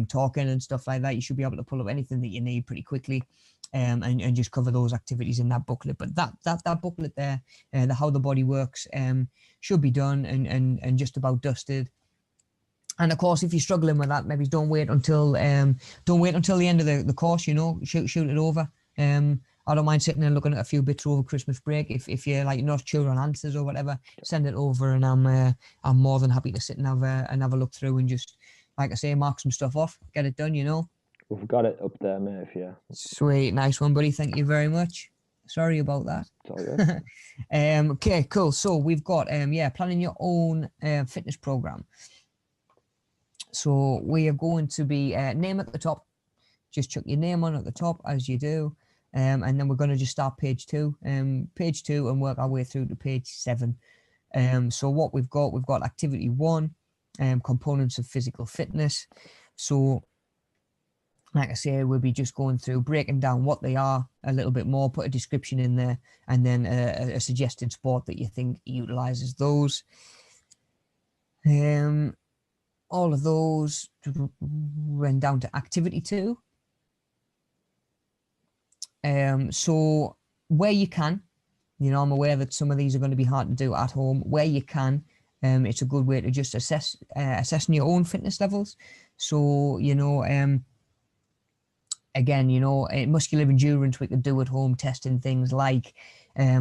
[SPEAKER 1] talking and stuff like that. You should be able to pull up anything that you need pretty quickly, and just cover those activities in that booklet. But that booklet there, the how the body works, should be done and just about dusted. And of course, if you're struggling with that, maybe don't wait until the end of the course. You know, shoot it over. I don't mind sitting and looking at a few bits over Christmas break. If you're like not sure on answers or whatever, send it over, and I'm more than happy to sit and have a look through and just, like I say, mark some stuff off, get it done. You know.
[SPEAKER 2] We've got it up there, mate. Yeah.
[SPEAKER 1] Sweet, nice one, buddy. Thank you very much. Sorry about that.
[SPEAKER 2] It's all good.
[SPEAKER 1] Okay, cool. So we've got planning your own fitness program. So we are going to be name at the top. Just chuck your name on at the top as you do. and then we're going to just start page 2 and work our way through to page 7. So what we've got activity 1, components of physical fitness. So like I say, we'll be just going through, breaking down what they are a little bit more, put a description in there, and then a suggested sport that you think utilizes those. All of those went down to activity 2. So where you can, I'm aware that some of these are going to be hard to do at home. Where you can, it's a good way to just assessing your own fitness levels. So, again, in muscular endurance, we could do at home testing things like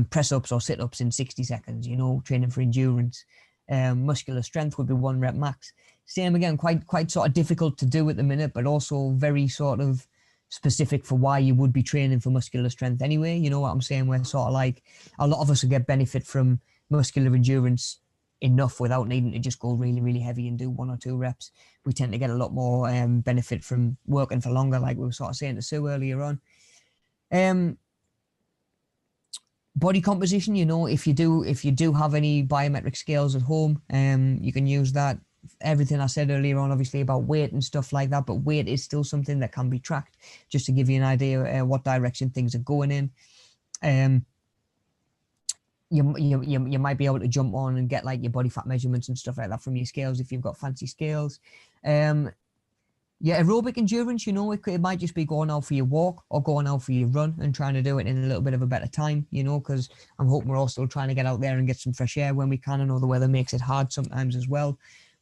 [SPEAKER 1] press-ups or sit-ups in 60 seconds, training for endurance. Muscular strength would be 1 rep max. Same again, quite sort of difficult to do at the minute, but also very sort of specific for why you would be training for muscular strength anyway. You know what I'm saying? We're sort of like, a lot of us will get benefit from muscular endurance enough without needing to just go really, really heavy and do 1 or 2 reps. We tend to get a lot more benefit from working for longer, like we were sort of saying to Sue earlier on. Body composition, if you do have any biometric scales at home, you can use that. Everything I said earlier on, obviously, about weight and stuff like that, but weight is still something that can be tracked, just to give you an idea what direction things are going in. You might be able to jump on and get like your body fat measurements and stuff like that from your scales if you've got fancy scales. Aerobic endurance, it might just be going out for your walk or going out for your run and trying to do it in a little bit of a better time, because I'm hoping we're all still trying to get out there and get some fresh air when we can. I know the weather makes it hard sometimes as well.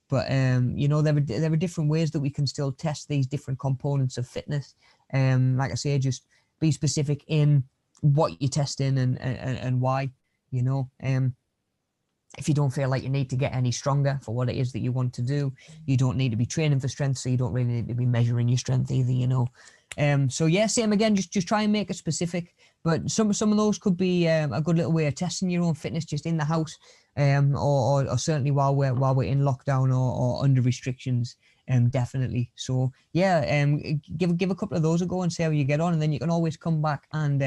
[SPEAKER 1] But, there are different ways that we can still test these different components of fitness. Like I say, just be specific in what you're testing and why, if you don't feel like you need to get any stronger for what it is that you want to do, you don't need to be training for strength, so you don't really need to be measuring your strength either, So yeah, same again, just try and make it specific. But some of those could be a good little way of testing your own fitness just in the house, or certainly while we're in lockdown or under restrictions, definitely. So yeah, give a couple of those a go and see how you get on, and then you can always come back and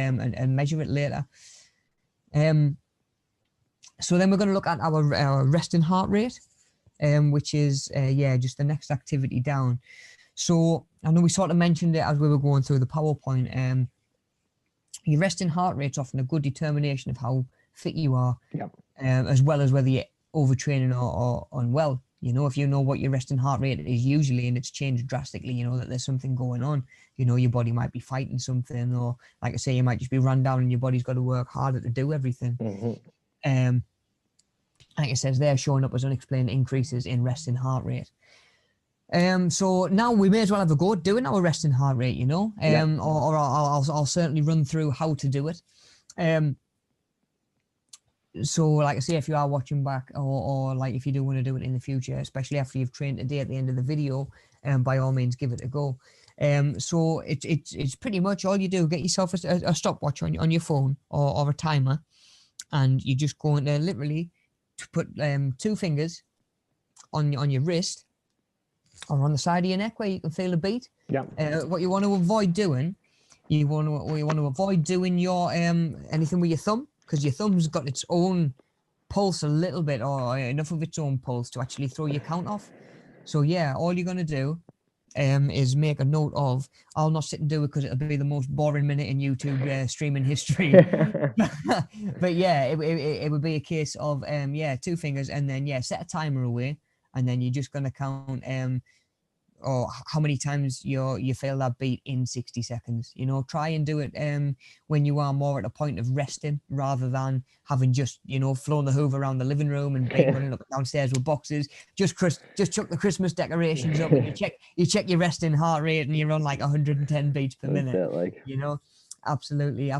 [SPEAKER 1] measure it later. So then we're going to look at our resting heart rate, which is, just the next activity down. So I know we sort of mentioned it as we were going through the PowerPoint. Your resting heart rate's often a good determination of how fit you are, as well as whether you're overtraining or unwell. If you know what your resting heart rate is usually and it's changed drastically, that there's something going on. Your body might be fighting something, or like I say, you might just be run down and your body's got to work harder to do everything. Mm-hmm. Like it says there, showing up as unexplained increases in resting heart rate. So now we may as well have a go at doing our resting heart rate, or I'll certainly run through how to do it. So like I say, if you are watching back, or like if you do want to do it in the future, especially after you've trained today at the end of the video, by all means give it a go. So it's pretty much all you do. Get yourself a stopwatch on your phone or a timer, and you're just going to literally to put 2 fingers on your wrist or on the side of your neck where you can feel a beat. What you want to avoid doing, you want to avoid doing your anything with your thumb, because your thumb's got its own pulse a little bit, or enough of its own pulse to actually throw your count off. So yeah, all you're going to do is make a note of, I'll not sit and do it because it'll be the most boring minute in YouTube streaming history. But yeah, it would be a case of 2 fingers, and then set a timer away, and then you're just going to count or how many times you feel that beat in 60 seconds. Try and do it when you are more at a point of resting, rather than having just flown the hoover around the living room and been running up and downstairs with boxes. Just chuck the Christmas decorations up and you check your resting heart rate and you're on like 110 beats per minute. Absolutely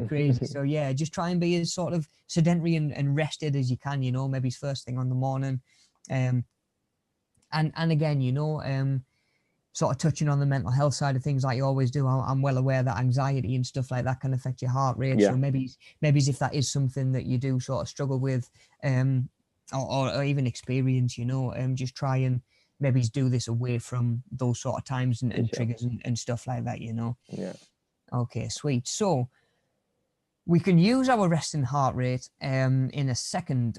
[SPEAKER 1] crazy. So yeah, just try and be as sort of sedentary and rested as you can. Maybe first thing on the morning, and again, sort of touching on the mental health side of things like you always do. I'm well aware that anxiety and stuff like that can affect your heart rate. So maybe if that is something that you do sort of struggle with, or even experience, just try and maybe do this away from those sort of times and triggers and stuff like that. Okay, sweet. So we can use our resting heart rate in a second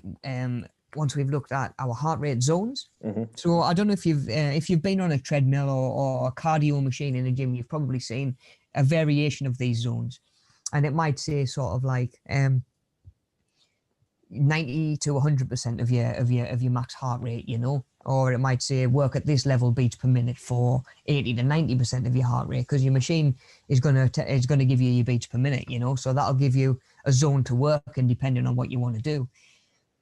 [SPEAKER 1] once we've looked at our heart rate zones. So I don't know if you've been on a treadmill or a cardio machine in a gym, you've probably seen a variation of these zones, and it might say sort of like 90 to 100% of your max heart rate, you know, or it might say work at this level beats per minute for 80 to 90% of your heart rate, because your machine is gonna give you your beats per minute, you know, so that'll give you a zone to work in depending on what you want to do,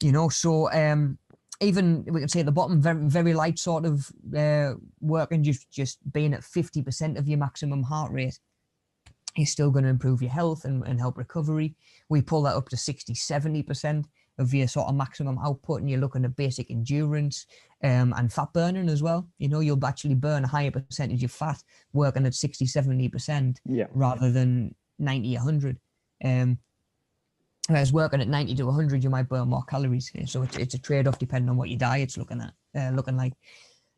[SPEAKER 1] you know. So even we can say at the bottom, very, very light sort of work, and just being at 50% of your maximum heart rate is still going to improve your health and help recovery. We pull that up to 60-70% of your sort of maximum output, and you're looking at basic endurance and fat burning as well. You know, you'll actually burn a higher percentage of fat working at 60-70% rather than 90-100. Whereas working at 90 to 100, you might burn more calories here. So it's a trade-off depending on what your diet's looking like.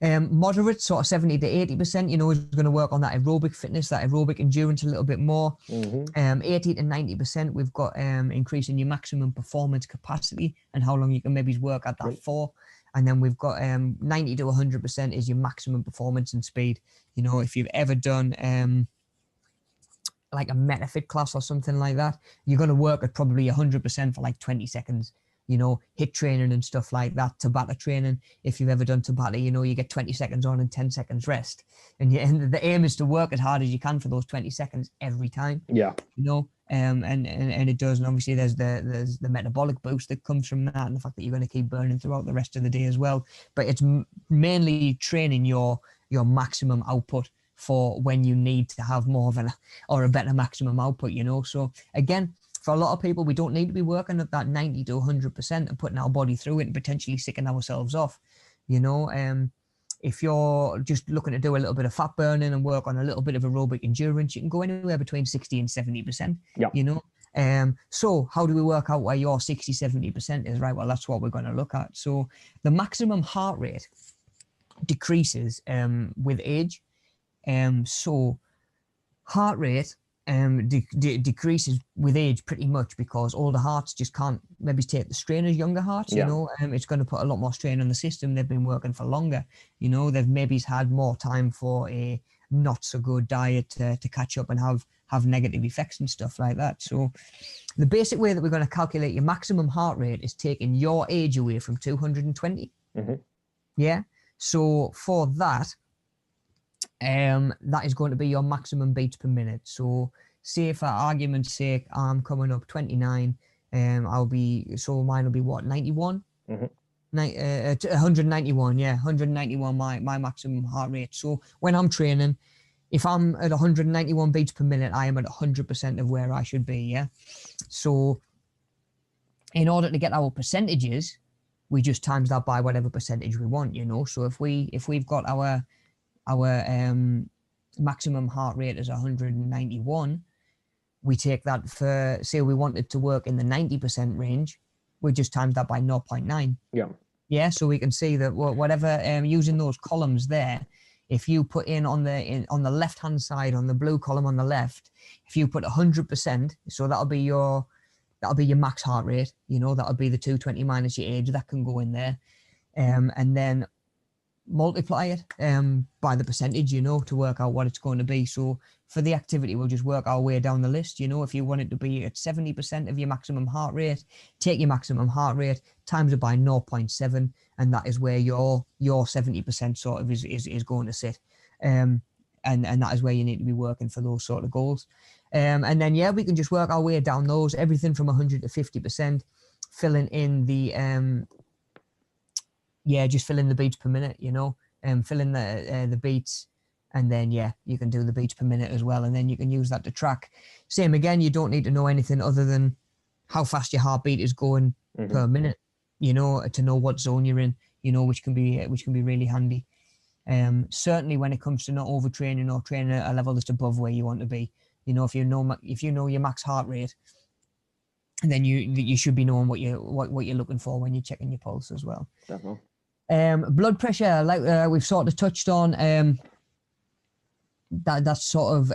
[SPEAKER 1] Moderate, sort of 70 to 80%, you know, is going to work on that aerobic fitness, that aerobic endurance a little bit more. 80 to 90%, we've got increasing your maximum performance capacity and how long you can maybe work at that for. And then we've got 90 to 100% is your maximum performance and speed. You know, if you've ever done like a MetaFit class or something like that, you're going to work at probably 100% for like 20 seconds. You know, hit training and stuff like that, Tabata training. If you've ever done Tabata, you know, you get 20 seconds on and 10 seconds rest. And the aim is to work as hard as you can for those 20 seconds every time. Yeah. You know, and it does. And obviously there's the metabolic boost that comes from that, and the fact that you're going to keep burning throughout the rest of the day as well. But it's mainly training your maximum output for when you need to have more of a better maximum output, you know. So again, for a lot of people, we don't need to be working at that 90 to 100% and putting our body through it and potentially sicking ourselves off, you know. If you're just looking to do a little bit of fat burning and work on a little bit of aerobic endurance, you can go anywhere between 60 and 70%, you know. So how do we work out where your 60-70% is? Right, well, that's what we're going to look at. So the maximum heart rate decreases with age. So heart rate decreases with age pretty much because older hearts just can't maybe take the strain as younger hearts, you know. It's going to put a lot more strain on the system. They've been working for longer, you know. They've maybe had more time for a not so good diet to catch up and have negative effects and stuff like that. So the basic way that we're going to calculate your maximum heart rate is taking your age away from 220. Yeah. So for that, that is going to be your maximum beats per minute. So say for argument's sake, I'm coming up 29, mine will be what, 91? 191, 191 my maximum heart rate. So when I'm training, if I'm at 191 beats per minute, I am at 100% of where I should be, yeah? So in order to get our percentages, we just times that by whatever percentage we want, you know? So if we've got our maximum heart rate is 191, we take that for, say we wanted to work in the 90% range, we just times that by 0.9. Yeah, so we can see that whatever, using those columns there, if you put on the left hand side, on the blue column on the left, if you put 100%, so that'll be your max heart rate, you know, that'll be the 220 minus your age, that can go in there, and then multiply it by the percentage, you know, to work out what it's going to be. So for the activity, we'll just work our way down the list. You know, if you want it to be at 70% of your maximum heart rate, take your maximum heart rate, times it by 0.7, and that is where your 70% sort of is going to sit. And that is where you need to be working for those sort of goals. And then, we can just work our way down those, everything from 100 to 50%, filling in the just fill in the beats per minute, you know, fill in the beats, and then you can do the beats per minute as well, and then you can use that to track. Same again, you don't need to know anything other than how fast your heartbeat is going per minute, you know, to know what zone you're in, you know, which can be really handy. Certainly when it comes to not overtraining or training at a level that's above where you want to be, you know, if you know your max heart rate, then you should be knowing what you're looking for when you're checking your pulse as well.
[SPEAKER 2] Definitely.
[SPEAKER 1] Blood pressure, like we've sort of touched on, that sort of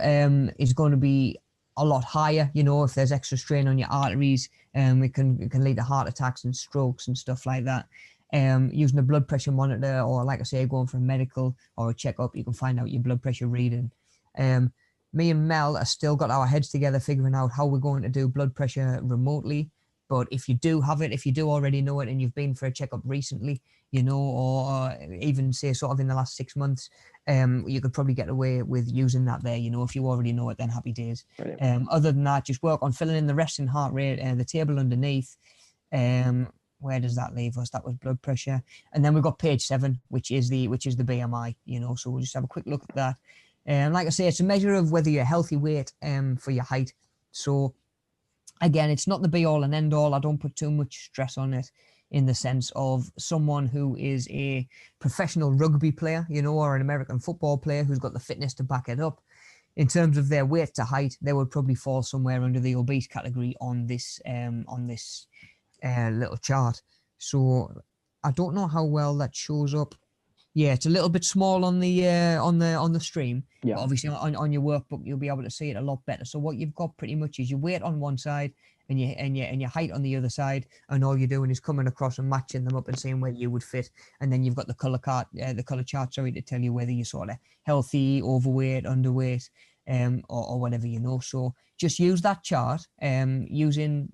[SPEAKER 1] is going to be a lot higher. You know, if there's extra strain on your arteries, it can lead to heart attacks and strokes and stuff like that. Using a blood pressure monitor, or like I say, going for a medical or a checkup, you can find out your blood pressure reading. Me and Mel are still got our heads together figuring out how we're going to do blood pressure remotely. But if you do have it, if you do already know it and you've been for a checkup recently, you know, or even say sort of in the last 6 months, you could probably get away with using that there. You know, if you already know it, then happy days. Other than that, just work on filling in the resting heart rate and the table underneath. Where does that leave us? That was blood pressure. And then we've got page 7, which is the BMI, you know, so we'll just have a quick look at that. Like I say, it's a measure of whether you're a healthy weight for your height. So again, it's not the be all and end all. I don't put too much stress on it in the sense of someone who is a professional rugby player, you know, or an American football player who's got the fitness to back it up. In terms of their weight to height, they would probably fall somewhere under the obese category on this little chart. So I don't know how well that shows up. Yeah, it's a little bit small on the stream.
[SPEAKER 2] Yeah.
[SPEAKER 1] But obviously on your workbook you'll be able to see it a lot better. So what you've got pretty much is your weight on one side and your height on the other side, and all you're doing is coming across and matching them up and seeing where you would fit. And then you've got the color chart, to tell you whether you're sort of healthy, overweight, underweight, or whatever, you know. So just use that chart, using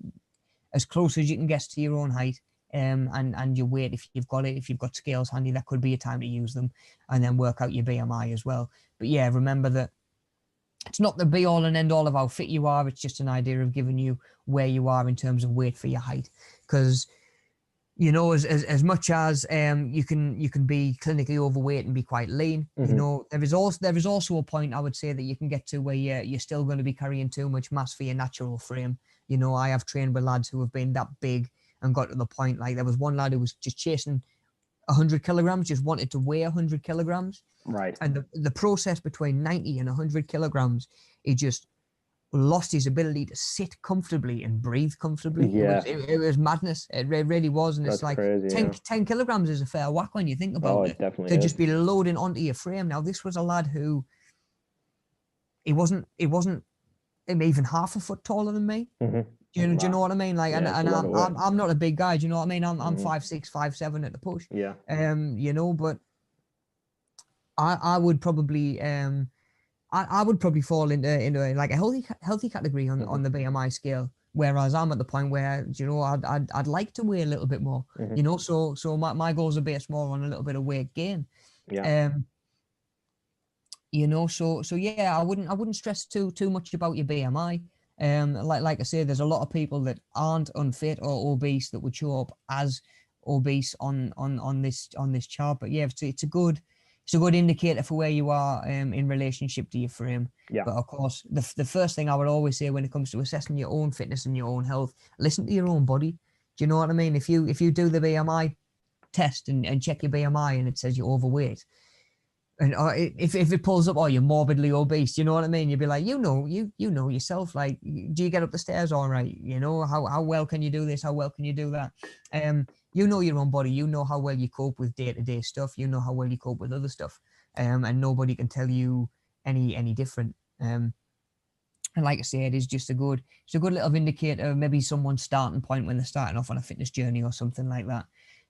[SPEAKER 1] as close as you can get to your own height, and your weight if you've got it. If you've got scales handy, that could be a time to use them, and then work out your BMI as well. But yeah, remember that it's not the be all and end all of how fit you are. It's just an idea of giving you where you are in terms of weight for your height. Because, you know, as much as you can be clinically overweight and be quite lean, you know, there is also a point I would say that you can get to where you're still going to be carrying too much mass for your natural frame. You know, I have trained with lads who have been that big and got to the point, like there was one lad who was just chasing 100 kilograms, just wanted to weigh 100 kilograms.
[SPEAKER 2] Right.
[SPEAKER 1] And the process between 90 and 100 kilograms, he just lost his ability to sit comfortably and breathe comfortably.
[SPEAKER 2] Yeah.
[SPEAKER 1] It was madness. It really was. And
[SPEAKER 2] That's
[SPEAKER 1] it's like
[SPEAKER 2] crazy,
[SPEAKER 1] 10 kilograms is a fair whack when you think about it.
[SPEAKER 2] Definitely
[SPEAKER 1] To
[SPEAKER 2] is.
[SPEAKER 1] just be loading onto your frame. Now, this was a lad who, he wasn't even half a foot taller than me. Do you know what I mean? Like,
[SPEAKER 2] Yeah,
[SPEAKER 1] and I'm not a big guy. Do you know what I mean? I'm 5'6", 5'7" at the push.
[SPEAKER 2] Yeah.
[SPEAKER 1] You know, but I would probably I would probably fall into like a healthy category on the BMI scale. Whereas I'm at the point where, you know, I'd like to weigh a little bit more. You know, so my goals are based more on a little bit of weight gain.
[SPEAKER 2] Yeah.
[SPEAKER 1] You know, so yeah, I wouldn't stress too much about your BMI. Like I say, there's a lot of people that aren't unfit or obese that would show up as obese on this chart. But yeah, it's a good indicator for where you are in relationship to your frame.
[SPEAKER 2] Yeah.
[SPEAKER 1] But of course, the first thing I would always say when it comes to assessing your own fitness and your own health, listen to your own body. Do you know what I mean? If you do the BMI test and check your BMI and it says you're overweight, and if it pulls up, you're morbidly obese, you know what I mean? You'd be like, you know yourself. Like, do you get up the stairs all right? You know, how well can you do this? How well can you do that? You know your own body. You know how well you cope with day-to-day stuff. You know how well you cope with other stuff. And nobody can tell you any different. And like I say, it's a good little indicator of maybe someone's starting point when they're starting off on a fitness journey or something like that.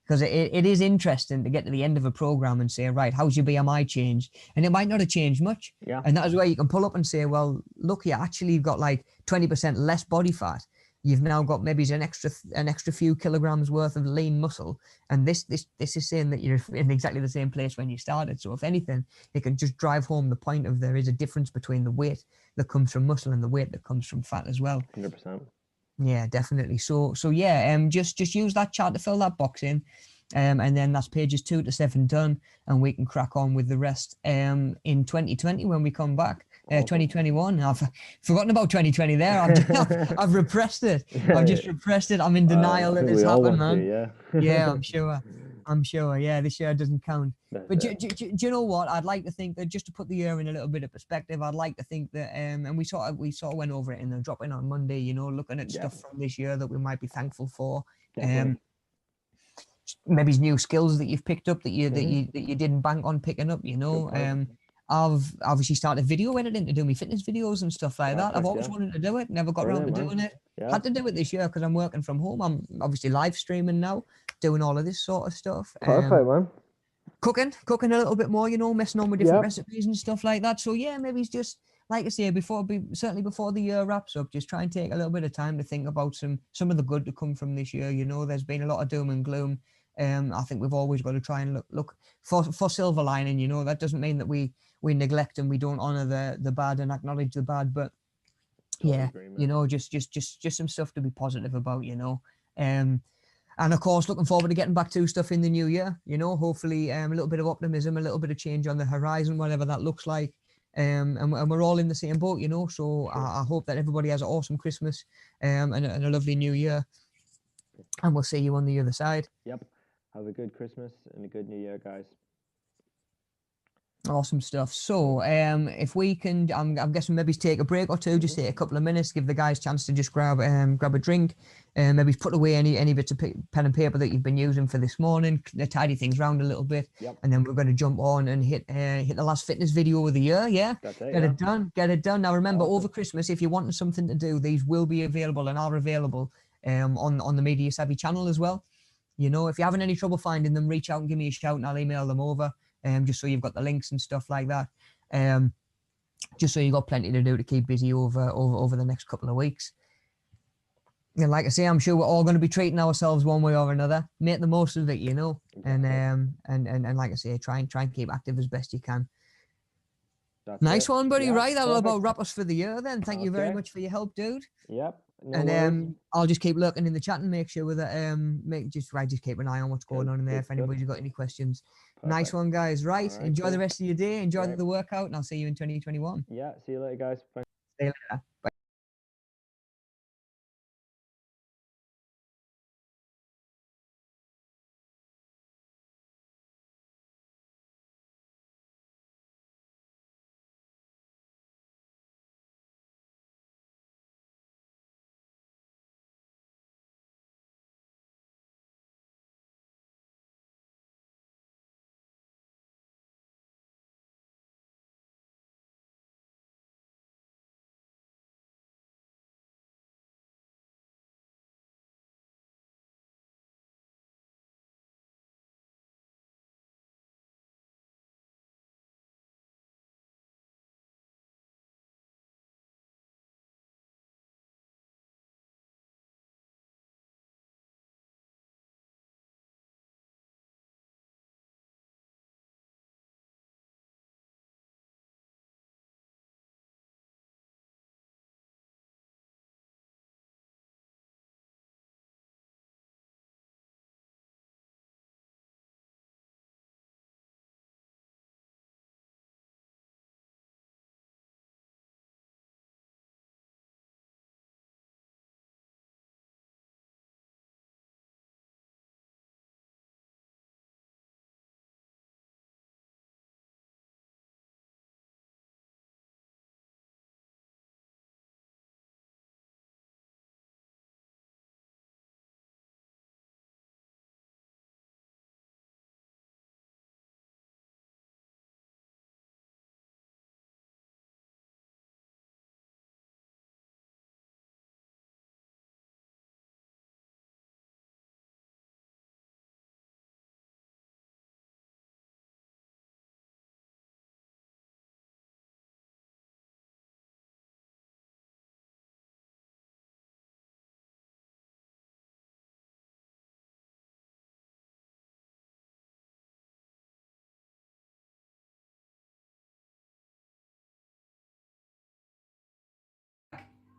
[SPEAKER 1] Because it is interesting to get to the end of a program and say, right, how's your BMI changed? And it might not have changed much.
[SPEAKER 2] Yeah.
[SPEAKER 1] And that is where you can pull up and say, well, look, you actually got like 20% less body fat. You've now got maybe an extra few kilograms worth of lean muscle. And this is saying that you're in exactly the same place when you started. So if anything, it can just drive home the point of there is a difference between the weight that comes from muscle and the weight that comes from fat as well.
[SPEAKER 2] 100%.
[SPEAKER 1] Yeah, definitely. So yeah, just use that chart to fill that box in, and then that's pages 2 to 7 done, and we can crack on with the rest in 2020 when we come back. 2021. I've forgotten about 2020 there. I've repressed it. I've just repressed it. I'm in denial that it's happened, man. Yeah, I'm sure. Yeah, this year doesn't count. But do you know what? I'd like to think that, just to put the year in a little bit of perspective, I'd like to think that, and we sort of went over it in the drop in on Monday, you know, looking at stuff from this year that we might be thankful for. Maybe new skills that you've picked up that you didn't bank on picking up, you know. I've obviously started video editing to do my fitness videos and stuff like that. I've always wanted to do it, never got around to doing it. Had to do it this year because I'm working from home. I'm obviously live streaming now, doing all of this sort of stuff.
[SPEAKER 2] Perfect, man.
[SPEAKER 1] Cooking a little bit more, messing on with different recipes and stuff like that. So yeah, maybe it's just like I say certainly before the year wraps up, just try and take a little bit of time to think about some of the good to come from this year. There's been a lot of doom and gloom. I think we've always got to try and look for silver lining. That doesn't mean that we neglect and we don't honor the bad and acknowledge the bad, but totally agree, just some stuff to be positive about. And of course, looking forward to getting back to stuff in the new year. Hopefully a little bit of optimism, a little bit of change on the horizon, whatever that looks like. And we're all in the same boat, So sure. I hope that everybody has an awesome Christmas and a lovely New Year. And we'll see you on the other side.
[SPEAKER 2] Yep. Have a good Christmas and a good New Year, guys.
[SPEAKER 1] Awesome stuff. So if we can, I'm guessing maybe take a break or two, just take a couple of minutes, give the guys a chance to just grab a drink, and maybe put away any bits of pen and paper that you've been using for this morning, tidy things around a little bit, and then we're going to jump on and hit the last fitness video of the year. That's it, get it done. Now remember, over Christmas, if you're wanting something to do, these will be available and are available on the Media Savvy channel as well. If you're having any trouble finding them, reach out and give me a shout and I'll email them over. Just so you've got the links and stuff like that. Just so you've got plenty to do to keep busy over the next couple of weeks. And like I say, I'm sure we're all going to be treating ourselves one way or another. Make the most of it, Exactly. And like I say, try and keep active as best you can. Nice one, buddy. Right, that'll about wrap us for the year then. Thank you very much for your help, dude.
[SPEAKER 2] Yep. No worries.
[SPEAKER 1] I'll just keep lurking in the chat and make sure that just keep an eye on what's going on in there if anybody's got any questions. Perfect. Nice one, guys. Right. Enjoy the rest of your day. Enjoy the workout, and I'll see you in 2021.
[SPEAKER 2] Yeah. See you later, guys. Bye.
[SPEAKER 1] See you later. Bye.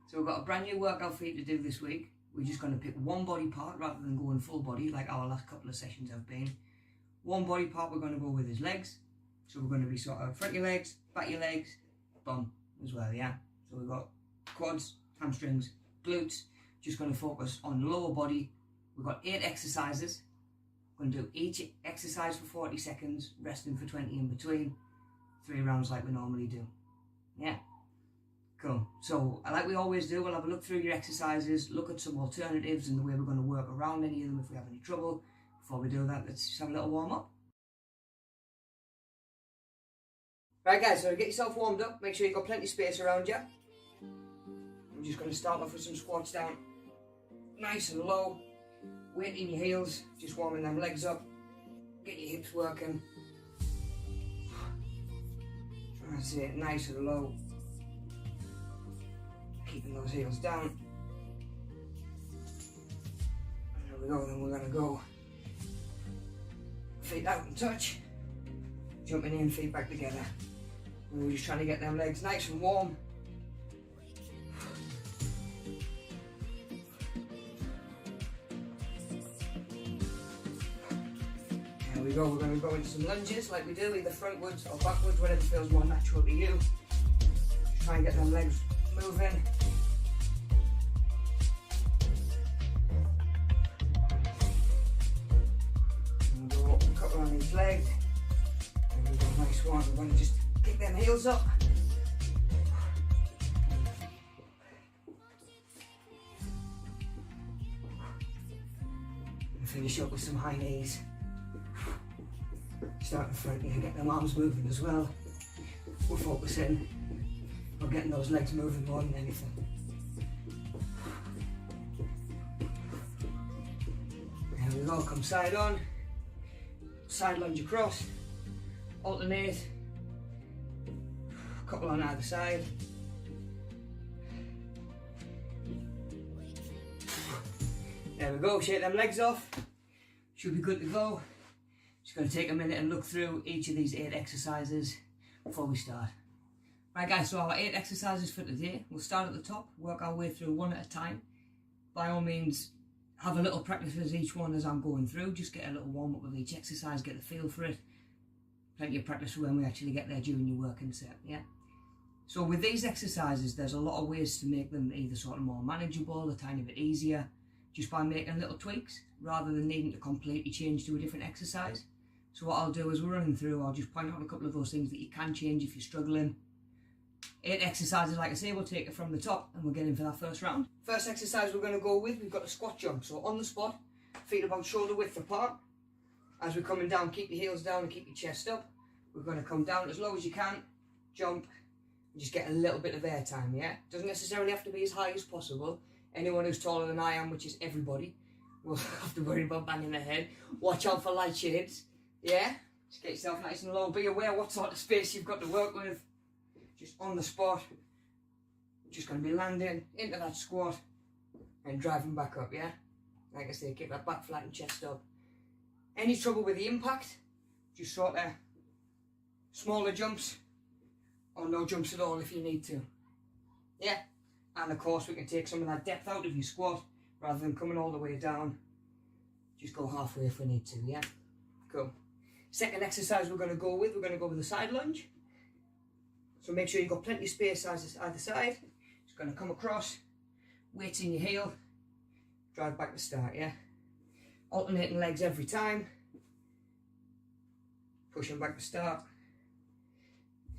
[SPEAKER 1] So we've got a brand new workout for you to do this week. We're just going to pick one body part rather than going full body like our last couple of sessions have been. One body part we're going to go with is legs. So we're going to be sort of front your legs, back your legs, bum as well, yeah. So we've got quads, hamstrings, glutes. Just going to focus on lower body. We've got 8 exercises. We're going to do each exercise for 40 seconds, resting for 20 in between. 3 rounds like we normally do. Yeah. Cool. So, like we always do, we'll have a look through your exercises, look at some alternatives and the way we're going to work around any of them if we have any trouble. Before we do that, let's just have a little warm up. Right guys, so to get yourself warmed up, make sure you've got plenty of space around you. I'm just going to start off with some squats down nice and low, weight in your heels, just warming them legs up, get your hips working. That's it, nice and low, keeping those heels down. There we go, then we're going to go feet out and touch, jumping in, feet back together. And we're just trying to get them legs nice and warm. There we go, we're going to go into some lunges like we do, either frontwards or backwards, whatever feels more natural to you. Just try and get them legs moving. And we'll go a couple on each leg. There we go, nice one. We're going to just kick them heels up. And finish up with some high knees. Start in front and get them arms moving as well. We're focusing on getting those legs moving more than anything. There we go, come side on, side lunge across, alternate, a couple on either side. There we go, shake them legs off, should be good to go. Just going to take a minute and look through each of these 8 exercises before we start. Right guys, so our 8 exercises for today. We'll start at the top, work our way through one at a time. By all means, have a little practice with each one as I'm going through. Just get a little warm up with each exercise, get the feel for it. Plenty of practice for when we actually get there during your working set, yeah? So with these exercises, there's a lot of ways to make them either sort of more manageable, a tiny bit easier, just by making little tweaks, rather than needing to completely change to a different exercise. So what I'll do is we're running through, I'll just point out a couple of those things that you can change if you're struggling. 8 exercises, like I say, we'll take it from the top and we'll get in for that first round. First exercise we're going to go with, we've got a squat jump. So on the spot, feet about shoulder width apart. As we're coming down, keep your heels down and keep your chest up. We're going to come down as low as you can, jump, and just get a little bit of air time, yeah? Doesn't necessarily have to be as high as possible. Anyone who's taller than I am, which is everybody, will have to worry about banging their head. Watch out for light shades. Yeah, just get yourself nice and low. Be aware what sort of space you've got to work with. Just on the spot. Just going to be landing into that squat and driving back up, yeah? Like I say, keep that back flat and chest up. Any trouble with the impact, just sort of smaller jumps or no jumps at all if you need to. Yeah, and of course we can take some of that depth out of your squat rather than coming all the way down. Just go halfway if we need to, yeah? Cool. Second exercise we're going to go with the side lunge. So make sure you've got plenty of space either side. Just going to come across, weights in your heel, drive back to start, yeah? Alternating legs every time. Pushing back to start.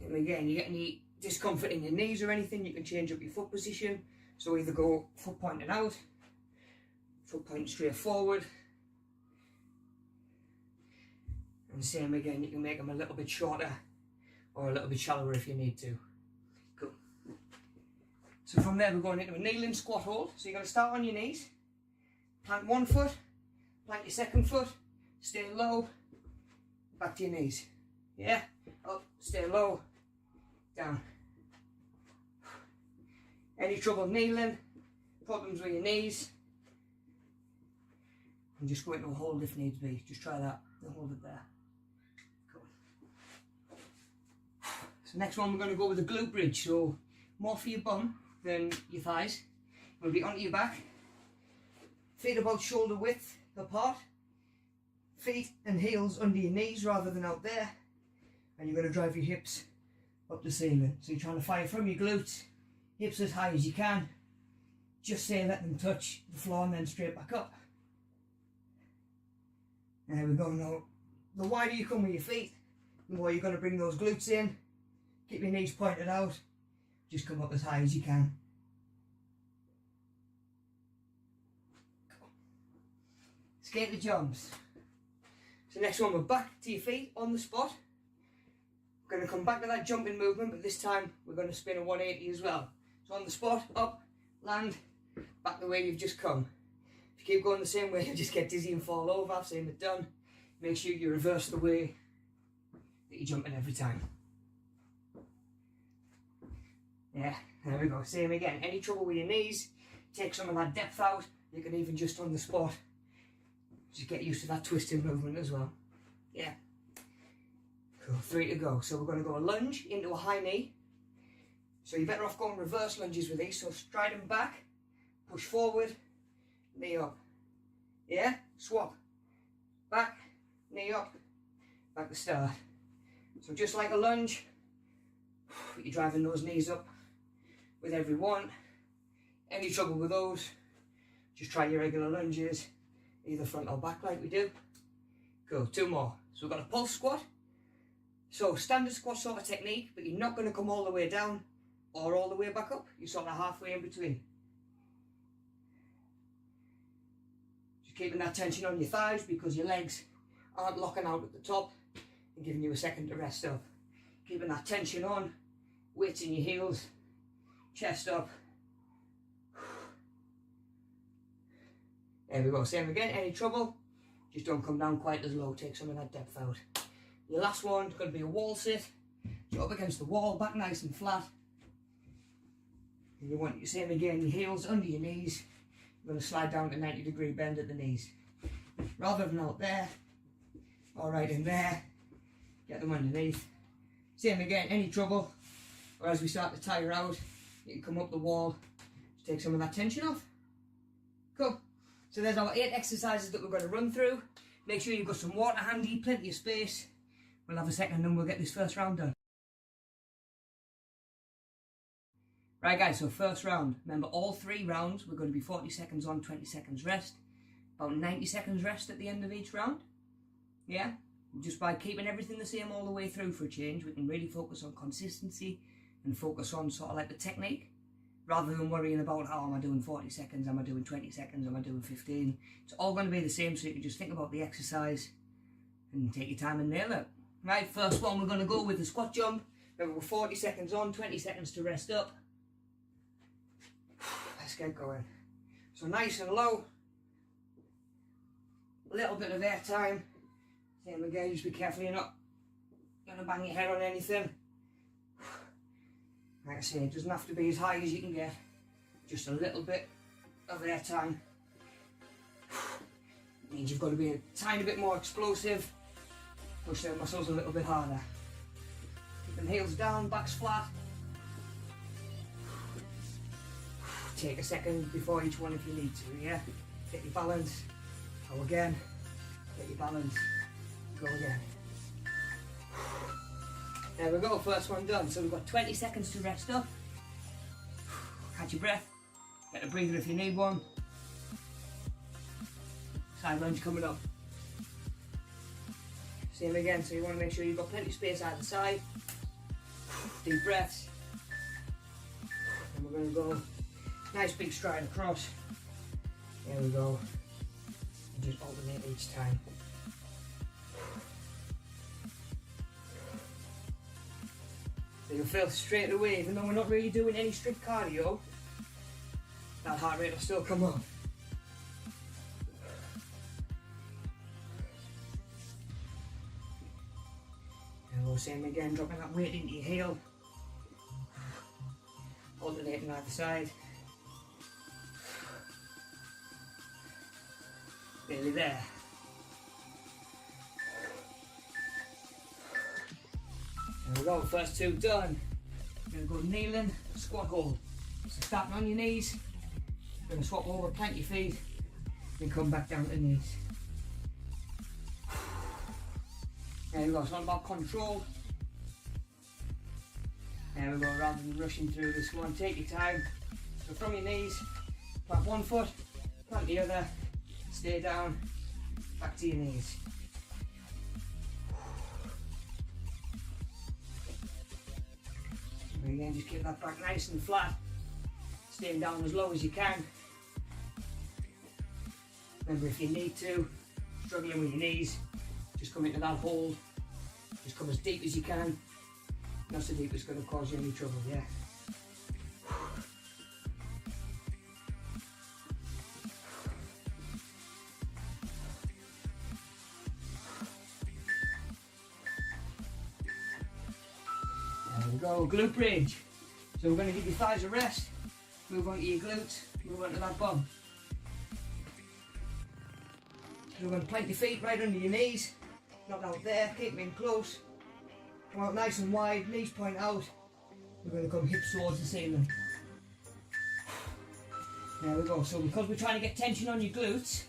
[SPEAKER 1] And again, you get any discomfort in your knees or anything, you can change up your foot position. So either go foot pointing out, foot pointing straight forward. And same again, you can make them a little bit shorter or a little bit shallower if you need to. Cool. So from there we're going into a kneeling squat hold. So you're going to start on your knees, plant one foot, plant your second foot, stay low, back to your knees. Yeah, up, stay low, down. Any trouble kneeling, problems with your knees, and just go into a hold if needs be. Just try that and hold it there. So next one we're going to go with a glute bridge, so more for your bum than your thighs. We'll be onto your back, feet about shoulder width apart, feet and heels under your knees rather than out there, and you're going to drive your hips up the ceiling. So you're trying to fire from your glutes, hips as high as you can, just say let them touch the floor and then straight back up. There we go. Now the wider you come with your feet, the more you're going to bring those glutes in. Keep your knees pointed out, just come up as high as you can. Skater jumps. So next one, we're back to your feet on the spot. We're going to come back to that jumping movement, but this time we're going to spin a 180 as well. So on the spot, up, land, back the way you've just come. If you keep going the same way, you'll just get dizzy and fall over. Same as done. Make sure you reverse the way that you're jumping every time. Yeah, there we go. Same again. Any trouble with your knees, take some of that depth out. You can even just on the spot, just get used to that twisting movement as well. Yeah. Cool, 3 to go. So we're going to go a lunge into a high knee. So you're better off going reverse lunges with these. So striding back, push forward, knee up. Yeah, swap. Back, knee up, back to start. So just like a lunge, you're driving those knees up with every one. Any trouble with those, just try your regular lunges, either front or back like we do. Cool, 2 more. So we've got a pulse squat. So standard squat sort of technique, but you're not going to come all the way down or all the way back up. You're sort of halfway in between. Just keeping that tension on your thighs because your legs aren't locking out at the top and giving you a second to rest up. Keeping that tension on, weights in your heels, chest up. There we go, same again. Any trouble, just don't come down quite as low, take some of that depth out. Your last one is going to be a wall sit. You're up against the wall, back nice and flat. And you want the same again, your heels under your knees. You're going to slide down to 90-degree bend at the knees. Rather than out there, or right in there, get them underneath. Same again, any trouble, or as we start to tire out, you can come up the wall, just take some of that tension off. Cool. So there's our 8 exercises that we're going to run through. Make sure you've got some water handy, plenty of space. We'll have a second and we'll get this first round done. Right guys, so first round. Remember all 3 rounds, we're going to be 40 seconds on, 20 seconds rest. About 90 seconds rest at the end of each round. Yeah? Just by keeping everything the same all the way through for a change, we can really focus on consistency and focus on sort of like the technique. Rather than worrying about, oh, am I doing 40 seconds, am I doing 20 seconds, am I doing 15? It's all going to be the same, so you can just think about the exercise and take your time and nail it. Right, first one we're going to go with the squat jump. Remember, we're 40 seconds on, 20 seconds to rest up. Let's get going. So nice and low. A little bit of air time. Same again, just be careful you're not going to bang your head on anything. Like I say, it doesn't have to be as high as you can get. Just a little bit of air time. Means you've got to be a tiny bit more explosive. Push their muscles a little bit harder. Keep them heels down, backs flat. Take a second before each one if you need to, yeah? Get your balance. Go again. Get your balance. Go again. There we go, first one done. So we've got 20 seconds to rest up. Catch your breath. Get a breather if you need one. Side lunge coming up. Same again, so you want to make sure you've got plenty of space either side. Deep breaths. And we're going to go nice big stride across. There we go. And just alternate each time. So you'll feel straight away, even though we're not really doing any strict cardio, that heart rate will still come up. And we'll same again, dropping that weight into your heel. Alternating either side. Nearly there. There we go, first 2 done. We're going to go kneeling, squat hold. So starting on your knees, we're going to swap over, plant your feet, then come back down to knees. There we go, it's all about control. There we go, rather than rushing through this one, take your time. So from your knees, plant one foot, plant the other, stay down, back to your knees. And again, just keep that back nice and flat, staying down as low as you can. Remember, if you need to, struggling with your knees, just come into that hold, just come as deep as you can, Not so deep it's going to cause you any trouble, yeah. There we go, glute bridge. So we're going to give your thighs a rest, move on to your glutes, move on to that bum. So we're going to plant your feet right under your knees, not out there, keep them in close. Come out nice and wide, knees point out. We're going to come hips towards the ceiling. There we go. So because we're trying to get tension on your glutes,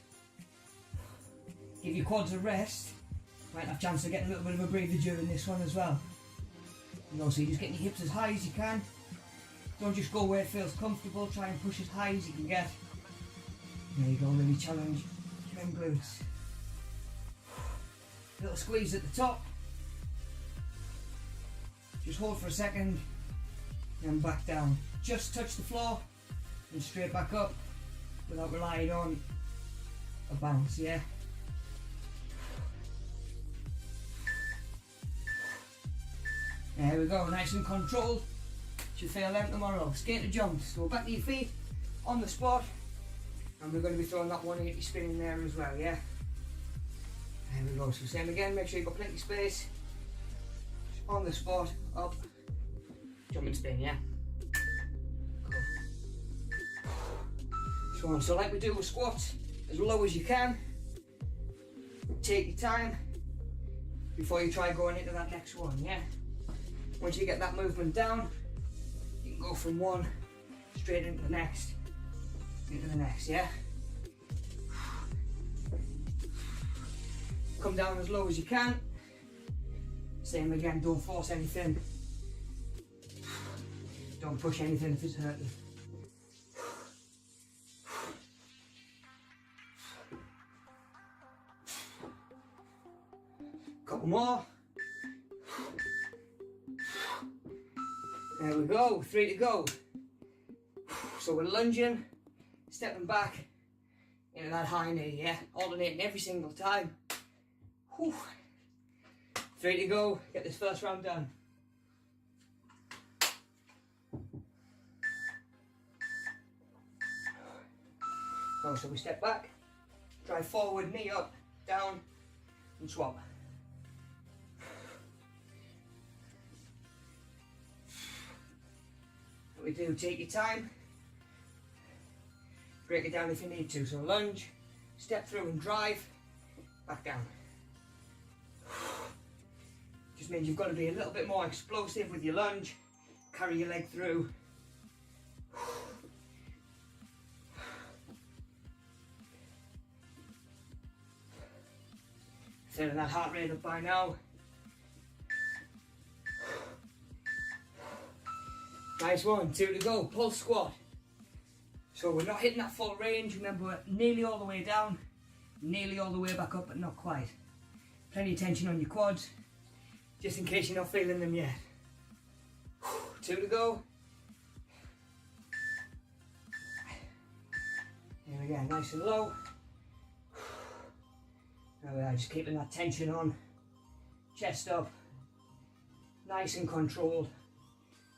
[SPEAKER 1] give your quads a rest, might have a chance of getting a little bit of a breather during this one as well. You know, so you're just getting your hips as high as you can. Don't just go where it feels comfortable, try and push as high as you can get. There you go, really challenge them glutes. Little squeeze at the top. Just hold for a second, and back down. Just touch the floor, and straight back up, without relying on a bounce, yeah? There we go, nice and controlled. Should feel them tomorrow. Skater jumps, so back to your feet, on the spot, and we're going to be throwing that 180 spin in there as well, yeah? There we go, so same again, make sure you've got plenty of space. On the spot, up, jump and spin, yeah? Cool. So like we do with squats, as low as you can, take your time before you try going into that next one, yeah? Once you get that movement down, you can go from one straight into the next, yeah? Come down as low as you can. Same again, don't force anything. Don't push anything if it's hurting. Couple more. There we go, 3 to go. So we're lunging, stepping back into that high knee, yeah? Alternating every single time. Whew. 3 to go, get this first round done. So we step back, drive forward, knee up, down, and swap. What we do, take your time, break it down if you need to. So lunge, step through and drive, back down. Just means you've got to be a little bit more explosive with your lunge, carry your leg through. Feeling that heart rate up by now. Nice one, 2 to go, pulse squat. So we're not hitting that full range, remember we're nearly all the way down, nearly all the way back up, but not quite. Plenty of tension on your quads, just in case you're not feeling them yet. 2 to go. Here we go, nice and low. There we are, just keeping that tension on. Chest up, nice and controlled.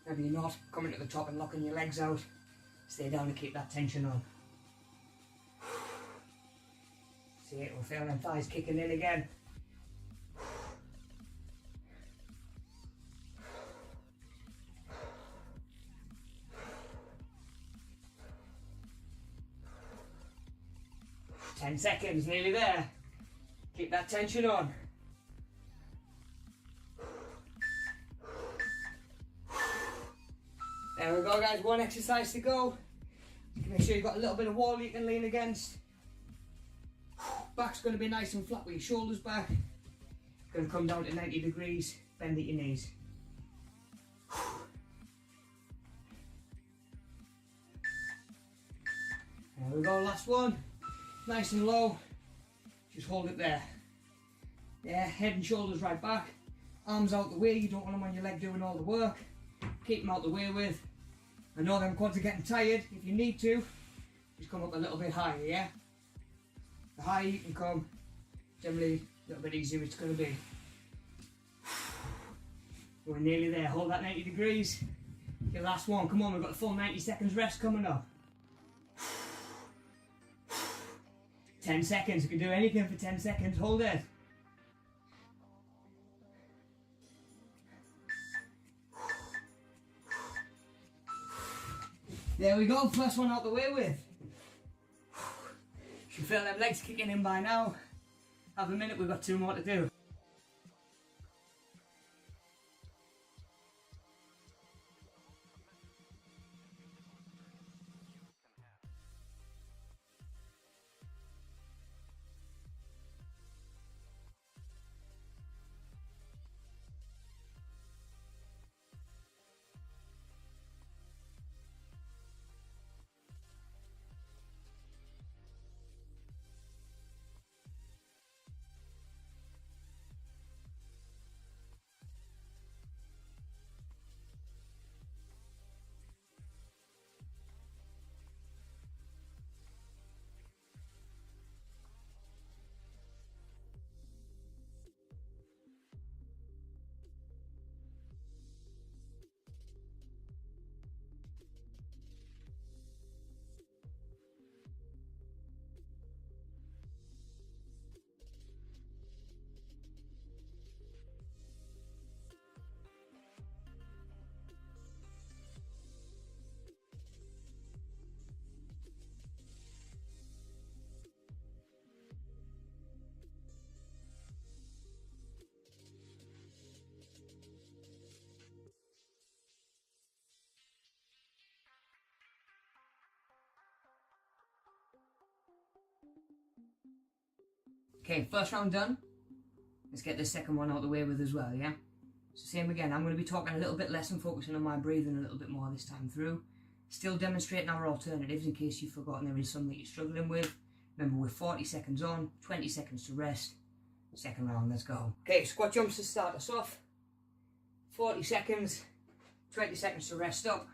[SPEAKER 1] Maybe you're not coming to the top and locking your legs out. Stay down and keep that tension on. See it, we're feeling them thighs kicking in again. Ten seconds, nearly there. Keep that tension on. There we go guys, one exercise to go. Make sure you've got a little bit of wall you can lean against. Back's going to be nice and flat with your shoulders back. Going to come down to 90 degrees, bend at your knees. There we go, last one. Nice and low. Just hold it there. Yeah, head and shoulders right back. Arms out the way, you don't want them on your leg doing all the work. Keep them out the way with. I know them quads are getting tired. If you need to, just come up a little bit higher, yeah? The higher you can come, generally a little bit easier it's going to be. We're nearly there. Hold that 90 degrees. Your last one. Come on, we've got the full 90 seconds rest coming up. 10 seconds. You can do anything for 10 seconds. Hold it. There we go. First one out the way with. You feel them legs kicking in by now. Have a minute. We've got 2 more to do. Okay, first round done. Let's get the second one out the way with as well, yeah? So same again, I'm going to be talking a little bit less and focusing on my breathing a little bit more this time through. Still demonstrating our alternatives in case you've forgotten there is something you're struggling with. Remember, we're 40 seconds on, 20 seconds to rest. Second round, let's go. Okay, squat jumps to start us off. 40 seconds, 20 seconds to rest up.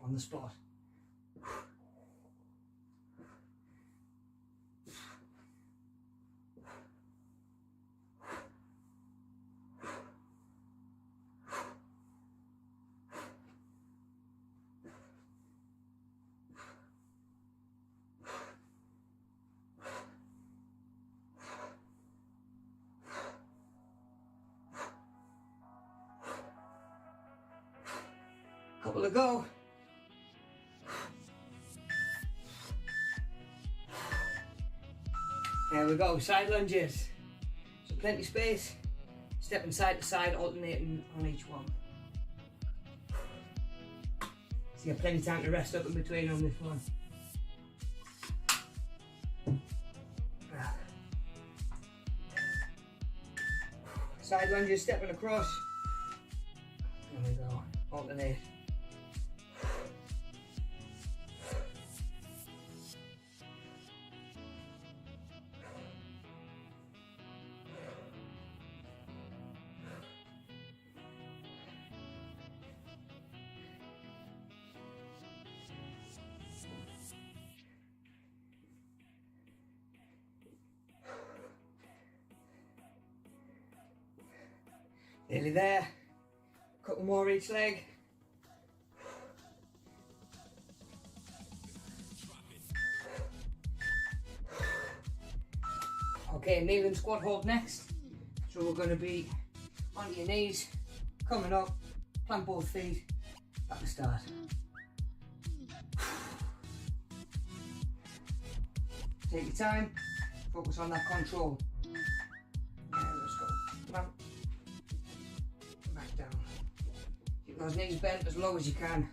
[SPEAKER 1] On the spot. Couple to go. There we go, side lunges. So plenty space, stepping side to side, alternating on each one. So you have plenty of time to rest up in between on this one. Side lunges, stepping across. There we go, alternate. Nearly there. Couple more each leg. Okay, kneeling squat hold next. So we're going to be onto your knees, coming up, plant both feet at the start. Take your time, focus on that control. Yeah, let's go. Come on. Back down. Keep those knees bent as low as you can.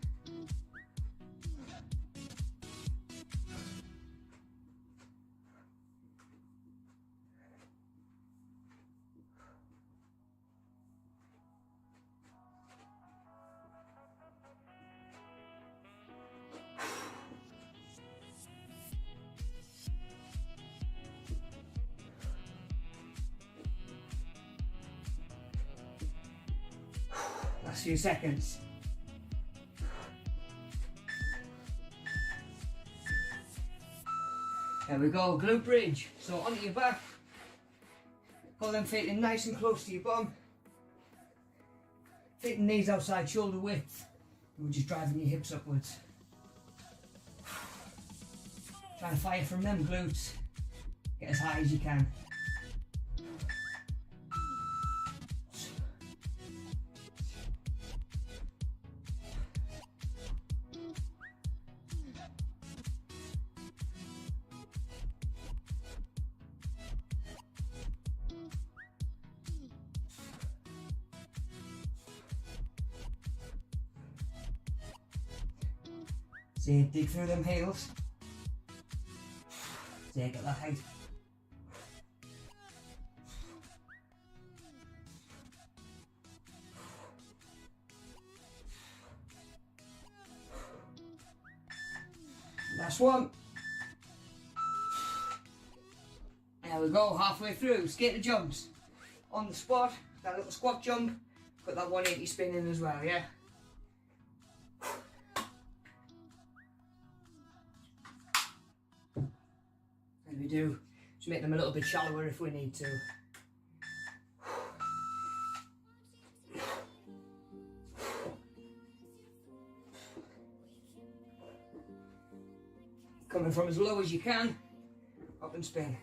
[SPEAKER 1] Last few seconds. There we go, glute bridge. So onto your back, pull them feet in nice and close to your bum. Fitting knees outside shoulder width. We're just driving your hips upwards. Try to fire from them glutes. Get as high as you can. See, dig through them heels. See, get that height. Last one. There we go, halfway through. Skater jumps. On the spot, that little squat jump. Put that 180 spin in as well, yeah? And we do. Just make them a little bit shallower if we need to. Coming from as low as you can, up and spin.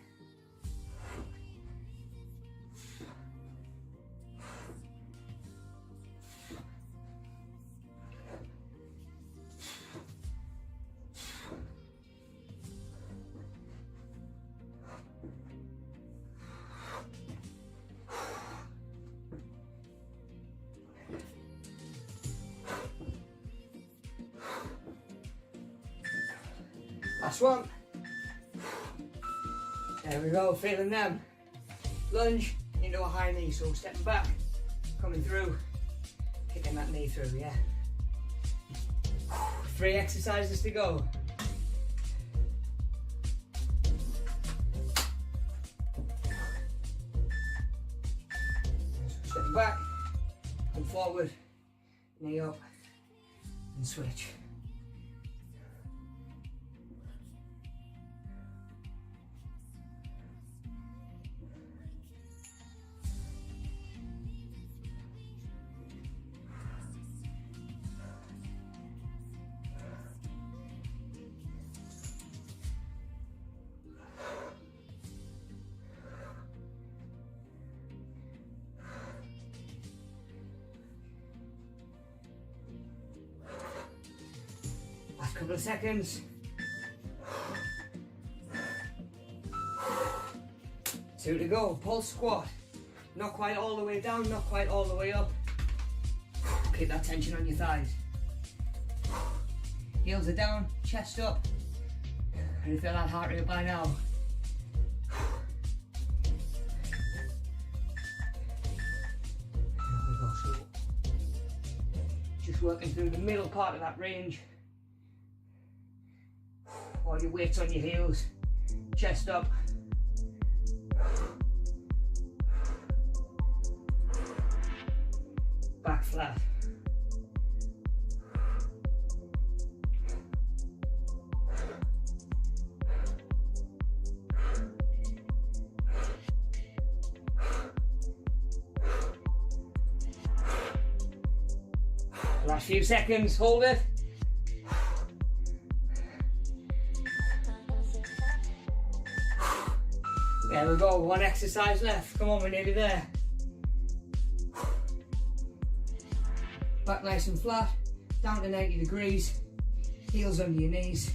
[SPEAKER 1] Last one. There we go, feeling them. Lunge into a high knee, so stepping back, coming through, kicking that knee through, yeah. 3 exercises to go. Stepping back, come forward, knee up, and switch. Couple of seconds. 2 to go. Pulse squat. Not quite all the way down, not quite all the way up. Keep that tension on your thighs. Heels are down, chest up. Can you feel that heart rate by now? There we go. So, just working through the middle part of that range. All your weight's on your heels, chest up. Back flat. Last few seconds, hold it. There we go, 1 exercise left. Come on, we're nearly there. Back nice and flat, down to 90 degrees. Heels under your knees.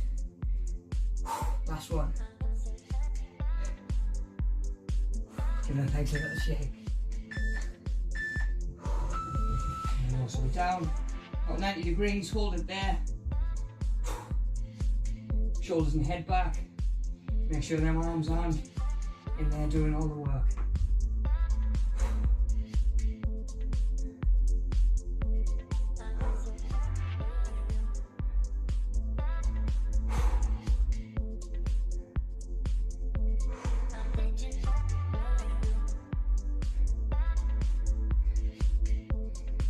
[SPEAKER 1] Last one. Give the legs a little shake. And also down, about 90 degrees, hold it there. Shoulders and head back. Make sure them arms aren't in there doing all the work.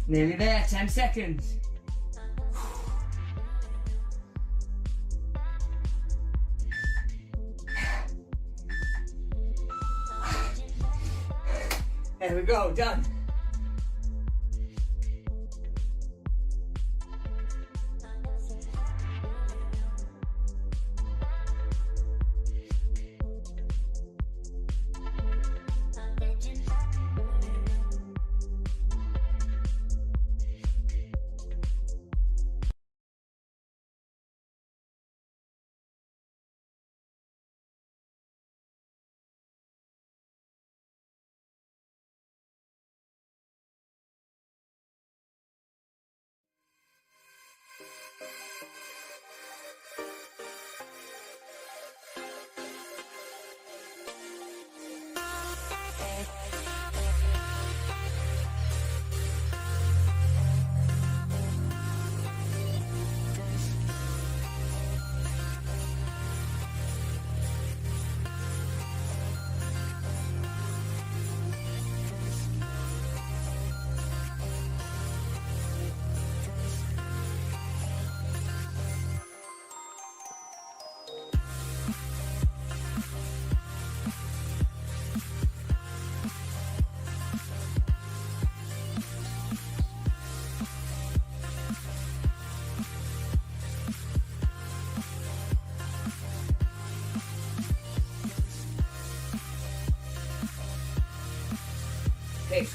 [SPEAKER 1] Nearly there, 10 seconds. There we go, done.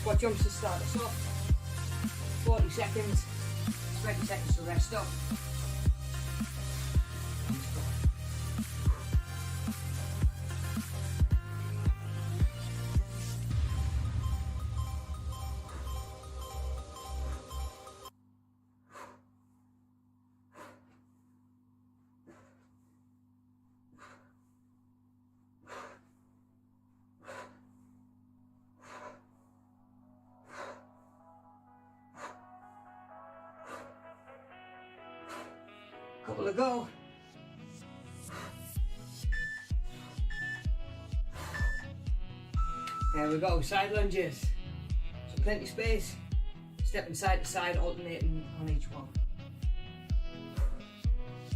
[SPEAKER 1] squat jumps to start us off. 40 seconds, 20 seconds to rest up. Couple to go. There we go, side lunges. So plenty of space, stepping side to side, alternating on each one.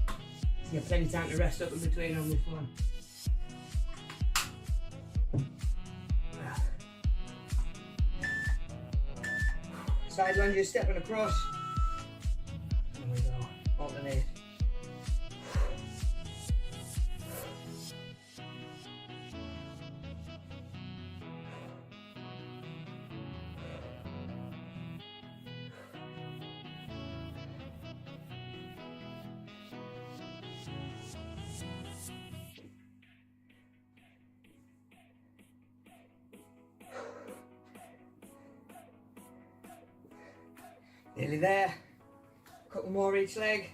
[SPEAKER 1] So you have plenty of time to rest up in between on this one. Side lunges, stepping across. There we go, alternate. Nearly there. Couple more each leg.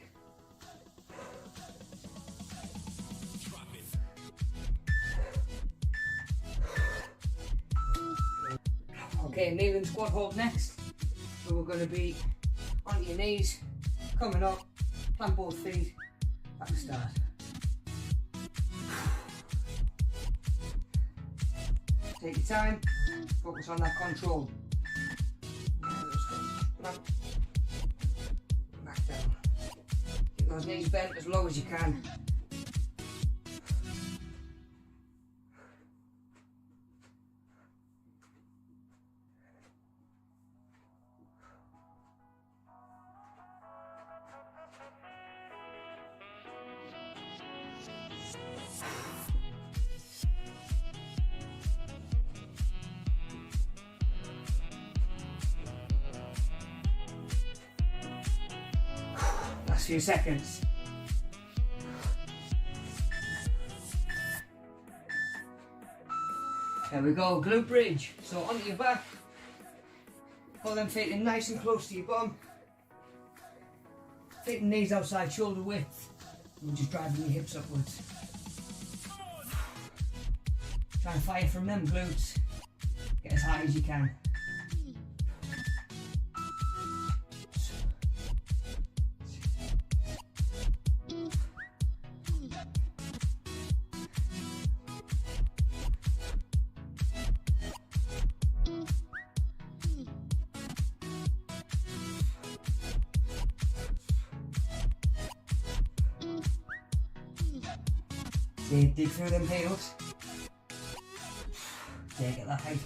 [SPEAKER 1] Okay, kneeling squat hold next. So we're going to be onto your knees, coming up, plant both feet, back to start. Take your time, focus on that control. Back down. Get those knees bent as low as you can. Few seconds. There we go, glute bridge. So onto your back, pull them feet in nice and close to your bum. Feet and knees outside shoulder width. And just driving your hips upwards. Try and fire from them glutes. Get as high as you can. Dig through them heels. Yeah, get that height.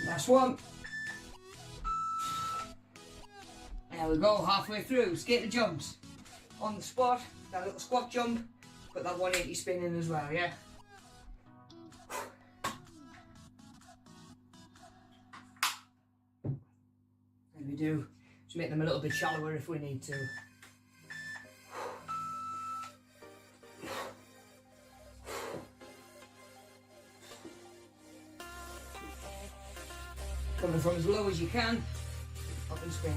[SPEAKER 1] Last one. There we go, halfway through. Skater jumps. On the spot, that little squat jump, but that 180 spin in as well, yeah? We do, just make them a little bit shallower if we need to. Coming from as low as you can, up and spin.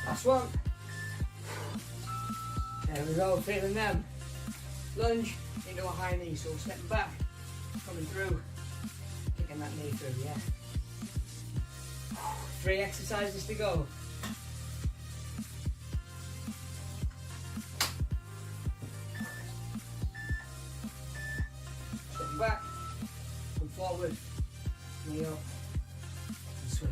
[SPEAKER 1] Last one. There we go, feeling them. Lunge into a high knee, so stepping back, coming through, kicking that knee through, yeah. 3 exercises to go. knee up, and switch.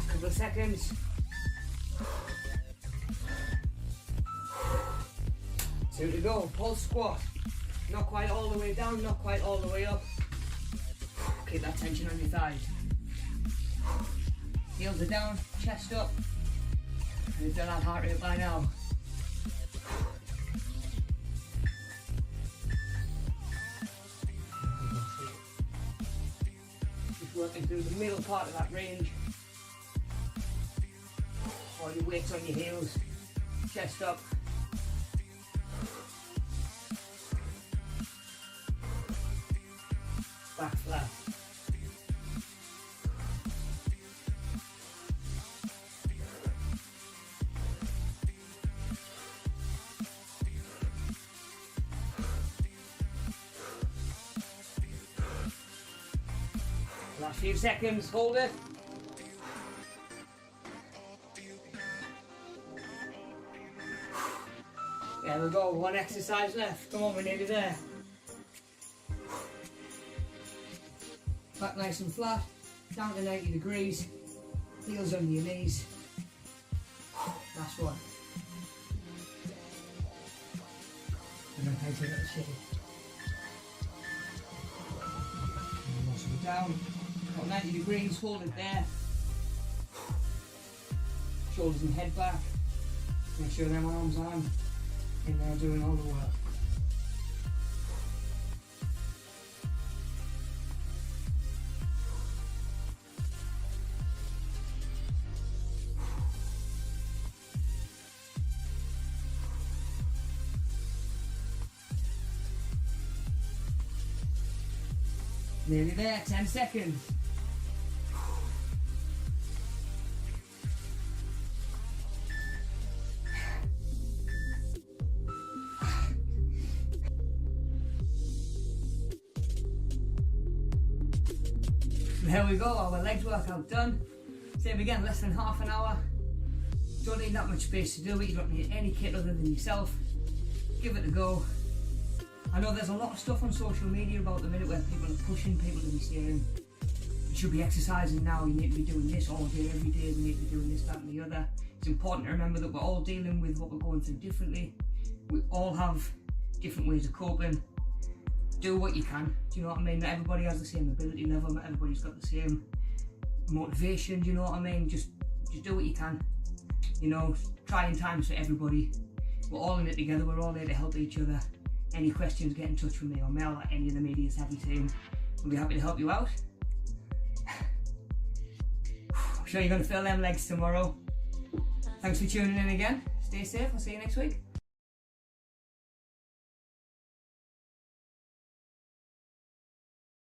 [SPEAKER 1] Couple of seconds. 2 to go. Pulse squat. Not quite all the way down, not quite all the way up. Keep that tension on your thighs. Heels are down, chest up. You feel that heart rate by now. Just working through the middle part of that range. All your weight's on your heels, chest up. Back flat. Last few seconds, hold it. There we go, one exercise left. Come on, we're nearly there. Back nice and flat, down to 90 degrees, heels on your knees. Last one. And then take a little shake. Muscle down, about 90 degrees, hold it there. Shoulders and head back. Make sure them arms on. In there doing all the work. Nearly there, 10 seconds. There we go, our legs workout done. Same again, less than half an hour. Don't need that much space to do it, you don't need any kit other than yourself. Give it a go. I know there's a lot of stuff on social media about the minute where people are pushing people to be saying, you should be exercising now, you need to be doing this all day, every day, we need to be doing this, that and the other. It's important to remember that we're all dealing with what we're going through differently. We all have different ways of coping. Do what you can, do you know what I mean? Not everybody has the same ability level, not everybody's got the same motivation, do you know what I mean? Just do what you can. You know, trying times for everybody. We're all in it together, we're all there to help each other. Any questions, get in touch with me or Mel or any of the media's heavy team. We'll be happy to help you out. I'm sure you're going to feel them legs tomorrow. Thanks for tuning in again. Stay safe, I'll see you next week.